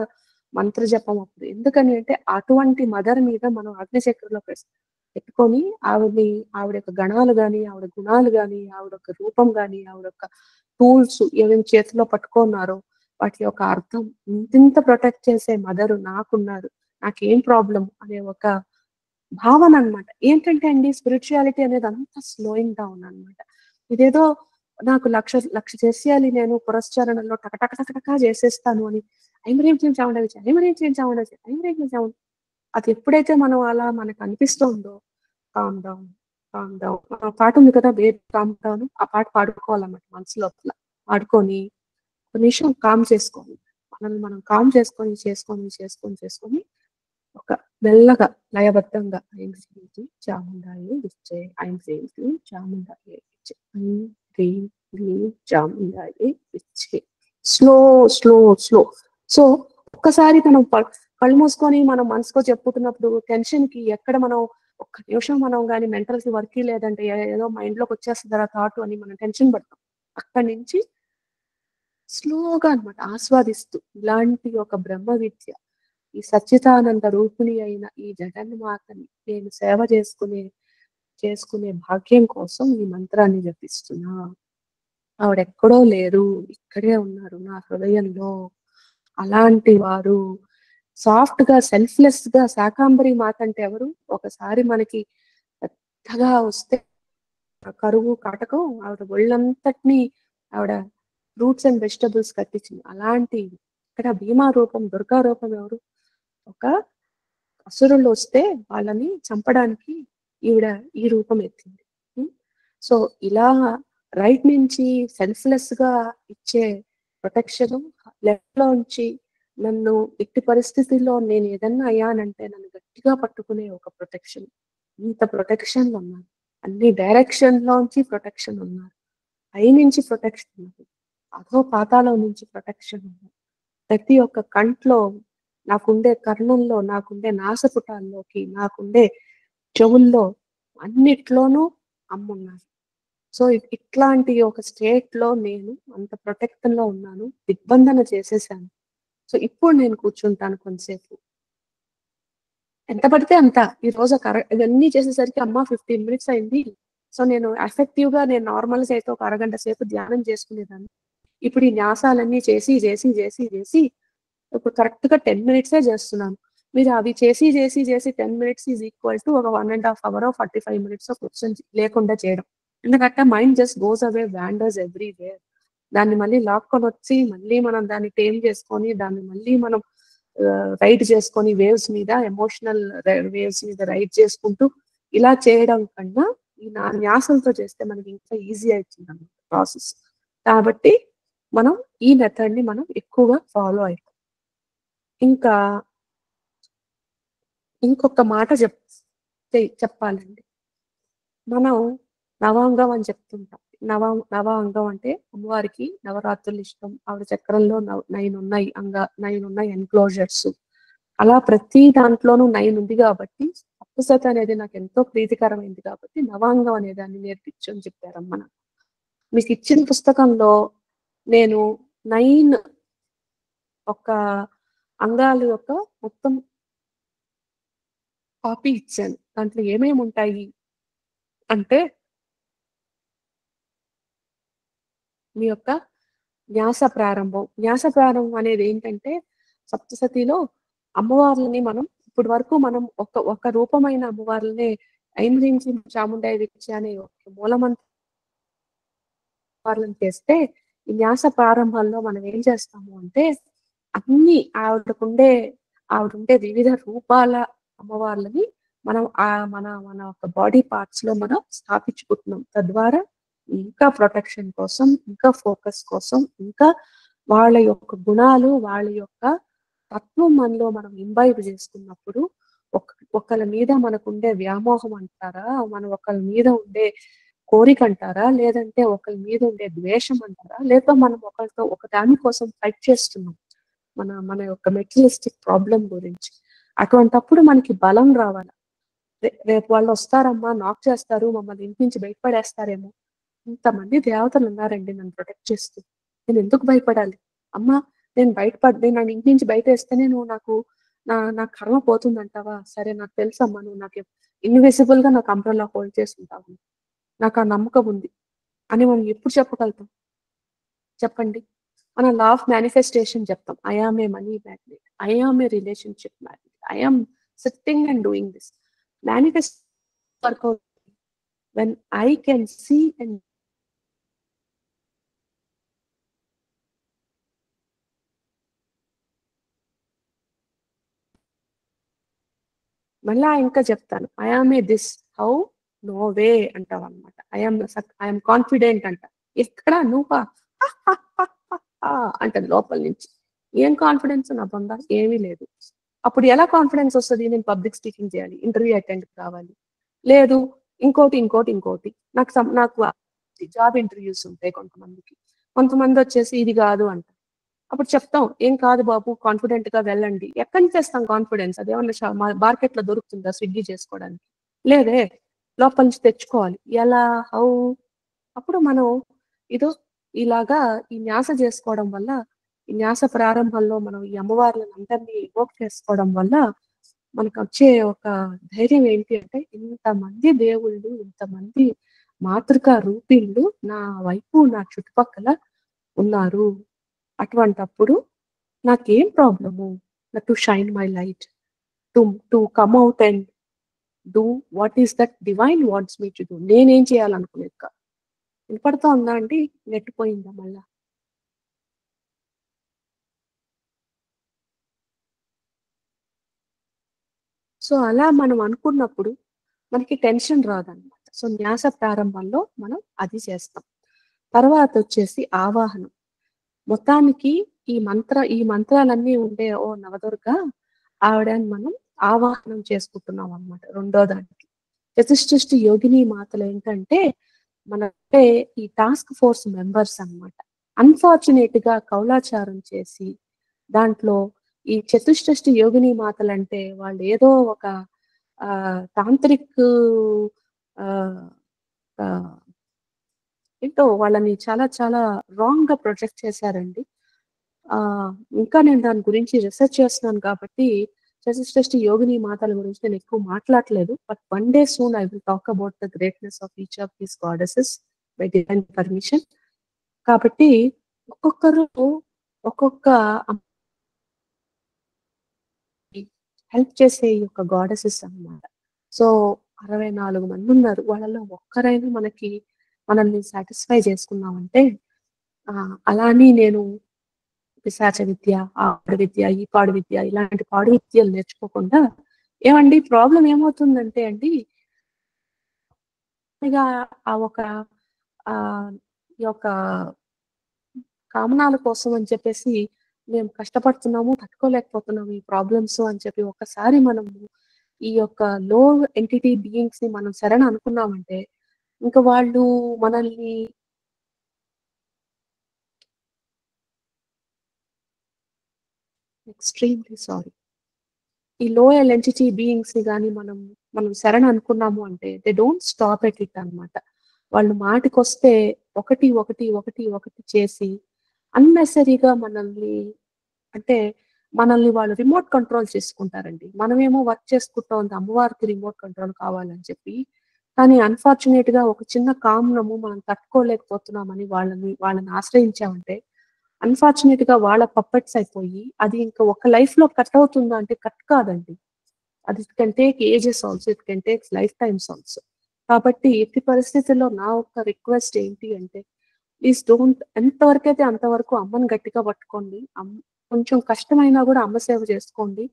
మంత్ర జపం అప్పుడు. ఎందుకని అంటే అటువంటి మదర్ మీద మనం అగ్నిచక్రంలో పెట్టుకొని ఆవిడ యొక్క గణాలు గాని, ఆవిడ గుణాలు గాని, ఆవిడ యొక్క రూపం గాని, ఆవిడ యొక్క టూల్స్ ఏమేమి చేతిలో పట్టుకున్నారో వాటి యొక్క అర్థం, ఇంత ప్రొటెక్ట్ చేసే మదరు నాకున్నారు, నాకేం ప్రాబ్లం అనే ఒక భావన అన్నమాట. ఏంటంటే అండి, స్పిరిచువాలిటీ అనేది అంతా స్లోయింగ్ డౌన్ అన్నమాట. ఇదేదో నాకు లక్ష చేసేయాలి, నేను పురస్చరణలో టకటక చేసేస్తాను అని ఐమరేం చాముండవి అది ఎప్పుడైతే మనం అలా మనకు అనిపిస్తుందో, కామ్ డౌన్ కామ్ డౌన్ పాట ఉంది కదా, బేబీ కామ్ డౌన్, ఆ పాట పాడుకోవాలన్నమాట మనసు లోపల. పాడుకొని ఒక నిమిషం కామ్ చేసుకోవాలి, మనల్ని మనం కామ్ చేసుకొని ఒక మెల్లగా లయబద్ధంగా ఐం శ్రీ చాముండాయి విచ్చే, ఐం శ్రీ చాముండాయి విచ్చే, ఐం హ్రీం హ్రీం చాముండాయి విచ్చే. Slow slow slow. సో ఒక్కసారి మనం కళ్ళు మూసుకొని మనం మనసుకో చెప్పుతున్నప్పుడు టెన్షన్ కి ఎక్కడ మనం ఒక్క నిమిషం మనం కానీ మెంటల్ కి వర్క్ లేదంటే ఏదో మైండ్ లోకి వచ్చేస్తుంది కదా థాట్ అని మనం టెన్షన్ పడతాం. అక్కడి నుంచి స్లోగా అన్నమాట ఆస్వాదిస్తూ ఇలాంటి ఒక బ్రహ్మ విద్య, ఈ సచ్చిదానంద రూపిణి అయిన ఈ జగన్మాతని నేను సేవ చేసుకునే భాగ్యం కోసం ఈ మంత్రాన్ని జపిస్తున్నా. ఆవిడెక్కడో లేరు, ఇక్కడే ఉన్నారు నా హృదయంలో. అలాంటి వారు సాఫ్ట్ గా సెల్ఫ్లెస్ గా శాకాంబరి మాత అంటే ఎవరు? ఒకసారి మనకి పెద్దగా వస్తే కరువు కాటకం ఆవిడ ఒళ్ళంతటిని ఆవిడ ఫ్రూట్స్ అండ్ వెజిటబుల్స్ కట్టించింది. అలాంటి ఇక్కడ భీమా రూపం, దుర్గా రూపం ఎవరు? ఒక అసురులు వస్తే వాళ్ళని చంపడానికి ఈవిడ ఈ రూపం ఎత్తింది. సో ఇలా రైట్ నుంచి సెల్ఫ్లెస్ గా ఇచ్చే ప్రొటెక్షన్, లెఫ్ట్ లో ఉంచి నన్ను ఎట్టి పరిస్థితుల్లో నేను ఏదన్నా అయ్యానంటే నన్ను గట్టిగా పట్టుకునే ఒక ప్రొటెక్షన్. ఇంత ప్రొటెక్షన్ ఉన్నారు, అన్ని డైరెక్షన్ లోంచి ప్రొటెక్షన్ ఉన్నారు. పై నుంచి ప్రొటెక్షన్ ఉన్నారు, అధో పాతాళం నుంచి ప్రొటెక్షన్ ఉన్నారు. ప్రతి ఒక్క కంట్లో, నాకుండే కర్ణంలో, నాకుండే నాసపుటాల్లోకి, నాకుండే చెవుల్లో, అన్నిట్లోనూ అమ్మున్నారు. సో ఇట్లాంటి ఒక స్టేట్ లో నేను అంత ప్రొటెక్షన్ లో ఉన్నాను, దిగ్బంధన చేసేసాను. సో ఇప్పుడు నేను కూర్చుంటాను కొంతసేపు, ఎంత పడితే అంత. ఈ రోజు ఇవన్నీ చేసేసరికి అమ్మ 15 minutes అయింది. సో నేను ఎఫెక్టివ్ గా నేను నార్మల్ గా అయితే ఒక అరగంట సేపు ధ్యానం చేసుకునేదాన్ని. ఇప్పుడు ఈ న్యాసాలన్నీ చేసి ఇప్పుడు కరెక్ట్ గా 10 minutes చేస్తున్నాను. మీరు అవి చేసి 10 minutes ఈజ్ ఈక్వల్ టు ఒక 1.5 hour 45 minutes కూర్చొని లేకుండా చేయడం. ఎందుకంటే mind just goes away, wanders everywhere. దాన్ని మళ్ళీ లాక్కొని వచ్చి మళ్ళీ మనం దాన్ని టేమ్ చేసుకొని దాన్ని మళ్ళీ మనం రైడ్ చేసుకొని వేవ్స్ మీద ఎమోషనల్ వేవ్స్ మీద రైడ్ చేసుకుంటూ ఇలా చేయడం కన్నా ఈ న్యాసంతో చేస్తే మనకి ఇంకా ఈజీ అవుతుంది అన్నమాట ప్రాసెస్. కాబట్టి మనం ఈ మెథడ్ ని మనం ఎక్కువగా ఫాలో అవుతాం. ఇంకా ఇంకొక మాట చెప్పాలండి. మనం నవాంగం అని చెప్తుంటాం. నవ అంగం అంటే అమ్మవారికి నవరాత్రులు ఇష్టం. ఆవిడ చక్రంలో 9 ఉన్నాయి 9 ఉన్నాయి ఎన్క్లోజర్స్. అలా ప్రతి దాంట్లోనూ 9 ఉంది కాబట్టి సప్తశతి అనేది నాకు ఎంతో ప్రీతికరమైంది కాబట్టి నవాంగం అనే దాన్ని నేర్పించని చెప్పారమ్మ నాకు. మీకు ఇచ్చిన పుస్తకంలో నేను 9 ఒక అంగాలు యొక్క మొత్తం కాపీ ఇచ్చాను. దాంట్లో ఏమేమి ఉంటాయి అంటే మీ యొక్క న్యాస ప్రారంభం. న్యాస ప్రారంభం అనేది ఏంటంటే సప్తశతిలో అమ్మవార్లని మనం ఇప్పటి వరకు మనం ఒక రూపమైన అమ్మవార్లనే ఐంద్రించి చాముండాయ విద్య అనే ఒక మూలమంత్రాలను చేస్తే ఈ న్యాస ప్రారంభంలో మనం ఏం చేస్తాము అంటే అన్ని ఆవిడుండే వివిధ రూపాల అమ్మవార్లని మనం మన ఒక బాడీ పార్ట్స్ లో మనం స్థాపించుకుంటున్నాం. తద్వారా ఇంకా ప్రొటెక్షన్ కోసం, ఇంకా ఫోకస్ కోసం, ఇంకా వాళ్ళ యొక్క గుణాలు, వాళ్ళ యొక్క తత్వం మనలో మనం ఇంబైబ్ చేసుకున్నప్పుడు ఒకళ్ళ మీద మనకుండే వ్యామోహం అంటారా, మనం ఒకళ్ళ మీద ఉండే కోరిక అంటారా, లేదంటే ఒకళ్ళ మీద ఉండే ద్వేషం అంటారా, లేదా మనం ఒకరితో ఒక దాని కోసం ఫైట్ చేస్తున్నాం మన యొక్క మెటీరియలిస్టిక్ ప్రాబ్లం గురించి. అటువంటప్పుడు మనకి బలం రావాలి. రేపు వాళ్ళు వస్తారమ్మా, నాక్ చేస్తారు, మమ్మల్ని ఇంటి నుంచి బయటపడేస్తారేమో. ఇంతమంది దేవతలు ఉన్నారండి నన్ను ప్రొటెక్ట్ చేస్తూ, నేను ఎందుకు భయపడాలి? అమ్మా నేను నన్ను ఇంటి నుంచి బయట వేస్తేనే నువ్వు నా కర్మ పోతుందంటావా? సరే నాకు తెలుసమ్మా, నువ్వు నాకు ఇన్విజిబుల్ గా నాకు అంబ్రెల్లా హోల్డ్ చేసుకుంటావు, నాకు ఆ నమ్మకం ఉంది అని మనం ఎప్పుడు చెప్పగలుగుతాం చెప్పండి? మన లా ఆఫ్ మేనిఫెస్టేషన్ చెప్తాం. I am a money magnet, I am a relationship magnet, I am sitting and doing this. Manifest work out when I can see and మళ్ళా ఇంకా చెప్తాను. I am a this, how, no way అంటావు అనమాట. ఐఎమ్ కాన్ఫిడెంట్ అంట. ఎక్కడ నువ్వా అంటది లోపల నుంచి. ఏం కాన్ఫిడెన్స్ నా బందా? ఏమీ లేదు. అప్పుడు ఎలా కాన్ఫిడెన్స్ వస్తుంది? నేను పబ్లిక్ స్పీకింగ్ చేయాలి, ఇంటర్వ్యూ అటెండ్ కావాలి, లేదు ఇంకోటి నాకు జాబ్ ఇంటర్వ్యూస్ ఉంటాయి కొంతమంది వచ్చేసి ఇది కాదు అంట. అప్పుడు చెప్తాం, ఏం కాదు బాబు, కాన్ఫిడెంట్ గా వెళ్ళండి. ఎక్కడి నుంచి తెస్తాం కాన్ఫిడెన్స్? అదేమన్నా మార్కెట్ లో దొరుకుతుందా స్విగ్గీ చేసుకోవడానికి? లేదే, లోపల నుంచి తెచ్చుకోవాలి. ఎలా, హౌ? అప్పుడు మనం ఇలాగా ఈ న్యాస చేసుకోవడం వల్ల, ఈ న్యాస ప్రారంభంలో మనం ఈ అమ్మవార్లను అందరినీ ఇన్వోక్ చేసుకోవడం వల్ల మనకు వచ్చే ఒక ధైర్యం ఏంటి అంటే, ఇంతమంది దేవుళ్ళు, ఇంతమంది మాతృకా రూపిళ్ళు నా వైపు, నా చుట్టుపక్కల ఉన్నారు. అటువంటప్పుడు నాకేం problem to shine my light, to come out and do what is that divine wants me to do. నేనేం చేయాలనుకునేది కాదు. వినపడతా ఉందా అండి? నెట్టిపోయిందా మళ్ళా? సో అలా మనం అనుకున్నప్పుడు మనకి టెన్షన్ రాదన్నమాట. సో న్యాస ప్రారంభంలో మనం అది చేస్తాం. తర్వాత వచ్చేసి ఆవాహనం. మొత్తానికి ఈ మంత్రాలన్నీ ఉండే ఓ నవదుర్గ ఆవిడని మనం ఆవాహనం చేసుకుంటున్నాం అన్నమాట. రెండో దానికి చతుష్టి యోగిని మాతలు ఏంటంటే మనకే ఈ టాస్క్ ఫోర్స్ మెంబర్స్ అన్నమాట. అన్ఫార్చునేట్ గా కౌలాచారం చేసి దాంట్లో ఈ చతుష్టి యోగిని మాతలు అంటే వాళ్ళు ఏదో ఒక తాంత్రిక్ ఏంటో వాళ్ళని చాలా చాలా రాంగ్ గా ప్రొజెక్ట్ చేశారండి. ఇంకా నేను దాని గురించి రీసెర్చ్ చేస్తున్నాను కాబట్టి చతుష్టి యోగిని మాతల గురించి నేను ఎక్కువ మాట్లాడలేదు. But one day soon I will talk about the greatness of each of these goddesses by divine permission. కాబట్టి ఒక్కొక్కరు ఒక్కొక్క హెల్ప్ చేసే ఈ యొక్క గాడెసెస్ అన్నమాట. సో 64 మంది ఉన్నారు. వాళ్ళలో ఒక్కరైనా మనల్ని సాటిస్ఫై చేసుకున్నామంటే అలా అని నేను పిశాచ విద్య, ఆవిడ విద్య, ఈ పాడు విద్య ఇలాంటి పాడు విద్యలు నేర్చుకోకుండా ఏమండి ప్రాబ్లం ఏమవుతుందంటే అండి ఇక ఆ ఒక ఆ ఈ యొక్క కామనాల కోసం అని చెప్పేసి మేము కష్టపడుతున్నాము, తట్టుకోలేకపోతున్నాము ఈ ప్రాబ్లమ్స్ అని చెప్పి ఒకసారి మనము ఈ యొక్క లో ఎంటిటీ బీయింగ్స్ ని మనం శరణ అనుకున్నామంటే ఇంకా వాళ్ళు మనల్ని ఎక్స్ట్రీమ్లీ సారీ ఈ లో ఎంటిటీ బీయింగ్స్ ని కానీ మనం శరణ అనుకున్నాము అంటే they don't stop at it అన్నమాట. వాళ్ళు మాటికొస్తే ఒకటి ఒకటి ఒకటి ఒకటి చేసి అన్నెసరీగా అంటే మనల్ని వాళ్ళు రిమోట్ కంట్రోల్ చేసుకుంటారండి. మనమేమో వర్క్ చేసుకుంటాం అమ్మవారికి రిమోట్ కంట్రోల్ కావాలని చెప్పి, కానీ అన్ఫార్చునేట్ గా ఒక చిన్న కామనము మనం తట్టుకోలేకపోతున్నామని వాళ్ళని ఆశ్రయించామంటే అన్ఫార్చునేట్ గా వాళ్ళ పప్పెట్స్ అయిపోయి అది ఇంకా ఒక లైఫ్ లో కట్ అవుతుందా అంటే కట్ కాదండి. అది it can take ages also, it can take life times also. కాబట్టి ఎట్టి పరిస్థితుల్లో నా ఒక రిక్వెస్ట్ ఏంటి అంటే ప్లీజ్ డోంట్, ఎంతవరకైతే అంతవరకు అమ్మని గట్టిగా పట్టుకోండి. కొంచెం కష్టమైనా కూడా అమ్మ సేవ చేసుకోండి,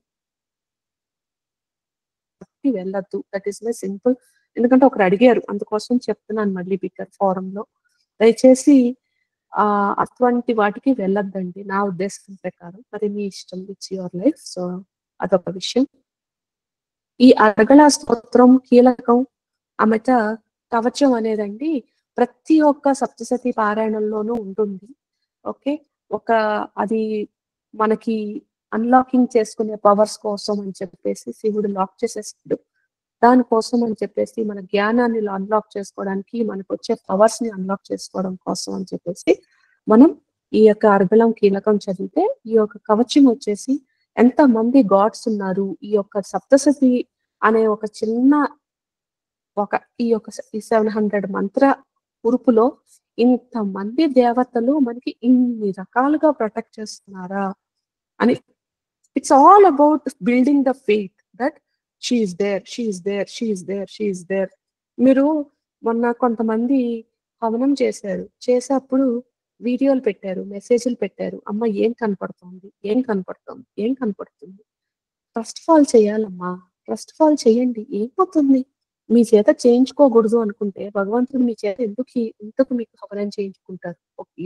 వెళ్ళొద్దు. That is my simple. ఎందుకంటే ఒకరు అడిగారు అందుకోసం చెప్తున్నాను మళ్ళీ బిగ్గర్ ఫోరం లో. దయచేసి అటువంటి వాటికి వెళ్ళొద్దండి నా ఉద్దేశం ప్రకారం. మరి మీ ఇష్టం, ఇట్స్ యువర్ లైఫ్. సో అదొక విషయం. ఈ అరగళ స్తోత్రం కీలకం అమిత కవచం అనేదండి ప్రతి ఒక్క సప్తశతి పారాయణంలోనూ ఉంటుంది. ఓకే, అది మనకి అన్లాకింగ్ చేసుకునే పవర్స్ కోసం అని చెప్పేసి శివుడు లాక్ చేసేస్తాడు. దానికోసం అని చెప్పేసి మన జ్ఞానాన్ని అన్లాక్ చేసుకోవడానికి, మనకు వచ్చే పవర్స్ ని అన్లాక్ చేసుకోవడం కోసం అని చెప్పేసి మనం ఈ యొక్క అర్గళం కీలకం చదివితే ఈ యొక్క కవచం వచ్చేసి ఎంత మంది గాడ్స్ ఉన్నారు ఈ యొక్క సప్తశతి అనే ఒక చిన్న ఈ యొక్క 700 మంత్ర ఉరుపులో ఇంతమంది దేవతలు మనకి ఇన్ని రకాలుగా ప్రొటెక్ట్ చేస్తున్నారా అని. It's all about building the faith that she's there, she's there, she's there, she's there. మీరు మొన్న కొంతమంది హవనం చేసేటప్పుడు వీడియోలు పెట్టారు, మెసేజ్లు పెట్టారు, అమ్మ ఏం కనపడుతుంది, ఏం కనపడుతుంది, ఏం కనపడుతుంది. ఫస్ట్ ఆఫ్ ఆల్ చేయాలమ్మా, ఫస్ట్ ఆఫ్ ఆల్ చేయండి. ఏమవుతుంది? మీ చేత చేయించుకోకూడదు అనుకుంటే భగవంతుడు మీ చేత ఎందుకు మీకు హవనం చేయించుకుంటారు?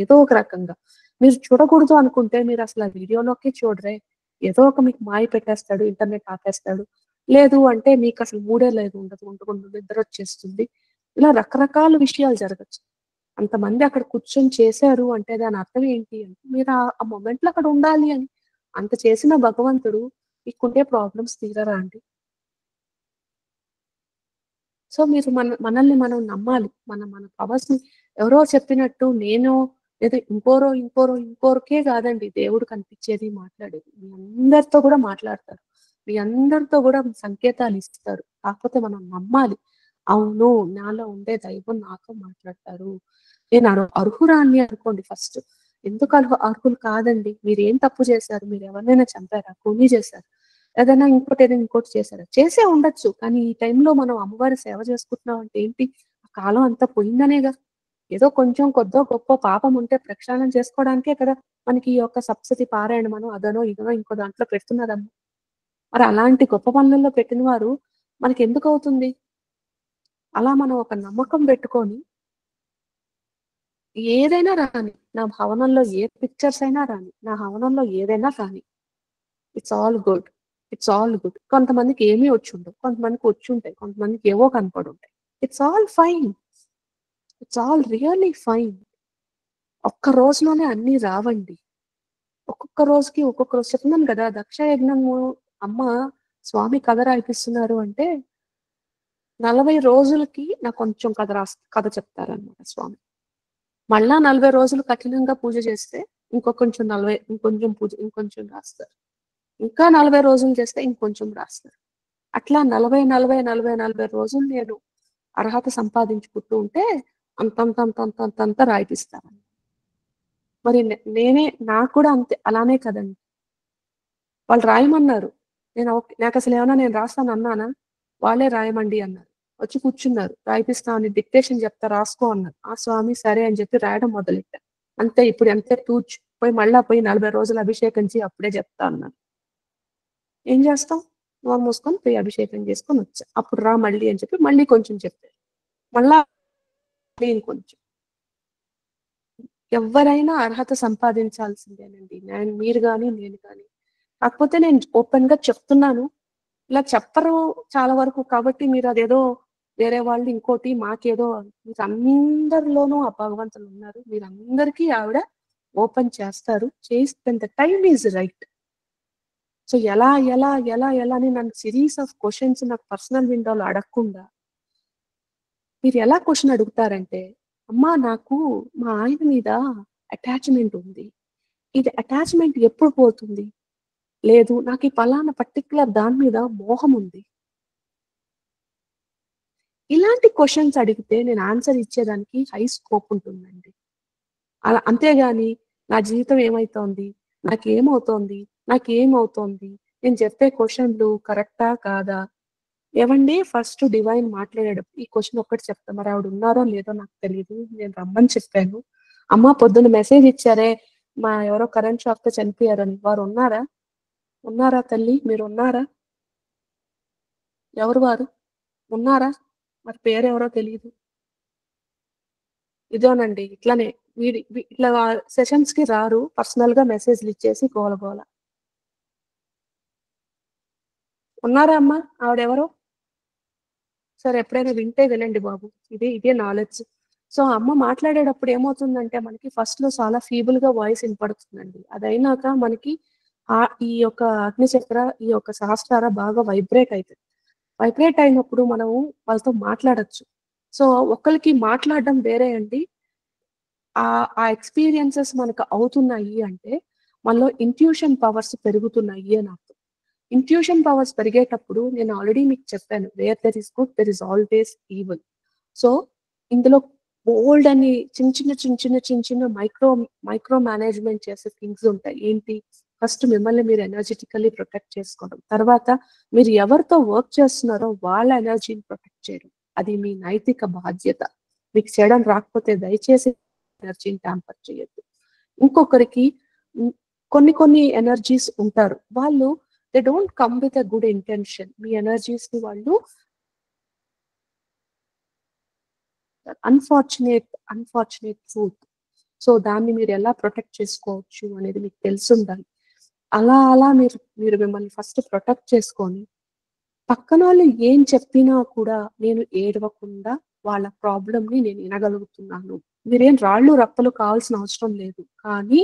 ఏదో ఒక రకంగా మీరు చూడకూడదు అనుకుంటే మీరు అసలు ఆ వీడియోలోకి చూడరే. ఏదో ఒక మీకు మాయ పెట్టేస్తాడు, ఇంటర్నెట్ ఆపేస్తాడు. లేదు అంటే మీకు అసలు మూడే లేదు, ఉండకుండా నిద్ర వచ్చేస్తుంది. ఇలా రకరకాల విషయాలు జరగచ్చు. అంతమంది అక్కడ కూర్చొని చేశారు అంటే దాని అర్థం ఏంటి అంటే మీరు ఆ మొమెంట్ లో అక్కడ ఉండాలి అని. అంత చేసిన భగవంతుడు మీకుండే ప్రాబ్లమ్స్ తీరరా అండి? సో మీరు మనల్ని మనం నమ్మాలి. మన పవర్స్ ని ఎవరో చెప్పినట్టు నేను లేదా ఇంకోరికే కాదండి దేవుడు కనిపించేది, మాట్లాడేది. మీ అందరితో కూడా మాట్లాడతారు, మీ అందరితో కూడా సంకేతాలు ఇస్తారు. కాకపోతే మనం నమ్మాలి. అవును, నాలో ఉండే దైవం నాతో మాట్లాడతారు. నేను అర్హురాన్ని అనుకోండి ఫస్ట్. ఎందుకు అర్హులు కాదండి? మీరు ఏం తప్పు చేశారు? మీరు ఎవరినైనా చంపారా, కూలీ చేశారు, ఏదైనా ఇంకోటి చేశారా? చేసే ఉండొచ్చు. కానీ ఈ టైంలో మనం అమ్మవారి సేవ చేసుకుంటున్నాం అంటే ఏంటి? ఆ కాలం అంతా పోయిందనేగా. ఏదో కొంచెం కొద్దో గొప్ప పాపం ఉంటే ప్రక్షాళన చేసుకోవడానికే కదా మనకి ఈ యొక్క సప్తశతి పారాయణమనో అదనో ఇదనో ఇంకో దాంట్లో పెడుతున్నారమ్మ. మరి అలాంటి గొప్ప పనులలో పెట్టిన వారు మనకి ఎందుకు అవుతుంది? అలా మనం ఒక నమ్మకం పెట్టుకొని ఏదైనా రాని, నా భవనంలో ఏ పిక్చర్స్ అయినా రాని, నా భవనంలో ఏదైనా కానీ it's all good, it's all good. కొంతమందికి ఏమీ వచ్చి ఉండవు, కొంతమందికి వచ్చి ఉంటాయి, కొంతమందికి ఏవో కనపడి ఉంటాయి. It's all fine, it's all really fine. ఒక్క రోజులోనే అన్ని రావండి. ఒక్కొక్క రోజుకి ఒక్కొక్క రోజు చెప్తున్నాను కదా. దక్ష యజ్ఞము అమ్మ స్వామి కథ రాయిపిస్తున్నారు అంటే 40 రోజులకి నాకు కొంచెం కథ చెప్తారనమాట స్వామి. మళ్ళా 40 రోజులు కఠినంగా పూజ చేస్తే ఇంకొంచెం రాస్తారు. ఇంకా 40 రోజులు చేస్తే ఇంకొంచెం రాస్తారు. అట్లా 40 రోజులు నేను అర్హత సంపాదించుకుంటూ ఉంటే అంత రాయిపిస్తాను. మరి నాకు కూడా అంతే, అలానే కదండి. వాళ్ళు రాయమన్నారు, నాకు అసలు ఏమన్నా నేను రాస్తాను అన్నానా? వాళ్ళే రాయమండి అన్నారు. వచ్చి కూర్చున్నారు, రాయిపిస్తా అని డిక్టేషన్ చెప్తా, రాసుకో అన్నారు. ఆ స్వామి సరే అని చెప్పి రాయడం మొదలెట్టా. అంతే ఇప్పుడు అంతే తూచు పోయి మళ్ళా పోయి 40 రోజులు అభిషేకం చేయి అప్పుడే చెప్తా అన్నారు. ఏం చేస్తాం? నోరు మూసుకొని పోయి అభిషేకం చేసుకొని వచ్చా. అప్పుడు రా మళ్ళీ అని చెప్పి మళ్ళీ కొంచెం చెప్పారు. మళ్ళా ఇంకొంచెం. ఎవరైనా అర్హత సంపాదించాల్సిందేనండి. మీరు గాని నేను గాని. కాకపోతే నేను ఓపెన్ గా చెప్తున్నాను. ఇలా చెప్పరు చాలా వరకు కాబట్టి మీరు అదేదో వేరే వాళ్ళు ఇంకోటి మాకేదో మీకు అందరిలోనూ ఆ భగవంతులు ఉన్నారు. మీరందరికీ ఆవిడ ఓపెన్ చేస్తారు. చేస్తే the time is right. So ఎలా ఎలా ఎలా ఎలా అని నన్ను సిరీస్ ఆఫ్ క్వశ్చన్స్ నాకు పర్సనల్ విండోలో అడగకుండా మీరు ఎలా క్వశ్చన్ అడుగుతారంటే, అమ్మా నాకు మా ఆయన మీద అటాచ్మెంట్ ఉంది. ఇది అటాచ్మెంట్ ఎప్పుడు పోతుంది? లేదు నాకు ఈ పలానా పర్టికులర్ దాని మీద మోహం ఉంది. ఇలాంటి క్వశ్చన్స్ అడిగితే నేను ఆన్సర్ ఇచ్చేదానికి హై స్కోప్ ఉంటుందండి. అలా అంతేగాని నా జీవితం ఏమైతోంది, నాకేమవుతోంది, నాకేమవుతోంది, నేను చెప్పే క్వశ్చన్లు కరెక్టా కాదా? ఏవండి ఫస్ట్ డివైన్ మాట్లాడేటప్పుడు ఈ క్వశ్చన్ ఒక్కటి చెప్తా. మరి ఆవిడ ఉన్నారో లేదో నాకు తెలియదు. నేను రమ్మని చెప్పాను. అమ్మ పొద్దున్న మెసేజ్ ఇచ్చారే మా ఎవరో కరెంట్ షాక్ తో చనిపోయారని, వారు ఉన్నారా? ఉన్నారా తల్లి? మీరు ఉన్నారా? ఎవరు వారు? ఉన్నారా? మరి పేరెవరో తెలియదు. ఇదోనండి ఇట్లానే ఇట్లా సెషన్స్ కి రారు, పర్సనల్ గా మెసేజ్లు ఇచ్చేసి గోల. ఉన్నారా అమ్మా? ఆవిడెవరో సరే ఎప్పుడైనా వింటే వినండి బాబు. ఇదే నాలెడ్జ్. సో అమ్మ మాట్లాడేటప్పుడు ఏమవుతుందంటే మనకి ఫస్ట్ లో చాలా ఫీబుల్ గా వాయిస్ వినపడుతుందండి. అదైనాక మనకి ఈ యొక్క అగ్నిచక్ర ఈ యొక్క సహస్రార బాగా వైబ్రేట్ అవుతుంది. వైబ్రేట్ అయినప్పుడు మనము వాళ్ళతో మాట్లాడచ్చు. సో ఒకరికి మాట్లాడడం వేరే అండి. ఆ ఎక్స్పీరియన్సెస్ మనకు అవుతున్నాయి అంటే మనలో ఇంట్యూషన్ పవర్స్ పెరుగుతున్నాయి అని అర్థం. ఇంట్యూషన్ పవర్స్ పెరిగేటప్పుడు నేను ఆల్రెడీ మీకు చెప్పాను, where there is good there is always evil. So ఇందులో బోల్డ్ అని చిన్న మైక్రో మేనేజ్మెంట్ చేసే థింగ్స్ ఉంటాయి. ఏంటి? ఫస్ట్ మిమ్మల్ని మీరు ఎనర్జెటికల్లీ ప్రొటెక్ట్ చేసుకోవడం, తర్వాత మీరు ఎవరితో వర్క్ చేస్తున్నారో వాళ్ళ ఎనర్జీని ప్రొటెక్ట్ చేయడం. అది మీ నైతిక బాధ్యత. మీకు చేయడం రాకపోతే దయచేసి ఎనర్జీని ట్యాంపర్ చేయొద్దు. ఇంకొకరికి కొన్ని ఎనర్జీస్ ఉంటారు, వాళ్ళు they don't come with a good intention. Me energies ని వాళ్ళు అన్ఫార్చునేట్ ట్రూత్. సో దాన్ని మీరు ఎలా ప్రొటెక్ట్ చేసుకోవచ్చు అనేది మీకు తెలిసి ఉండాలి. అలా మీరు మిమ్మల్ని ఫస్ట్ ప్రొటెక్ట్ చేసుకొని పక్కన వాళ్ళు ఏం చెప్పినా కూడా నేను ఏడవకుండా వాళ్ళ ప్రాబ్లమ్ ని నేను వినగలుగుతున్నాను. మీరేం రాళ్ళు రప్పలు కావాల్సిన అవసరం లేదు. కానీ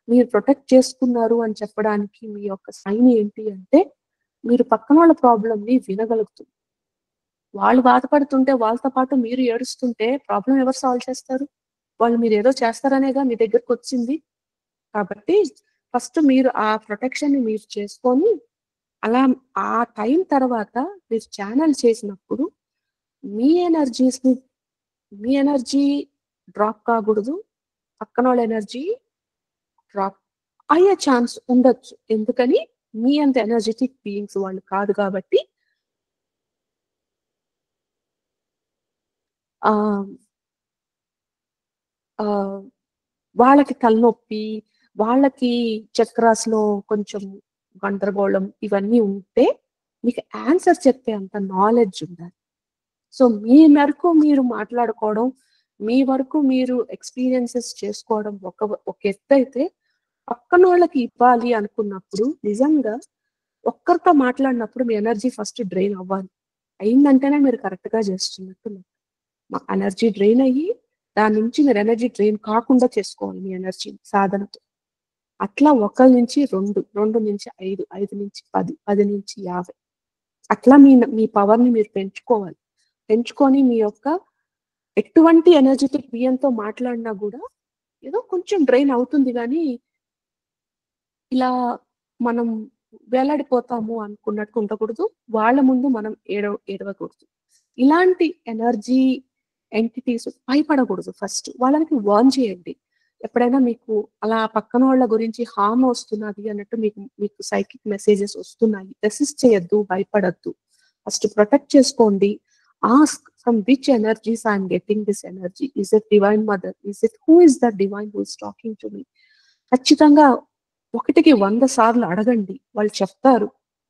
మీరు ప్రొటెక్ట్ చేసుకున్నారు అని చెప్పడానికి మీ యొక్క సైన్ ఏంటి అంటే మీరు పక్కన వాళ్ళ ప్రాబ్లమ్ ని వినగలుగుతున్నారు. వాళ్ళు బాధపడుతుంటే వాళ్ళతో పాటు మీరు ఏడుస్తుంటే ప్రాబ్లం ఎవరు సాల్వ్ చేస్తారు? వాళ్ళు మీరు ఏదో చేస్తారనేగా మీ దగ్గరకు వచ్చింది. కాబట్టి ఫస్ట్ మీరు ఆ ప్రొటెక్షన్ ని మీరు చేసుకొని అలా ఆ టైం తర్వాత మీరు ఛానల్ చేసినప్పుడు మీ ఎనర్జీ డ్రాప్ కాకూడదు, పక్కన వాళ్ళ ఎనర్జీ డ్రాప్ అయ్యే ఛాన్స్ ఉండొచ్చు. ఎందుకని? మీ అంత ఎనర్జెటిక్ బీయింగ్స్ వాళ్ళు కాదు కాబట్టి ఆ వాళ్ళకి తలనొప్పి, వాళ్ళకి చక్రాస్ లో కొంచెం గందరగోళం ఇవన్నీ ఉంటే మీకు ఆన్సర్ చెప్పే అంత నాలెడ్జ్ ఉండాలి. సో మీ వరకు మీరు మాట్లాడుకోవడం, మీ వరకు మీరు ఎక్స్పీరియన్సెస్ చేసుకోవడం ఒక ఎత్తు అయితే, పక్కన వాళ్ళకి ఇవ్వాలి అనుకున్నప్పుడు నిజంగా ఒక్కరితో మాట్లాడినప్పుడు మీ ఎనర్జీ ఫస్ట్ డ్రైన్ అవ్వాలి. అయిందంటేనే మీరు కరెక్ట్ గా చేస్తున్నట్టు. మా ఎనర్జీ డ్రైన్ అయ్యి దాని నుంచి మీరు ఎనర్జీ డ్రైన్ కాకుండా చేసుకోవాలి మీ ఎనర్జీ సాధనతో. అట్లా 1 నుంచి 2, 2 నుంచి 5, 5 నుంచి 10, 10 నుంచి 50 అట్లా మీ పవర్ ని మీరు పెంచుకోవాలి. పెంచుకొని మీ యొక్క ఎటువంటి ఎనర్జెటిక్ బియ్యంతో మాట్లాడినా కూడా ఏదో కొంచెం డ్రైన్ అవుతుంది, కానీ ఇలా మనం వేలాడిపోతాము అనుకున్నట్టు ఉండకూడదు. వాళ్ళ ముందు మనం ఏడవకూడదు. ఇలాంటి ఎనర్జీ ఎంటిటీస్ భయపడకూడదు. ఫస్ట్ వాళ్ళకి వార్న్ చేయండి. ఎప్పుడైనా మీకు అలా పక్కన వాళ్ళ గురించి హార్మ్ వస్తున్నది అన్నట్టు మీకు సైకిక్ మెసేజెస్ వస్తున్నాయి, రెసిస్ట్ చేయొద్దు, భయపడద్దు. ఫస్ట్ ప్రొటెక్ట్ చేసుకోండి. Ask from which energies I'm getting this energy. Is it divine mother? Is it who is the divine who is talking to me? ఖచ్చితంగా 1కి 100 సార్లు అడగండి, వాళ్ళు చెప్తారు.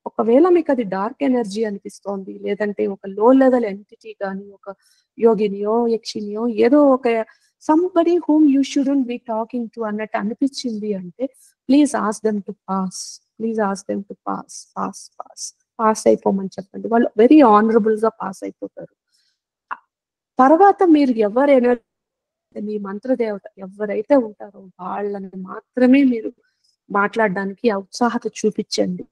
ఒకవేళ మీకు అది డార్క్ ఎనర్జీ అనిపిస్తోంది, లేదంటే ఒక లో లెవెల్ ఎంటిటీ కానీ, ఒక యోగినియో యక్షినియో ఏదో ఒక somebody whom you shouldn't be talking to అన్నట్టు అనిపించింది అంటే please ask them to pass. Please ask them to pass pass pass pass అయిపోమని చెప్పండి. వాళ్ళు వెరీ ఆనరబుల్ గా పాస్ అయిపోతారు. తర్వాత మీరు ఎవరైనా మీ మంత్రదేవత ఎవరైతే ఉంటారో వాళ్ళని మాత్రమే మీరు మాట్లాడడానికి ఆ ఉత్సాహత చూపించండి.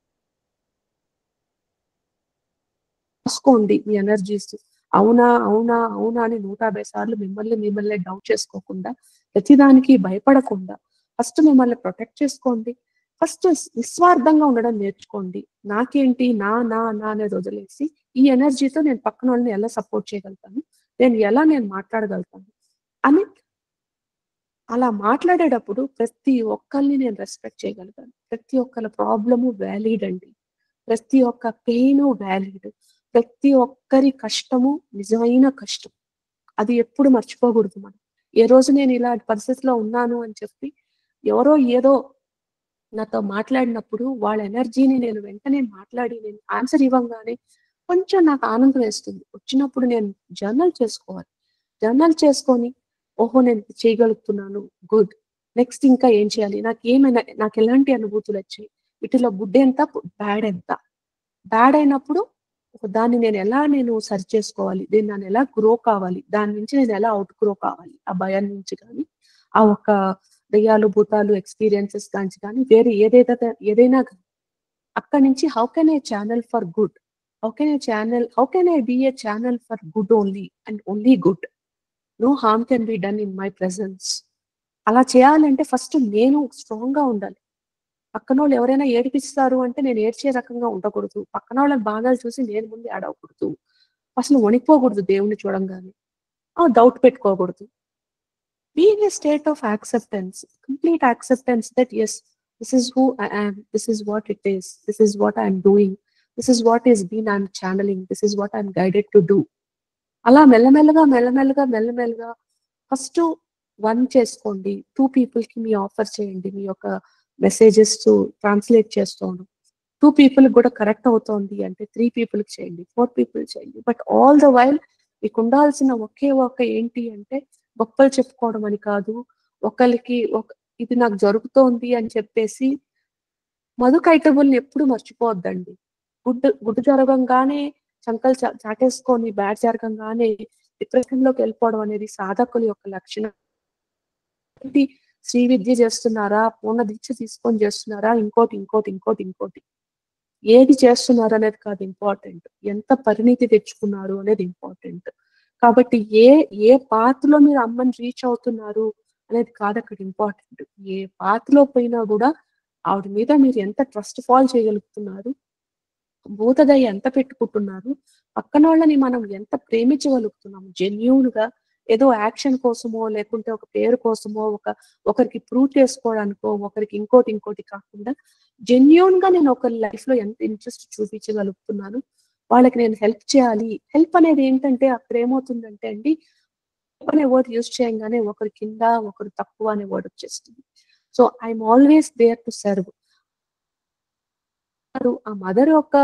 రాసుకోండి మీ ఎనర్జీస్. అవునా అవునా అవునా అని 150 సార్లు మిమ్మల్ని డౌట్ చేసుకోకుండా, ప్రతిదానికి భయపడకుండా ఫస్ట్ మిమ్మల్ని ప్రొటెక్ట్ చేసుకోండి. ఫస్ట్ నిస్వార్థంగా ఉండడం నేర్చుకోండి. నాకేంటి నా నా నా అనేది వదిలేసి ఈ ఎనర్జీతో నేను పక్కన వాళ్ళని ఎలా సపోర్ట్ చేయగలుగుతాను, నేను మాట్లాడగలుగుతాను అని అలా మాట్లాడేటప్పుడు ప్రతి ఒక్కరిని నేను రెస్పెక్ట్ చేయగలుగుతాను. ప్రతి ఒక్కరి ప్రాబ్లము వ్యాలిడ్ అండి. ప్రతి ఒక్క పెయిన్ వ్యాలిడ్. ప్రతి ఒక్కరి కష్టము నిజమైన కష్టం. అది ఎప్పుడు మర్చిపోకూడదు మనం. ఏ రోజు నేను ఇలాంటి పరిస్థితిలో ఉన్నాను అని చెప్పి ఎవరో ఏదో నాతో మాట్లాడినప్పుడు వాళ్ళ ఎనర్జీని నేను వెంటనే మాట్లాడి నేను ఆన్సర్ ఇవ్వగానే కొంచెం నాకు ఆనందం వేస్తుంది. వచ్చినప్పుడు నేను జర్నల్ చేసుకోవాలి. జర్నల్ చేసుకొని ఓహో నేను ఇది చేయగలుగుతున్నాను, గుడ్, నెక్స్ట్ ఇంకా ఏం చేయాలి, నాకు ఎలాంటి అనుభూతులు వచ్చాయి, వీటిలో గుడ్ ఎంత బ్యాడ్ ఎంత, బ్యాడ్ అయినప్పుడు దాన్ని నేను సరి చేసుకోవాలి, దీన్ని నన్ను ఎలా గ్రో కావాలి, దాని నుంచి నేను ఎలా అవుట్ గ్రో కావాలి, ఆ భయం నుంచి కానీ, ఆ ఒక దయ్యాలు భూతాలు ఎక్స్పీరియన్సెస్ కానీ వేరే ఏదైనా కానీ అక్కడి నుంచి how can I channel for good, how can I be a channel for good only and only good. No harm can be done in my presence. అలా చేయాలంటే ఫస్ట్ నేను స్ట్రాంగ్ గా ఉండాలి. పక్కన వాళ్ళు ఎవరైనా ఏడిపిస్తారు అంటే నేను ఏడ్చే రకంగా ఉండకూడదు. పక్కన వాళ్ళ బాధలు చూసి నేను ముందు ఏడవకూడదు. అసలు వణికిపోకూడదు దేవుణ్ణి చూడంగానే. డౌట్ పెట్టుకోకూడదు. Be in a state of acceptance, complete acceptance that yes, this is who I am, this is what it is, this is what I'm doing, this is what is been I'm channeling, this is what I'm guided to do. అలా మెల్లమెల్లగా ఫస్ట్ 1 చేసుకోండి. 2 people కి మీ ఆఫర్ చేయండి. మీ యొక్క మెసేజెస్ ట్రాన్స్లేట్ చేస్తాను. 2 people కూడా కరెక్ట్ అవుతోంది అంటే 3 people కి చేయండి, 4 people చేయండి. బట్ ఆల్ ద వైల్ మీకు ఉండాల్సిన ఒకే ఏంటి అంటే గొప్పలు చెప్పుకోవడం అని కాదు. ఒకరికి ఇది నాకు జరుగుతోంది అని చెప్పేసి మధుకైటబుల్ని ఎప్పుడు మర్చిపోవద్దండి. గుడ్ జరగంగానే చంకలు చాటేసుకొని బ్యాడ్ జరగంగానే డిప్రెషన్ లోకి వెళ్ళిపోవడం అనేది సాధకుల యొక్క లక్షణం. శ్రీ విద్య చేస్తున్నారా, పూర్ణ దీక్ష తీసుకొని చేస్తున్నారా, ఇంకోటి ఏది చేస్తున్నారు అనేది కాదు ఇంపార్టెంట్, ఎంత పరిణితి తెచ్చుకున్నారు అనేది ఇంపార్టెంట్. కాబట్టి ఏ పాత్రలో మీరు అమ్మని రీచ్ అవుతున్నారు అనేది కాదు అక్కడ ఇంపార్టెంట్. ఏ పాత్రలో పోయినా కూడా ఆవిడ మీద మీరు ఎంత ట్రస్ట్ ఫాల్ చేయగలుగుతున్నారు, భూతదయ ఎంత పెట్టుకుంటున్నారు, పక్కన వాళ్ళని మనం ఎంత ప్రేమించగలుగుతున్నాము జెన్యూన్ గా. ఏదో యాక్షన్ కోసమో లేకుంటే ఒక పేరు కోసమో ఒకరికి ప్రూవ్ చేసుకోవడానికో ఒకరికి ఇంకోటి కాకుండా జెన్యూన్ గా నేను ఒకరి లైఫ్ లో ఎంత ఇంట్రెస్ట్ చూపించగలుగుతున్నాను, వాళ్ళకి నేను హెల్ప్ చేయాలి. హెల్ప్ అనేది ఏంటంటే అక్కడ ఏమవుతుందంటే అండి, అనే వర్డ్ యూజ్ చేయగానే ఒకరి కింద ఒకరు తక్కువ అనే వర్డ్ వచ్చేస్తుంది. So I'm always there to serve. ఆ మదర్ యొక్క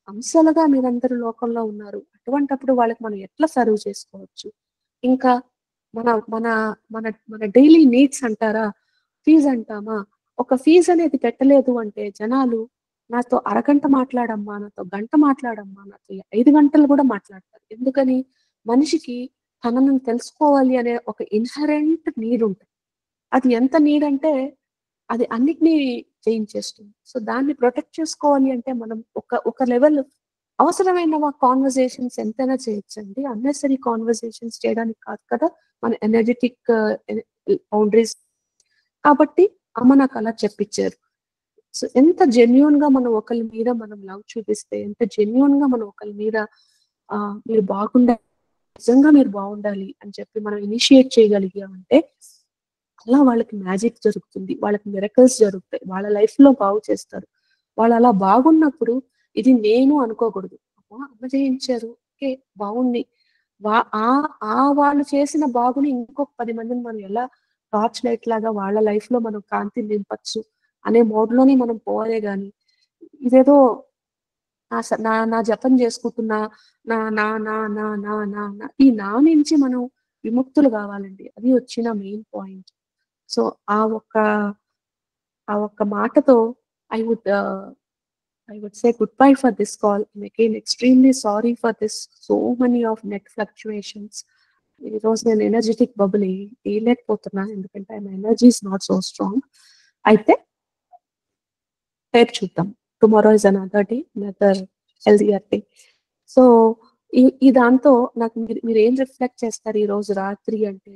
అంశాలుగా మీరందరూ లోకంలో ఉన్నారు. అటువంటప్పుడు వాళ్ళకి మనం ఎట్లా సర్వ్ చేసుకోవచ్చు? ఇంకా మన మన మన మన డైలీ నీడ్స్ అంటారా, ఫీజు అంటామా? ఒక ఫీజు అనేది పెట్టలేదు అంటే జనాలు నాతో అరగంట మాట్లాడమ్మా, నాతో గంట మాట్లాడమ్మా, నాతో 5 గంటలు కూడా మాట్లాడతారు. ఎందుకని? మనిషికి తనను తెలుసుకోవాలి అనే ఒక ఇన్హరెంట్ నీడ్ ఉంటుంది. అది ఎంత నీడ్ అంటే అది అన్నిటినీ చేయించేస్తుంది. సో దాన్ని ప్రొటెక్ట్ చేసుకోవాలి అంటే మనం ఒక లెవెల్ అవసరమైన కాన్వర్సేషన్స్ ఎంతైనా చేయొచ్చండి. అన్నెసరీ కాన్వర్సేషన్స్ చేయడానికి కాదు కదా మన ఎనర్జెటిక్ బౌండరీస్. కాబట్టి అమ్మ నాకు అలా చెప్పించారు. సో ఎంత జెన్యూన్ గా మనం ఒకరి మీద మనం లవ్ చూపిస్తే, ఎంత జెన్యూన్ గా మనం ఒకరి మీద మీరు బాగుండాలి, నిజంగా మీరు బాగుండాలి అని చెప్పి మనం ఇనిషియేట్ చేయగలిగామంటే అలా వాళ్ళకి మ్యాజిక్ జరుగుతుంది, వాళ్ళకి మిరకల్స్ జరుగుతాయి, వాళ్ళ లైఫ్ లో బాగు చేస్తారు. వాళ్ళు అలా బాగున్నప్పుడు ఇది నేను అనుకోకూడదు. అమ్మ చేయించారు, ఓకే బాగుంది, వాళ్ళు చేసిన బాగుని ఇంకొక 10 మందిని మనం ఎలా టార్చ్ లైట్ లాగా వాళ్ళ లైఫ్ లో మనం కాంతి నింపచ్చు అనే మోడ్ లోనే మనం పోవాలే గాని ఇదేదో నా జపం చేసుకుంటున్నా నా నా నా నా నా నా నా ఈ నా నుంచి మనం విముక్తులు కావాలండి. అది వచ్చిన మెయిన్ పాయింట్. సో ఆ ఒక్క మాటతో I would say goodbye for this call. And again, extremely sorry for this so many of net fluctuations. ఈ రోజు నేను ఎనర్జెటిక్ బబుల్ వేయలేకపోతున్నా ఎందుకంటే my energy is not so strong. అయితే రేపు చూద్దాం. Tomorrow is another day, another healthier day. So ఈ దాంతో నాకు మీరు ఏం రిఫ్లెక్ట్ చేస్తారు ఈ రోజు రాత్రి అంటే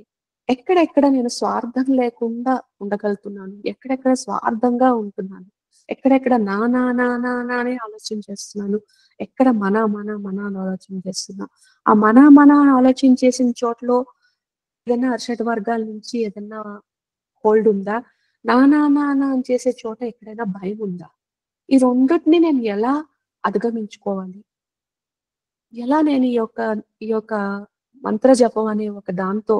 ఎక్కడెక్కడ నేను స్వార్థం లేకుండా ఉండగలుగుతున్నాను, ఎక్కడెక్కడ స్వార్థంగా ఉంటున్నాను, ఎక్కడెక్కడ నా నా నా నా నా అని ఆలోచన చేస్తున్నాను, ఎక్కడ మన మన మన అని ఆలోచన చేస్తున్నా. ఆ మన ఆలోచన చేసిన చోట్ల ఏదైనా అరిషడ్ వర్గాల నుంచి ఏదైనా హోల్డ్ ఉందా, నా నా నా నా అని చేసే చోట ఎక్కడైనా భయం ఉందా? ఈ రెండింటిని నేను ఎలా అధిగమించుకోవాలి, ఎలా నేను ఈ యొక్క మంత్ర జపం అనే ఒక దాంతో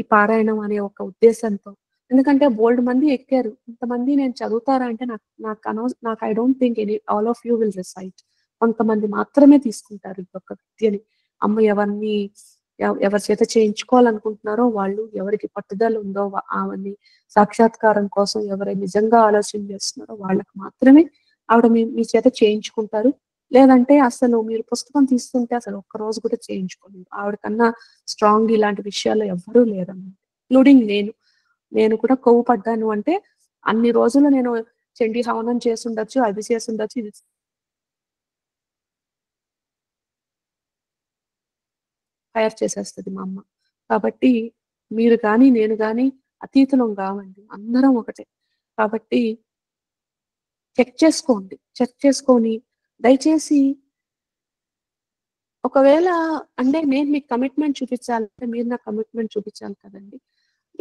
ఈ పారాయణం అనే ఒక ఉద్దేశంతో, ఎందుకంటే బోల్డ్ మంది ఎక్కారు, ఇంతమంది నేను చదువుతారా అంటే నాకు I don't think all of you will recite. కొంతమంది మాత్రమే తీసుకుంటారు ఈ యొక్క విద్యని. ఎవరి చేత చేయించుకోవాలనుకుంటున్నారో వాళ్ళు, ఎవరికి పట్టుదల ఉందో ఆమెని సాక్షాత్కారం కోసం ఎవరైనా నిజంగా ఆలోచన చేస్తున్నారో వాళ్ళకి మాత్రమే ఆవిడ మీ చేత చేయించుకుంటారు. లేదంటే అసలు మీరు పుస్తకం తీసుకుంటే అసలు ఒక్క రోజు కూడా చేయించుకోలేదు. ఆవిడ కన్నా స్ట్రాంగ్ ఇలాంటి విషయాల్లో ఎవ్వరూ లేరన్నమాట, ఇంక్లూడింగ్ నేను కూడా కొవ్వు పడ్డాను అంటే అన్ని రోజులు నేను చండీ హవనం చేసుండొచ్చు, అది చేసుండొచ్చు, ఇది ఫైర్ చేసేస్తుంది మా అమ్మ. కాబట్టి మీరు కానీ నేను కానీ అతీతులం కావండి, అందరం ఒకటే. కాబట్టి చెక్ చేసుకొని దయచేసి ఒకవేళ అంటే నేను మీకు కమిట్మెంట్ చూపించాలంటే మీరు నాకు కమిట్మెంట్ చూపించాలి కదండి.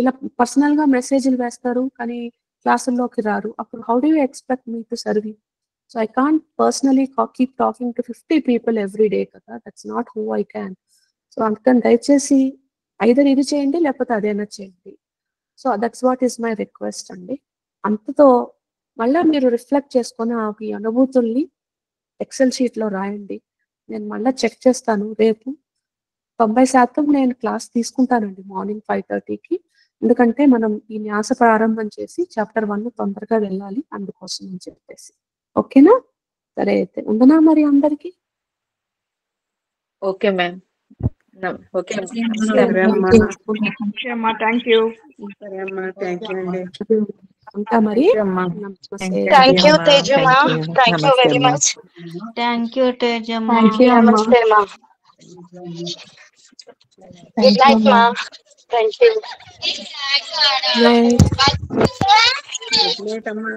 ఇలా పర్సనల్ గా మెసేజ్లు వేస్తారు కానీ క్లాసుల్లోకి రారు. అప్పుడు how do you expect me to serve you? So I can't personally keep talking to 50 people every day కదా, that's not who I can. So అందుకని దయచేసి ఐదర్ ఇది చేయండి లేకపోతే అదైనా చేయండి. So that's what is my request అండి. అంతతో మళ్ళీ మీరు రిఫ్లెక్ట్ చేసుకొని ఈ అనుభూతుల్ని ఎక్సెల్ షీట్ లో రాయండి. నేను మళ్ళీ చెక్ చేస్తాను. రేపు 90% నేను క్లాస్ తీసుకుంటానండి మార్నింగ్ 5:30కి. ఎందుకంటే మనం ఈ న్యాస ప్రారంభం చేసి చాప్టర్ 1 తొందరగా వెళ్ళాలి, అందుకోసం అని చెప్పేసి. ఓకేనా? సరే అయితే ఉండనా మరి అందరికి. Okay ma'am. ఓకే సరే అమ్మా. అమ్మా, థ్యాంక్ యూ. సరే అమ్మా, థ్యాంక్ యూ అండి. ఉంటా మరి. అమ్మా. నమస్తే. Thank you, Tejuma. Thank you very much. Thank you, Tejuma. Namaste, ma. Good night, ma. Thank you. Night. Good night అమ్మా.